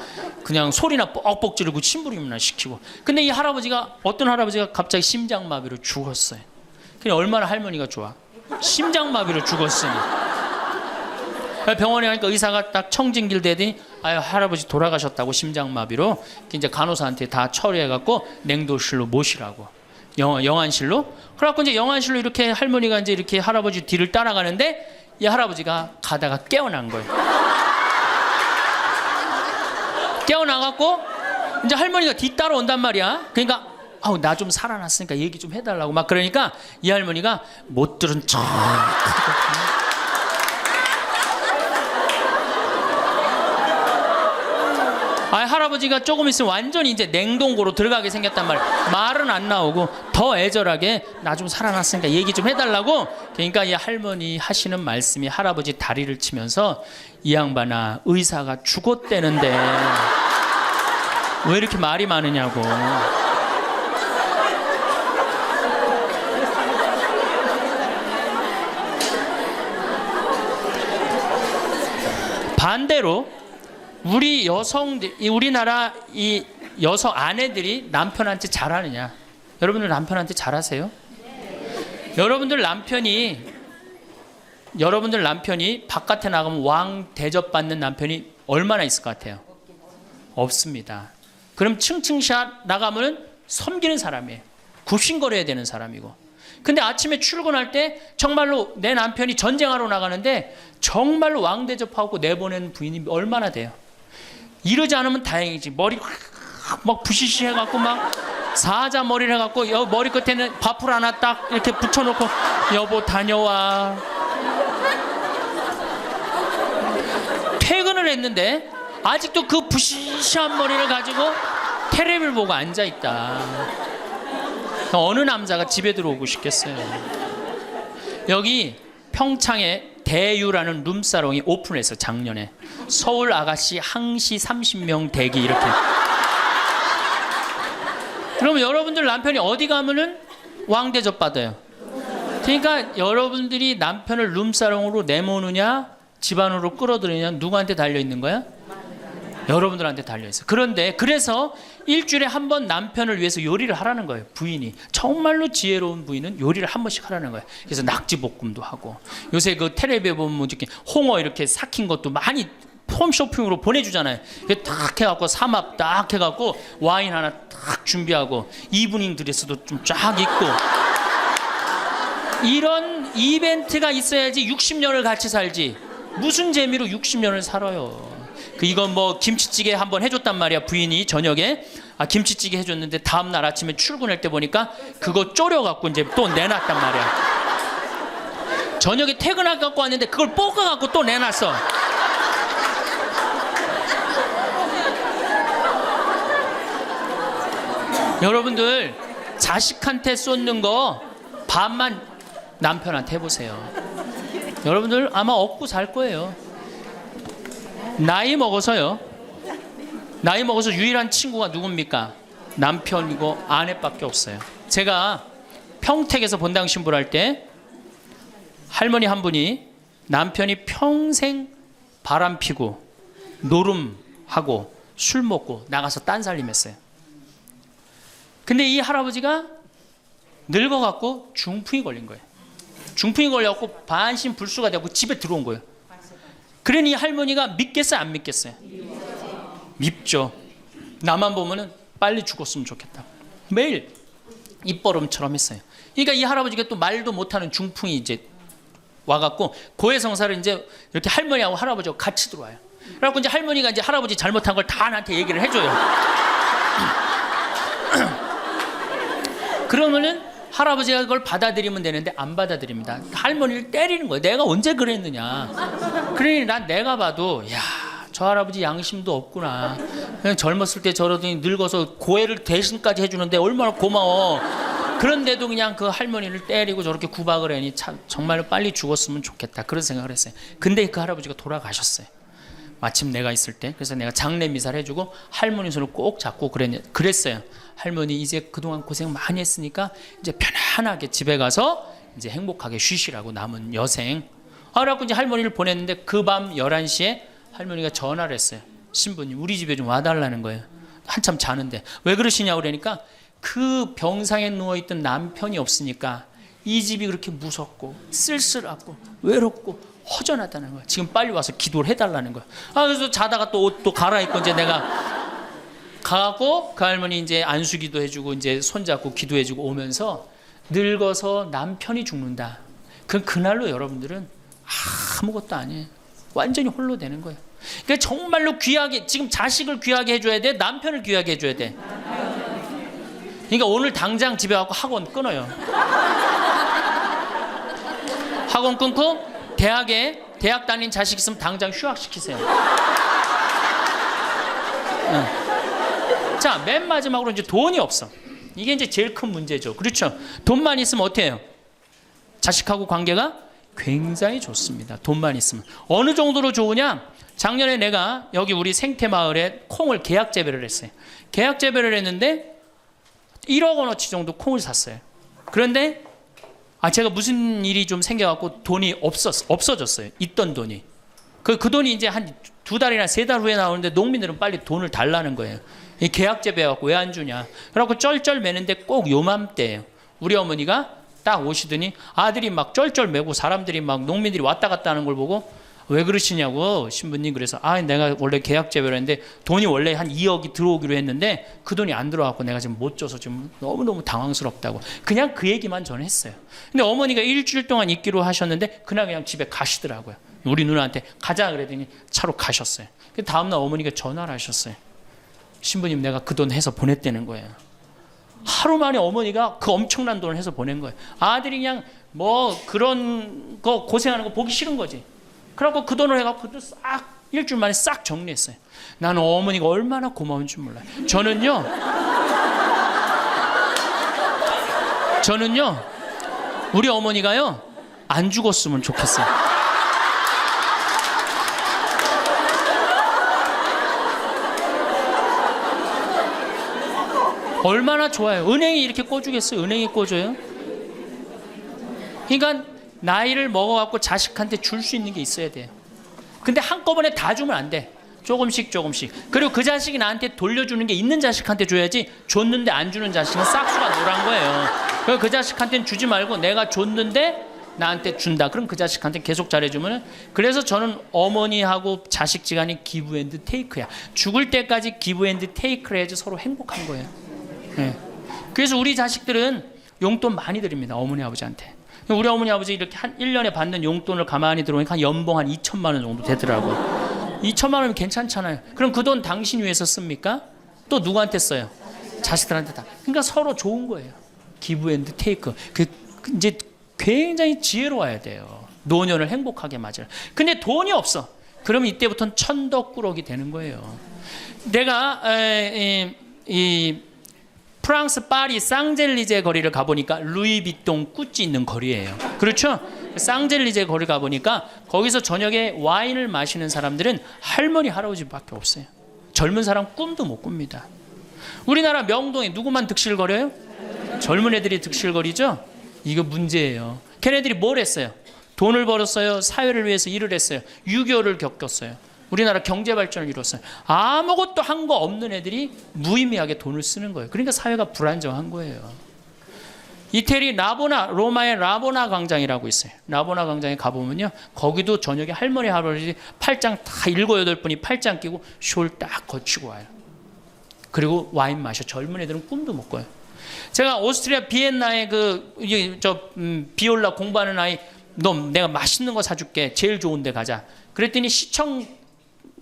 그냥 소리나 뻑뻑 지르고 침부림이나 시키고. 근데 이 할아버지가, 어떤 할아버지가 갑자기 심장마비로 죽었어요. 그냥 얼마나 할머니가 좋아. 심장마비로 죽었으니. 병원에 가니까 의사가 딱 청진길 대더니 할아버지 돌아가셨다고, 심장마비로. 이제 간호사한테 다 처리해갖고 냉도실로 모시라고. 영안실로. 그래갖고 이제 영안실로 이렇게 할머니가 이제 이렇게 할아버지 뒤를 따라가는데 이 할아버지가 가다가 깨어난 거예요. 깨어나갖고 이제 할머니가 뒤 따라온단 말이야. 그러니까 나 좀 살아났으니까 얘기 좀 해달라고 막 그러니까 이 할머니가 못 들은 척 할아버지가 조금 있으면 완전히 이제 냉동고로 들어가게 생겼단 말이야. 말은 안 나오고 더 애절하게 나 좀 살아났으니까 얘기 좀 해달라고. 그러니까 이 할머니 하시는 말씀이 할아버지 다리를 치면서 이 양반아 의사가 죽었대는데 왜 이렇게 말이 많으냐고. 반대로 우리 여성들, 우리나라 이 여성 아내들이 남편한테 잘하느냐? 여러분들 남편한테 잘하세요? 여러분들 남편이 바깥에 나가면 왕 대접받는 남편이 얼마나 있을 것 같아요? 없습니다. 그럼 층층샷 나가면 섬기는 사람이에요. 굽신거려야 되는 사람이고. 근데 아침에 출근할 때 정말로 내 남편이 전쟁하러 나가는데 정말로 왕 대접하고 내보내는 부인이 얼마나 돼요? 이러지 않으면 다행이지. 머리 막 부시시 해갖고 막 사자 머리를 해갖고 머리 끝에는 밥풀 하나 딱 이렇게 붙여놓고 여보 다녀와. 퇴근을 했는데 아직도 그 부시시한 머리를 가지고 테레비를 보고 앉아있다. 어느 남자가 집에 들어오고 싶겠어요. 여기 평창에 대유라는 룸사롱이 오픈했어. 작년에. 서울 아가씨 항시 30명 대기 이렇게. 그러면 여러분들 남편이 어디 가면은 왕대접 받아요. 그러니까 여러분들이 남편을 룸사롱으로 내모느냐 집안으로 끌어들이느냐 누구한테 달려있는 거야? 여러분들한테 달려있어요. 그런데 그래서 일주일에 한 번 남편을 위해서 요리를 하라는 거예요. 부인이. 정말로 지혜로운 부인은 요리를 한 번씩 하라는 거예요. 그래서 낙지볶음도 하고 요새 그 텔레비에 보면 이렇게 홍어 이렇게 삭힌 것도 많이 홈쇼핑으로 보내주잖아요. 딱 해갖고 삼합 딱 해갖고 와인 하나 딱 준비하고 이브닝 드레스도 좀 쫙 입고 이런 이벤트가 있어야지 60년을 같이 살지. 무슨 재미로 60년을 살아요. 이건 뭐 김치찌개 한번 해줬단 말이야. 부인이 저녁에 김치찌개 해줬는데 다음날 아침에 출근할 때 보니까 그거 졸여갖고 이제 또 내놨단 말이야. 저녁에 퇴근할 갖고 왔는데 그걸 볶아갖고 또 내놨어. 여러분들 자식한테 쏟는 거 반만 남편한테 해보세요. 여러분들 아마 얻고 살 거예요. 나이 먹어서 유일한 친구가 누굽니까? 남편이고 아내밖에 없어요. 제가 평택에서 본당 신부를 할 때 할머니 한 분이 남편이 평생 바람 피고 노름하고 술 먹고 나가서 딴살림했어요. 근데 이 할아버지가 늙어갖고 중풍이 걸린 거예요. 중풍이 걸려갖고 반신불수가 되고 집에 들어온 거예요. 그러니 할머니가 믿겠어요, 안 믿겠어요? 밉죠. 나만 보면은 빨리 죽었으면 좋겠다. 매일 입버릇처럼 했어요. 그러니까 이 할아버지가 또 말도 못하는 중풍이 이제 와갖고 고해성사를 이제 이렇게 할머니하고 할아버지하고 같이 들어와요. 그래갖고 이제 할머니가 이제 할아버지 잘못한 걸 다 나한테 얘기를 해줘요. 그러면은 할아버지가 그걸 받아들이면 되는데 안 받아들입니다. 할머니를 때리는 거예요. 내가 언제 그랬느냐. 그러니 난 내가 봐도 야, 저 할아버지 양심도 없구나. 그냥 젊었을 때 저러더니 늙어서 고해를 대신까지 해주는데 얼마나 고마워. 그런데도 그냥 그 할머니를 때리고 저렇게 구박을 하니 참 정말로 빨리 죽었으면 좋겠다. 그런 생각을 했어요. 근데 그 할아버지가 돌아가셨어요. 마침 내가 있을 때. 그래서 내가 장례 미사를 해주고 할머니 손을 꼭 잡고 그랬어요. 할머니 이제 그동안 고생 많이 했으니까 이제 편안하게 집에 가서 이제 행복하게 쉬시라고 남은 여생. 그래갖고 이제 할머니를 보냈는데 그 밤 11시에 할머니가 전화를 했어요. 신부님 우리 집에 좀 와달라는 거예요. 한참 자는데. 왜 그러시냐고 그러니까 그 병상에 누워있던 남편이 없으니까 이 집이 그렇게 무섭고 쓸쓸하고 외롭고 허전하다는 거야. 지금 빨리 와서 기도를 해달라는 거야. 그래서 자다가 또 옷도 갈아입고 이제 내가 가고 그 할머니 이제 안수기도 해주고 이제 손잡고 기도해주고 오면서 늙어서 남편이 죽는다. 그날로 여러분들은 아무것도 아니에요. 완전히 홀로 되는 거예요. 그러니까 정말로 귀하게 지금 자식을 귀하게 해줘야 돼. 남편을 귀하게 해줘야 돼. 그러니까 오늘 당장 집에 가고 학원 끊어요. 학원 끊고 대학 다닌 자식 있으면 당장 휴학시키세요. 응. 자, 맨 마지막으로 이제 돈이 없어. 이게 이제 제일 큰 문제죠. 그렇죠? 돈만 있으면 어때요? 자식하고 관계가 굉장히 좋습니다. 돈만 있으면. 어느 정도로 좋으냐? 작년에 내가 여기 우리 생태마을에 콩을 계약 재배를 했어요. 계약 재배를 했는데 1억 원어치 정도 콩을 샀어요. 그런데 제가 무슨 일이 좀 생겨갖고 돈이 없어졌어요. 있던 돈이. 그 돈이 이제 한 2달이나 3달 후에 나오는데 농민들은 빨리 돈을 달라는 거예요. 이 계약 재배해갖고 왜 안 주냐. 그래갖고 쩔쩔 매는데 꼭 요맘때예요. 우리 어머니가 딱 오시더니 아들이 막 쩔쩔 매고 사람들이 막 농민들이 왔다 갔다 하는 걸 보고 왜 그러시냐고 신부님. 그래서 내가 원래 계약 재배를 했는데 돈이 원래 한 2억이 들어오기로 했는데 그 돈이 안 들어왔고 내가 지금 못 줘서 지금 너무너무 당황스럽다고 그냥 그 얘기만 저는 했어요. 근데 어머니가 일주일 동안 있기로 하셨는데 그냥 집에 가시더라고요. 우리 누나한테 가자 그랬더니 차로 가셨어요. 다음날 어머니가 전화를 하셨어요. 신부님 내가 그 돈 해서 보냈다는 거예요. 하루 만에 어머니가 그 엄청난 돈을 해서 보낸 거예요. 아들이 그냥 뭐 그런 거 고생하는 거 보기 싫은 거지. 그래갖고 그 돈을 해갖고 싹 일주일 만에 싹 정리했어요. 나는 어머니가 얼마나 고마운 줄 몰라요. 저는요 우리 어머니가요 안 죽었으면 좋겠어요. 얼마나 좋아요. 은행이 이렇게 꿔주겠어요? 은행이 꿔줘요? 그러니까 나이를 먹어갖고 자식한테 줄 수 있는 게 있어야 돼요. 근데 한꺼번에 다 주면 안 돼. 조금씩. 그리고 그 자식이 나한테 돌려주는 게 있는 자식한테 줘야지 줬는데 안 주는 자식은 싹수가 노란 거예요. 그래서 그 자식한테는 주지 말고 내가 줬는데 나한테 준다. 그럼 그 자식한테 계속 잘해주면. 그래서 저는 어머니하고 자식 지간이 기브 앤드 테이크야. 죽을 때까지 기브 앤드 테이크를 해야지 서로 행복한 거예요. 네. 그래서 우리 자식들은 용돈 많이 드립니다. 어머니 아버지한테. 우리 어머니 아버지 이렇게 한 1년에 받는 용돈을 가만히 들어보니까 연봉 한 2천만 원 정도 되더라고요. 2천만 원이면 괜찮잖아요. 그럼 그 돈 당신 위해서 씁니까? 또 누구한테 써요? 자식들한테 다. 그러니까 서로 좋은 거예요. 기브 앤드 테이크. 이제 굉장히 지혜로워야 돼요. 노년을 행복하게 맞아요. 근데 돈이 없어. 그러면 이때부터는 천덕꾸러기 되는 거예요. 내가 프랑스 파리 쌍젤리제 거리를 가보니까 루이비통 꾸찌 있는 거리예요. 그렇죠? 쌍젤리제 거리 가보니까 거기서 저녁에 와인을 마시는 사람들은 할머니 할아버지밖에 없어요. 젊은 사람 꿈도 못 꿉니다. 우리나라 명동에 누구만 득실거려요? 젊은 애들이 득실거리죠? 이거 문제예요. 걔네들이 뭘 했어요? 돈을 벌었어요. 사회를 위해서 일을 했어요. 6.25를 겪었어요. 우리나라 경제 발전을 이뤘어요. 아무것도 한 거 없는 애들이 무의미하게 돈을 쓰는 거예요. 그러니까 사회가 불안정한 거예요. 이태리 로마의 라보나 광장이라고 있어요. 라보나 광장에 가보면요, 거기도 저녁에 할머니 할아버지 팔짱 다 7, 8분이 팔짱 끼고 숄 딱 거치고 와요. 그리고 와인 마셔. 젊은 애들은 꿈도 못 꿔요. 제가 오스트리아 비엔나에 비올라 공부하는 아이, 너 내가 맛있는 거 사줄게. 제일 좋은 데 가자. 그랬더니 시청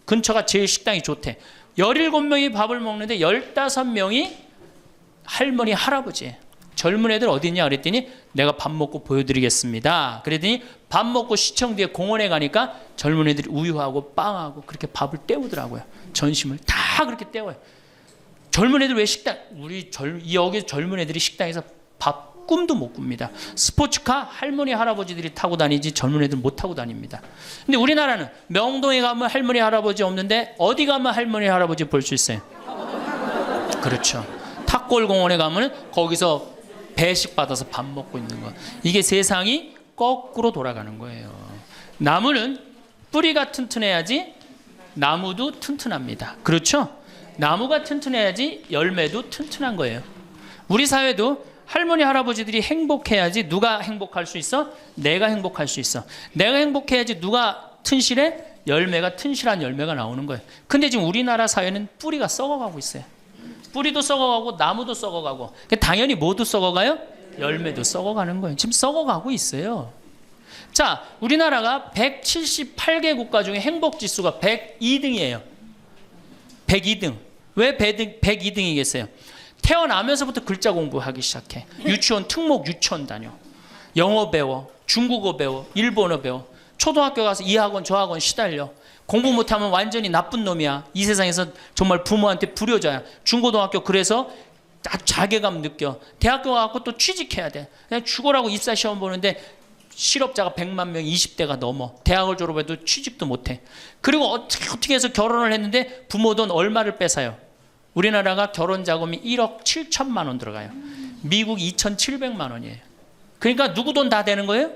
근처가 제일 식당이 좋대. 17명이 밥을 먹는데 15명이 할머니 할아버지예요. 젊은 애들 어디 있냐 그랬더니 내가 밥 먹고 보여드리겠습니다. 그랬더니 밥 먹고 시청 뒤에 공원에 가니까 젊은 애들이 우유하고 빵하고 그렇게 밥을 때우더라고요. 전심을 다 그렇게 때워요. 젊은 애들 왜 여기 젊은 애들이 식당에서 밥 꿈도 못 꿉니다. 스포츠카 할머니 할아버지들이 타고 다니지 젊은 애들 못 타고 다닙니다. 근데 우리나라는 명동에 가면 할머니 할아버지 없는데 어디 가면 할머니 할아버지 볼 수 있어요? 그렇죠. 탑골공원에 가면 거기서 배식 받아서 밥 먹고 있는 거. 이게 세상이 거꾸로 돌아가는 거예요. 나무는 뿌리가 튼튼해야지 나무도 튼튼합니다. 그렇죠? 나무가 튼튼해야지 열매도 튼튼한 거예요. 우리 사회도 할머니 할아버지들이 행복해야지 누가 행복할 수 있어? 내가 행복할 수 있어. 내가 행복해야지 누가 튼실해? 튼실한 열매가 나오는 거예요. 근데 지금 우리나라 사회는 뿌리가 썩어가고 있어요. 뿌리도 썩어가고 나무도 썩어가고 당연히 모두 썩어가요? 열매도 썩어가는 거예요. 지금 썩어가고 있어요. 자, 우리나라가 178개 국가 중에 행복지수가 102등이에요. 102등. 왜 102등이겠어요? 태어나면서부터 글자 공부하기 시작해. 유치원 특목 유치원 다녀. 영어 배워. 중국어 배워. 일본어 배워. 초등학교 가서 이 학원 저 학원 시달려. 공부 못하면 완전히 나쁜 놈이야. 이 세상에서 정말 부모한테 불효자야. 중고등학교 그래서 아주 자괴감 느껴. 대학교 가고 또 취직해야 돼. 그냥 죽어라고 입사 시험 보는데 실업자가 100만 명, 20대가 넘어. 대학을 졸업해도 취직도 못해. 그리고 어떻게 해서 결혼을 했는데 부모 돈 얼마를 뺏어요. 우리나라가 결혼 자금이 1억 7천만 원 들어가요. 미국 2,700만 원이에요. 그러니까 누구 돈 다 되는 거예요?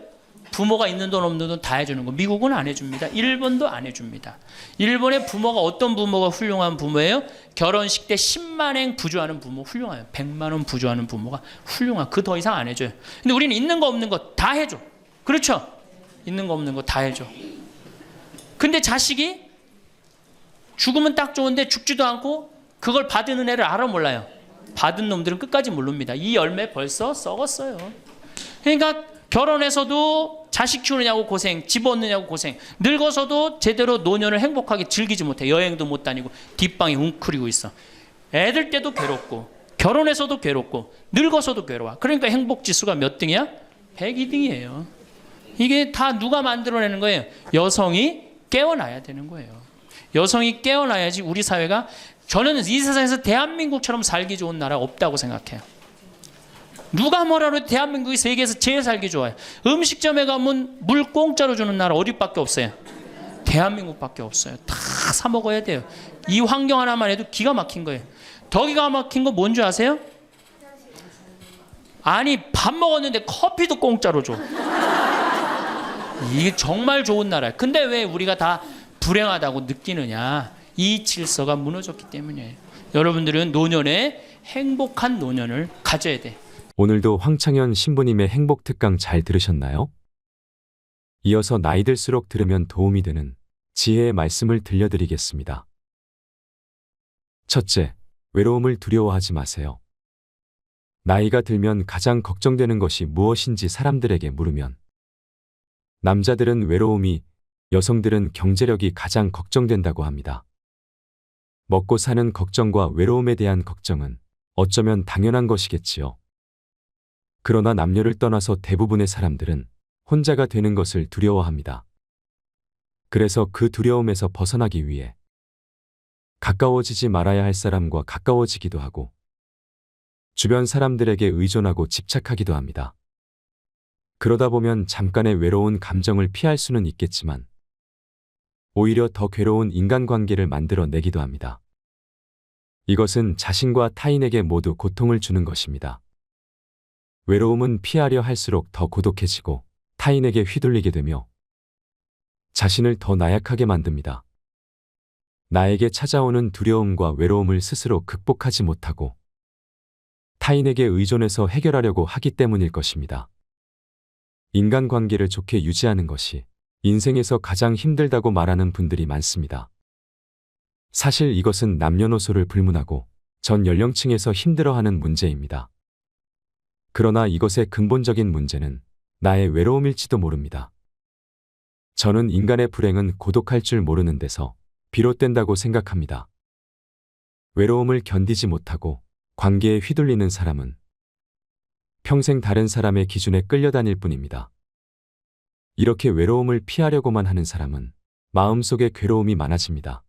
부모가 있는 돈 없는 돈 다 해주는 거. 미국은 안 해줍니다. 일본도 안 해줍니다. 일본의 부모가 어떤 부모가 훌륭한 부모예요? 결혼식 때 10만엔 부조하는 부모 훌륭해요. 100만 원 부조하는 부모가 훌륭한. 그 더 이상 안 해줘요. 근데 우리는 있는 거 없는 거 다 해줘. 그렇죠? 있는 거 없는 거 다 해줘. 근데 자식이 죽으면 딱 좋은데 죽지도 않고 그걸 받은 은혜를 알아 몰라요. 받은 놈들은 끝까지 모릅니다. 이 열매 벌써 썩었어요. 그러니까 결혼해서도 자식 키우느냐고 고생, 집 얻느냐고 고생, 늙어서도 제대로 노년을 행복하게 즐기지 못해. 여행도 못 다니고 뒷방에 웅크리고 있어. 애들 때도 괴롭고 결혼해서도 괴롭고 늙어서도 괴로워. 그러니까 행복지수가 몇 등이야? 102등이에요. 이게 다 누가 만들어내는 거예요? 여성이 깨어나야 되는 거예요. 여성이 깨어나야지 우리 사회가, 저는 이 세상에서 대한민국처럼 살기 좋은 나라 없다고 생각해요. 누가 뭐라도 해도 대한민국이 세계에서 제일 살기 좋아요. 음식점에 가면 물 공짜로 주는 나라 어디밖에 없어요? 대한민국밖에 없어요. 다 사 먹어야 돼요. 이 환경 하나만 해도 기가 막힌 거예요. 더 기가 막힌 거 뭔지 아세요? 아니 밥 먹었는데 커피도 공짜로 줘. 이게 정말 좋은 나라예요. 근데 왜 우리가 다 불행하다고 느끼느냐? 이 질서가 무너졌기 때문이에요. 여러분들은 노년에 행복한 노년을 가져야 돼. 오늘도 황창현 신부님의 행복 특강 잘 들으셨나요? 이어서 나이 들수록 들으면 도움이 되는 지혜의 말씀을 들려드리겠습니다. 첫째, 외로움을 두려워하지 마세요. 나이가 들면 가장 걱정되는 것이 무엇인지 사람들에게 물으면 남자들은 외로움이, 여성들은 경제력이 가장 걱정된다고 합니다. 먹고 사는 걱정과 외로움에 대한 걱정은 어쩌면 당연한 것이겠지요. 그러나 남녀를 떠나서 대부분의 사람들은 혼자가 되는 것을 두려워합니다. 그래서 그 두려움에서 벗어나기 위해 가까워지지 말아야 할 사람과 가까워지기도 하고 주변 사람들에게 의존하고 집착하기도 합니다. 그러다 보면 잠깐의 외로운 감정을 피할 수는 있겠지만 오히려 더 괴로운 인간관계를 만들어내기도 합니다. 이것은 자신과 타인에게 모두 고통을 주는 것입니다. 외로움은 피하려 할수록 더 고독해지고 타인에게 휘둘리게 되며 자신을 더 나약하게 만듭니다. 나에게 찾아오는 두려움과 외로움을 스스로 극복하지 못하고 타인에게 의존해서 해결하려고 하기 때문일 것입니다. 인간관계를 좋게 유지하는 것이 인생에서 가장 힘들다고 말하는 분들이 많습니다. 사실 이것은 남녀노소를 불문하고 전 연령층에서 힘들어하는 문제입니다. 그러나 이것의 근본적인 문제는 나의 외로움일지도 모릅니다. 저는 인간의 불행은 고독할 줄 모르는 데서 비롯된다고 생각합니다. 외로움을 견디지 못하고 관계에 휘둘리는 사람은 평생 다른 사람의 기준에 끌려다닐 뿐입니다. 이렇게 외로움을 피하려고만 하는 사람은 마음속에 괴로움이 많아집니다.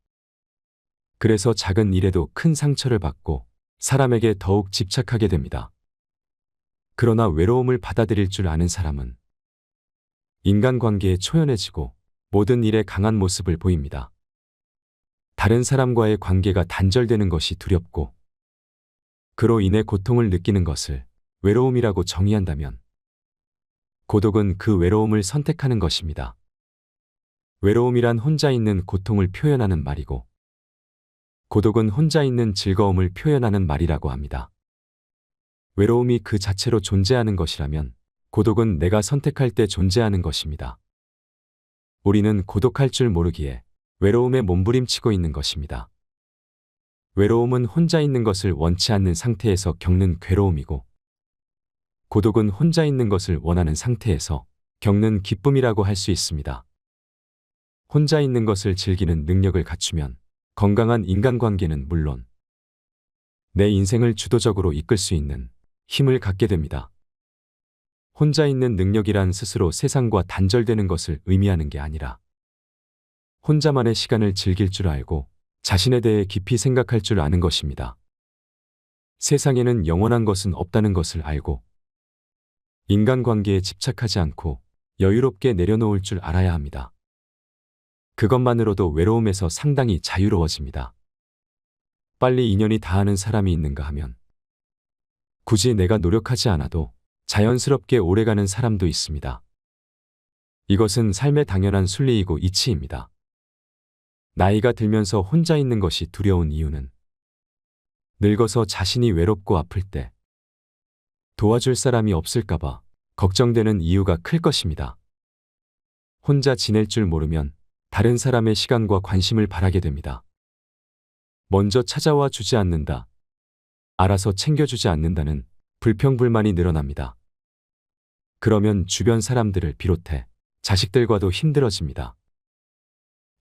그래서 작은 일에도 큰 상처를 받고 사람에게 더욱 집착하게 됩니다. 그러나 외로움을 받아들일 줄 아는 사람은 인간관계에 초연해지고 모든 일에 강한 모습을 보입니다. 다른 사람과의 관계가 단절되는 것이 두렵고 그로 인해 고통을 느끼는 것을 외로움이라고 정의한다면 고독은 그 외로움을 선택하는 것입니다. 외로움이란 혼자 있는 고통을 표현하는 말이고 고독은 혼자 있는 즐거움을 표현하는 말이라고 합니다. 외로움이 그 자체로 존재하는 것이라면 고독은 내가 선택할 때 존재하는 것입니다. 우리는 고독할 줄 모르기에 외로움에 몸부림치고 있는 것입니다. 외로움은 혼자 있는 것을 원치 않는 상태에서 겪는 괴로움이고 고독은 혼자 있는 것을 원하는 상태에서 겪는 기쁨이라고 할 수 있습니다. 혼자 있는 것을 즐기는 능력을 갖추면 건강한 인간관계는 물론 내 인생을 주도적으로 이끌 수 있는 힘을 갖게 됩니다. 혼자 있는 능력이란 스스로 세상과 단절되는 것을 의미하는 게 아니라 혼자만의 시간을 즐길 줄 알고 자신에 대해 깊이 생각할 줄 아는 것입니다. 세상에는 영원한 것은 없다는 것을 알고 인간관계에 집착하지 않고 여유롭게 내려놓을 줄 알아야 합니다. 그것만으로도 외로움에서 상당히 자유로워집니다. 빨리 인연이 닿는 사람이 있는가 하면 굳이 내가 노력하지 않아도 자연스럽게 오래가는 사람도 있습니다. 이것은 삶의 당연한 순리이고 이치입니다. 나이가 들면서 혼자 있는 것이 두려운 이유는 늙어서 자신이 외롭고 아플 때 도와줄 사람이 없을까봐 걱정되는 이유가 클 것입니다. 혼자 지낼 줄 모르면 다른 사람의 시간과 관심을 바라게 됩니다. 먼저 찾아와 주지 않는다. 알아서 챙겨주지 않는다는 불평불만이 늘어납니다. 그러면 주변 사람들을 비롯해 자식들과도 힘들어집니다.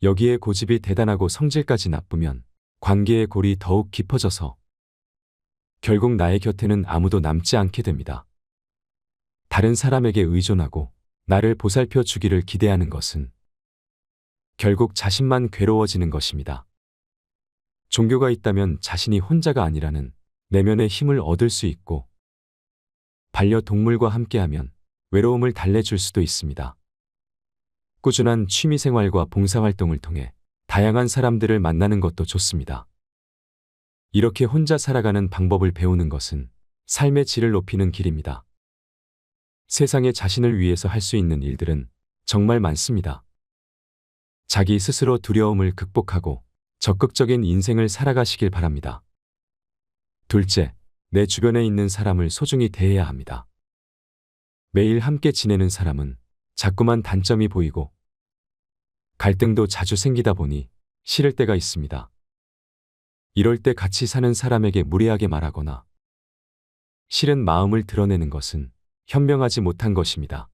여기에 고집이 대단하고 성질까지 나쁘면 관계의 골이 더욱 깊어져서 결국 나의 곁에는 아무도 남지 않게 됩니다. 다른 사람에게 의존하고 나를 보살펴 주기를 기대하는 것은 결국 자신만 괴로워지는 것입니다. 종교가 있다면 자신이 혼자가 아니라는 내면의 힘을 얻을 수 있고 반려동물과 함께하면 외로움을 달래줄 수도 있습니다. 꾸준한 취미생활과 봉사활동을 통해 다양한 사람들을 만나는 것도 좋습니다. 이렇게 혼자 살아가는 방법을 배우는 것은 삶의 질을 높이는 길입니다. 세상에 자신을 위해서 할 수 있는 일들은 정말 많습니다. 자기 스스로 두려움을 극복하고 적극적인 인생을 살아가시길 바랍니다. 둘째, 내 주변에 있는 사람을 소중히 대해야 합니다. 매일 함께 지내는 사람은 자꾸만 단점이 보이고 갈등도 자주 생기다 보니 싫을 때가 있습니다. 이럴 때 같이 사는 사람에게 무례하게 말하거나 싫은 마음을 드러내는 것은 현명하지 못한 것입니다.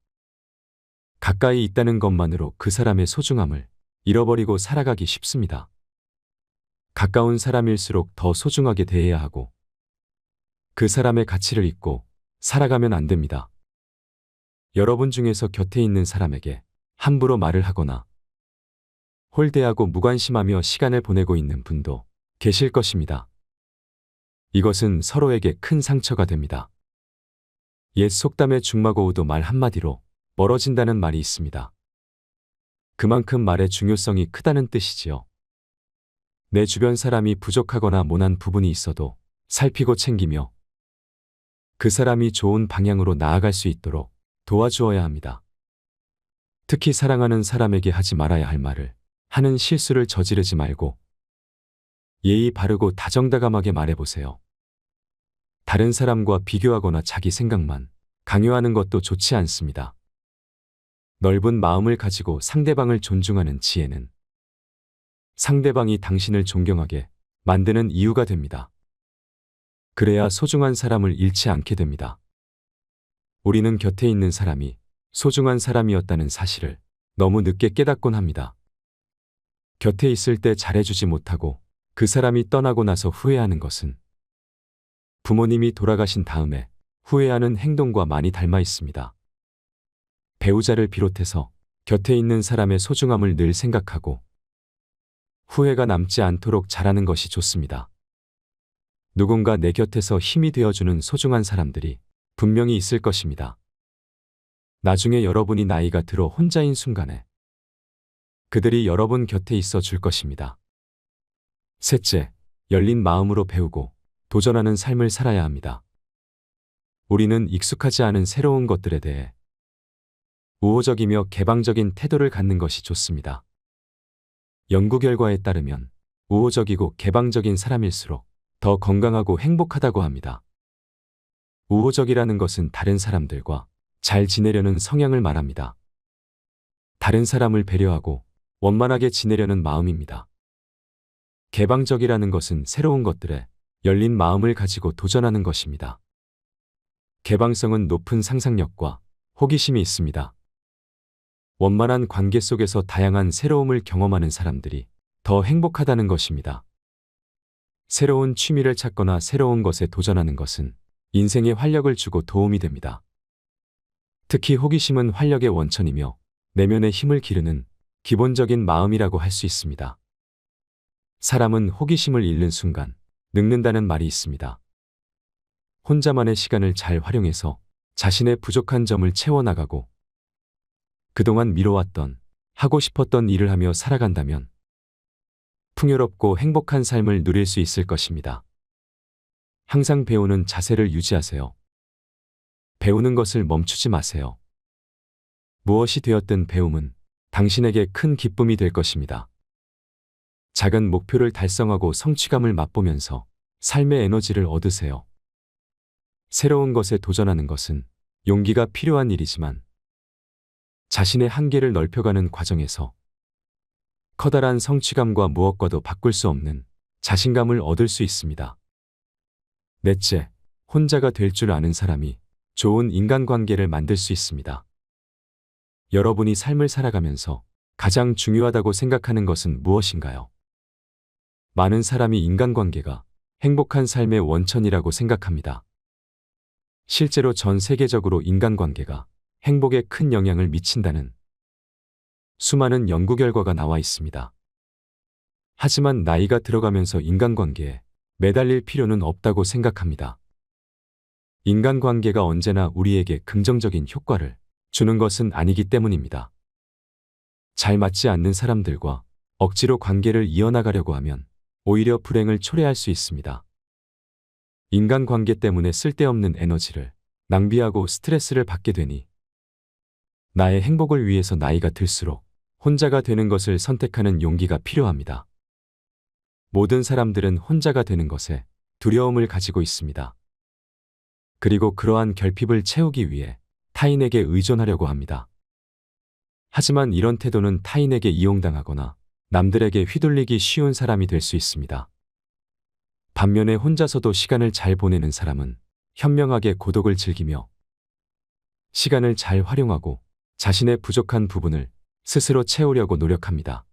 가까이 있다는 것만으로 그 사람의 소중함을 잃어버리고 살아가기 쉽습니다. 가까운 사람일수록 더 소중하게 대해야 하고 그 사람의 가치를 잊고 살아가면 안 됩니다. 여러분 중에서 곁에 있는 사람에게 함부로 말을 하거나 홀대하고 무관심하며 시간을 보내고 있는 분도 계실 것입니다. 이것은 서로에게 큰 상처가 됩니다. 옛 속담에 중마고우도 말 한마디로 멀어진다는 말이 있습니다. 그만큼 말의 중요성이 크다는 뜻이지요. 내 주변 사람이 부족하거나 모난 부분이 있어도 살피고 챙기며 그 사람이 좋은 방향으로 나아갈 수 있도록 도와주어야 합니다. 특히 사랑하는 사람에게 하지 말아야 할 말을 하는 실수를 저지르지 말고 예의 바르고 다정다감하게 말해보세요. 다른 사람과 비교하거나 자기 생각만 강요하는 것도 좋지 않습니다. 넓은 마음을 가지고 상대방을 존중하는 지혜는 상대방이 당신을 존경하게 만드는 이유가 됩니다. 그래야 소중한 사람을 잃지 않게 됩니다. 우리는 곁에 있는 사람이 소중한 사람이었다는 사실을 너무 늦게 깨닫곤 합니다. 곁에 있을 때 잘해주지 못하고 그 사람이 떠나고 나서 후회하는 것은 부모님이 돌아가신 다음에 후회하는 행동과 많이 닮아 있습니다. 배우자를 비롯해서 곁에 있는 사람의 소중함을 늘 생각하고 후회가 남지 않도록 잘하는 것이 좋습니다. 누군가 내 곁에서 힘이 되어주는 소중한 사람들이 분명히 있을 것입니다. 나중에 여러분이 나이가 들어 혼자인 순간에 그들이 여러분 곁에 있어 줄 것입니다. 셋째, 열린 마음으로 배우고 도전하는 삶을 살아야 합니다. 우리는 익숙하지 않은 새로운 것들에 대해 우호적이며 개방적인 태도를 갖는 것이 좋습니다. 연구 결과에 따르면 우호적이고 개방적인 사람일수록 더 건강하고 행복하다고 합니다. 우호적이라는 것은 다른 사람들과 잘 지내려는 성향을 말합니다. 다른 사람을 배려하고 원만하게 지내려는 마음입니다. 개방적이라는 것은 새로운 것들에 열린 마음을 가지고 도전하는 것입니다. 개방성은 높은 상상력과 호기심이 있습니다. 원만한 관계 속에서 다양한 새로움을 경험하는 사람들이 더 행복하다는 것입니다. 새로운 취미를 찾거나 새로운 것에 도전하는 것은 인생에 활력을 주고 도움이 됩니다. 특히 호기심은 활력의 원천이며 내면의 힘을 기르는 기본적인 마음이라고 할 수 있습니다. 사람은 호기심을 잃는 순간 늙는다는 말이 있습니다. 혼자만의 시간을 잘 활용해서 자신의 부족한 점을 채워나가고 그동안 미뤄왔던 하고 싶었던 일을 하며 살아간다면 풍요롭고 행복한 삶을 누릴 수 있을 것입니다. 항상 배우는 자세를 유지하세요. 배우는 것을 멈추지 마세요. 무엇이 되었든 배움은 당신에게 큰 기쁨이 될 것입니다. 작은 목표를 달성하고 성취감을 맛보면서 삶의 에너지를 얻으세요. 새로운 것에 도전하는 것은 용기가 필요한 일이지만 자신의 한계를 넓혀가는 과정에서 커다란 성취감과 무엇과도 바꿀 수 없는 자신감을 얻을 수 있습니다. 넷째, 혼자가 될 줄 아는 사람이 좋은 인간관계를 만들 수 있습니다. 여러분이 삶을 살아가면서 가장 중요하다고 생각하는 것은 무엇인가요? 많은 사람이 인간관계가 행복한 삶의 원천이라고 생각합니다. 실제로 전 세계적으로 인간관계가 행복에 큰 영향을 미친다는 수많은 연구 결과가 나와 있습니다. 하지만 나이가 들어가면서 인간관계에 매달릴 필요는 없다고 생각합니다. 인간관계가 언제나 우리에게 긍정적인 효과를 주는 것은 아니기 때문입니다. 잘 맞지 않는 사람들과 억지로 관계를 이어나가려고 하면 오히려 불행을 초래할 수 있습니다. 인간관계 때문에 쓸데없는 에너지를 낭비하고 스트레스를 받게 되니 나의 행복을 위해서 나이가 들수록 혼자가 되는 것을 선택하는 용기가 필요합니다. 모든 사람들은 혼자가 되는 것에 두려움을 가지고 있습니다. 그리고 그러한 결핍을 채우기 위해 타인에게 의존하려고 합니다. 하지만 이런 태도는 타인에게 이용당하거나 남들에게 휘둘리기 쉬운 사람이 될 수 있습니다. 반면에 혼자서도 시간을 잘 보내는 사람은 현명하게 고독을 즐기며 시간을 잘 활용하고 자신의 부족한 부분을 스스로 채우려고 노력합니다.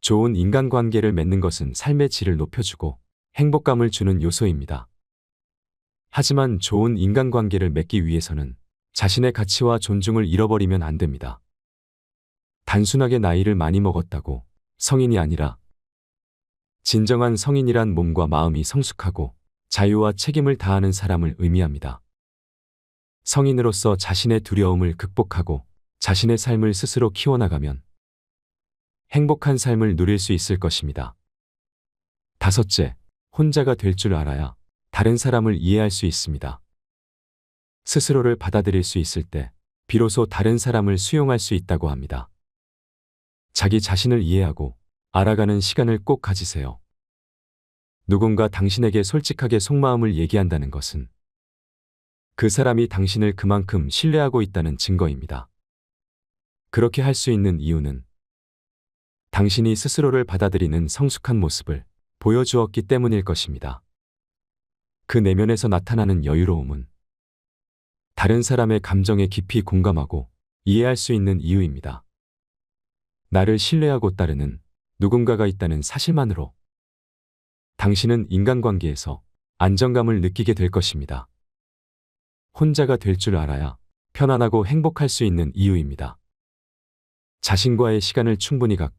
좋은 인간관계를 맺는 것은 삶의 질을 높여주고 행복감을 주는 요소입니다. 하지만 좋은 인간관계를 맺기 위해서는 자신의 가치와 존중을 잃어버리면 안 됩니다. 단순하게 나이를 많이 먹었다고 성인이 아니라 진정한 성인이란 몸과 마음이 성숙하고 자유와 책임을 다하는 사람을 의미합니다. 성인으로서 자신의 두려움을 극복하고 자신의 삶을 스스로 키워나가면 행복한 삶을 누릴 수 있을 것입니다. 다섯째, 혼자가 될 줄 알아야 다른 사람을 이해할 수 있습니다. 스스로를 받아들일 수 있을 때 비로소 다른 사람을 수용할 수 있다고 합니다. 자기 자신을 이해하고 알아가는 시간을 꼭 가지세요. 누군가 당신에게 솔직하게 속마음을 얘기한다는 것은 그 사람이 당신을 그만큼 신뢰하고 있다는 증거입니다. 그렇게 할 수 있는 이유는 당신이 스스로를 받아들이는 성숙한 모습을 보여주었기 때문일 것입니다. 그 내면에서 나타나는 여유로움은 다른 사람의 감정에 깊이 공감하고 이해할 수 있는 이유입니다. 나를 신뢰하고 따르는 누군가가 있다는 사실만으로 당신은 인간관계에서 안정감을 느끼게 될 것입니다. 혼자가 될 줄 알아야 편안하고 행복할 수 있는 이유입니다. 자신과의 시간을 충분히 갖고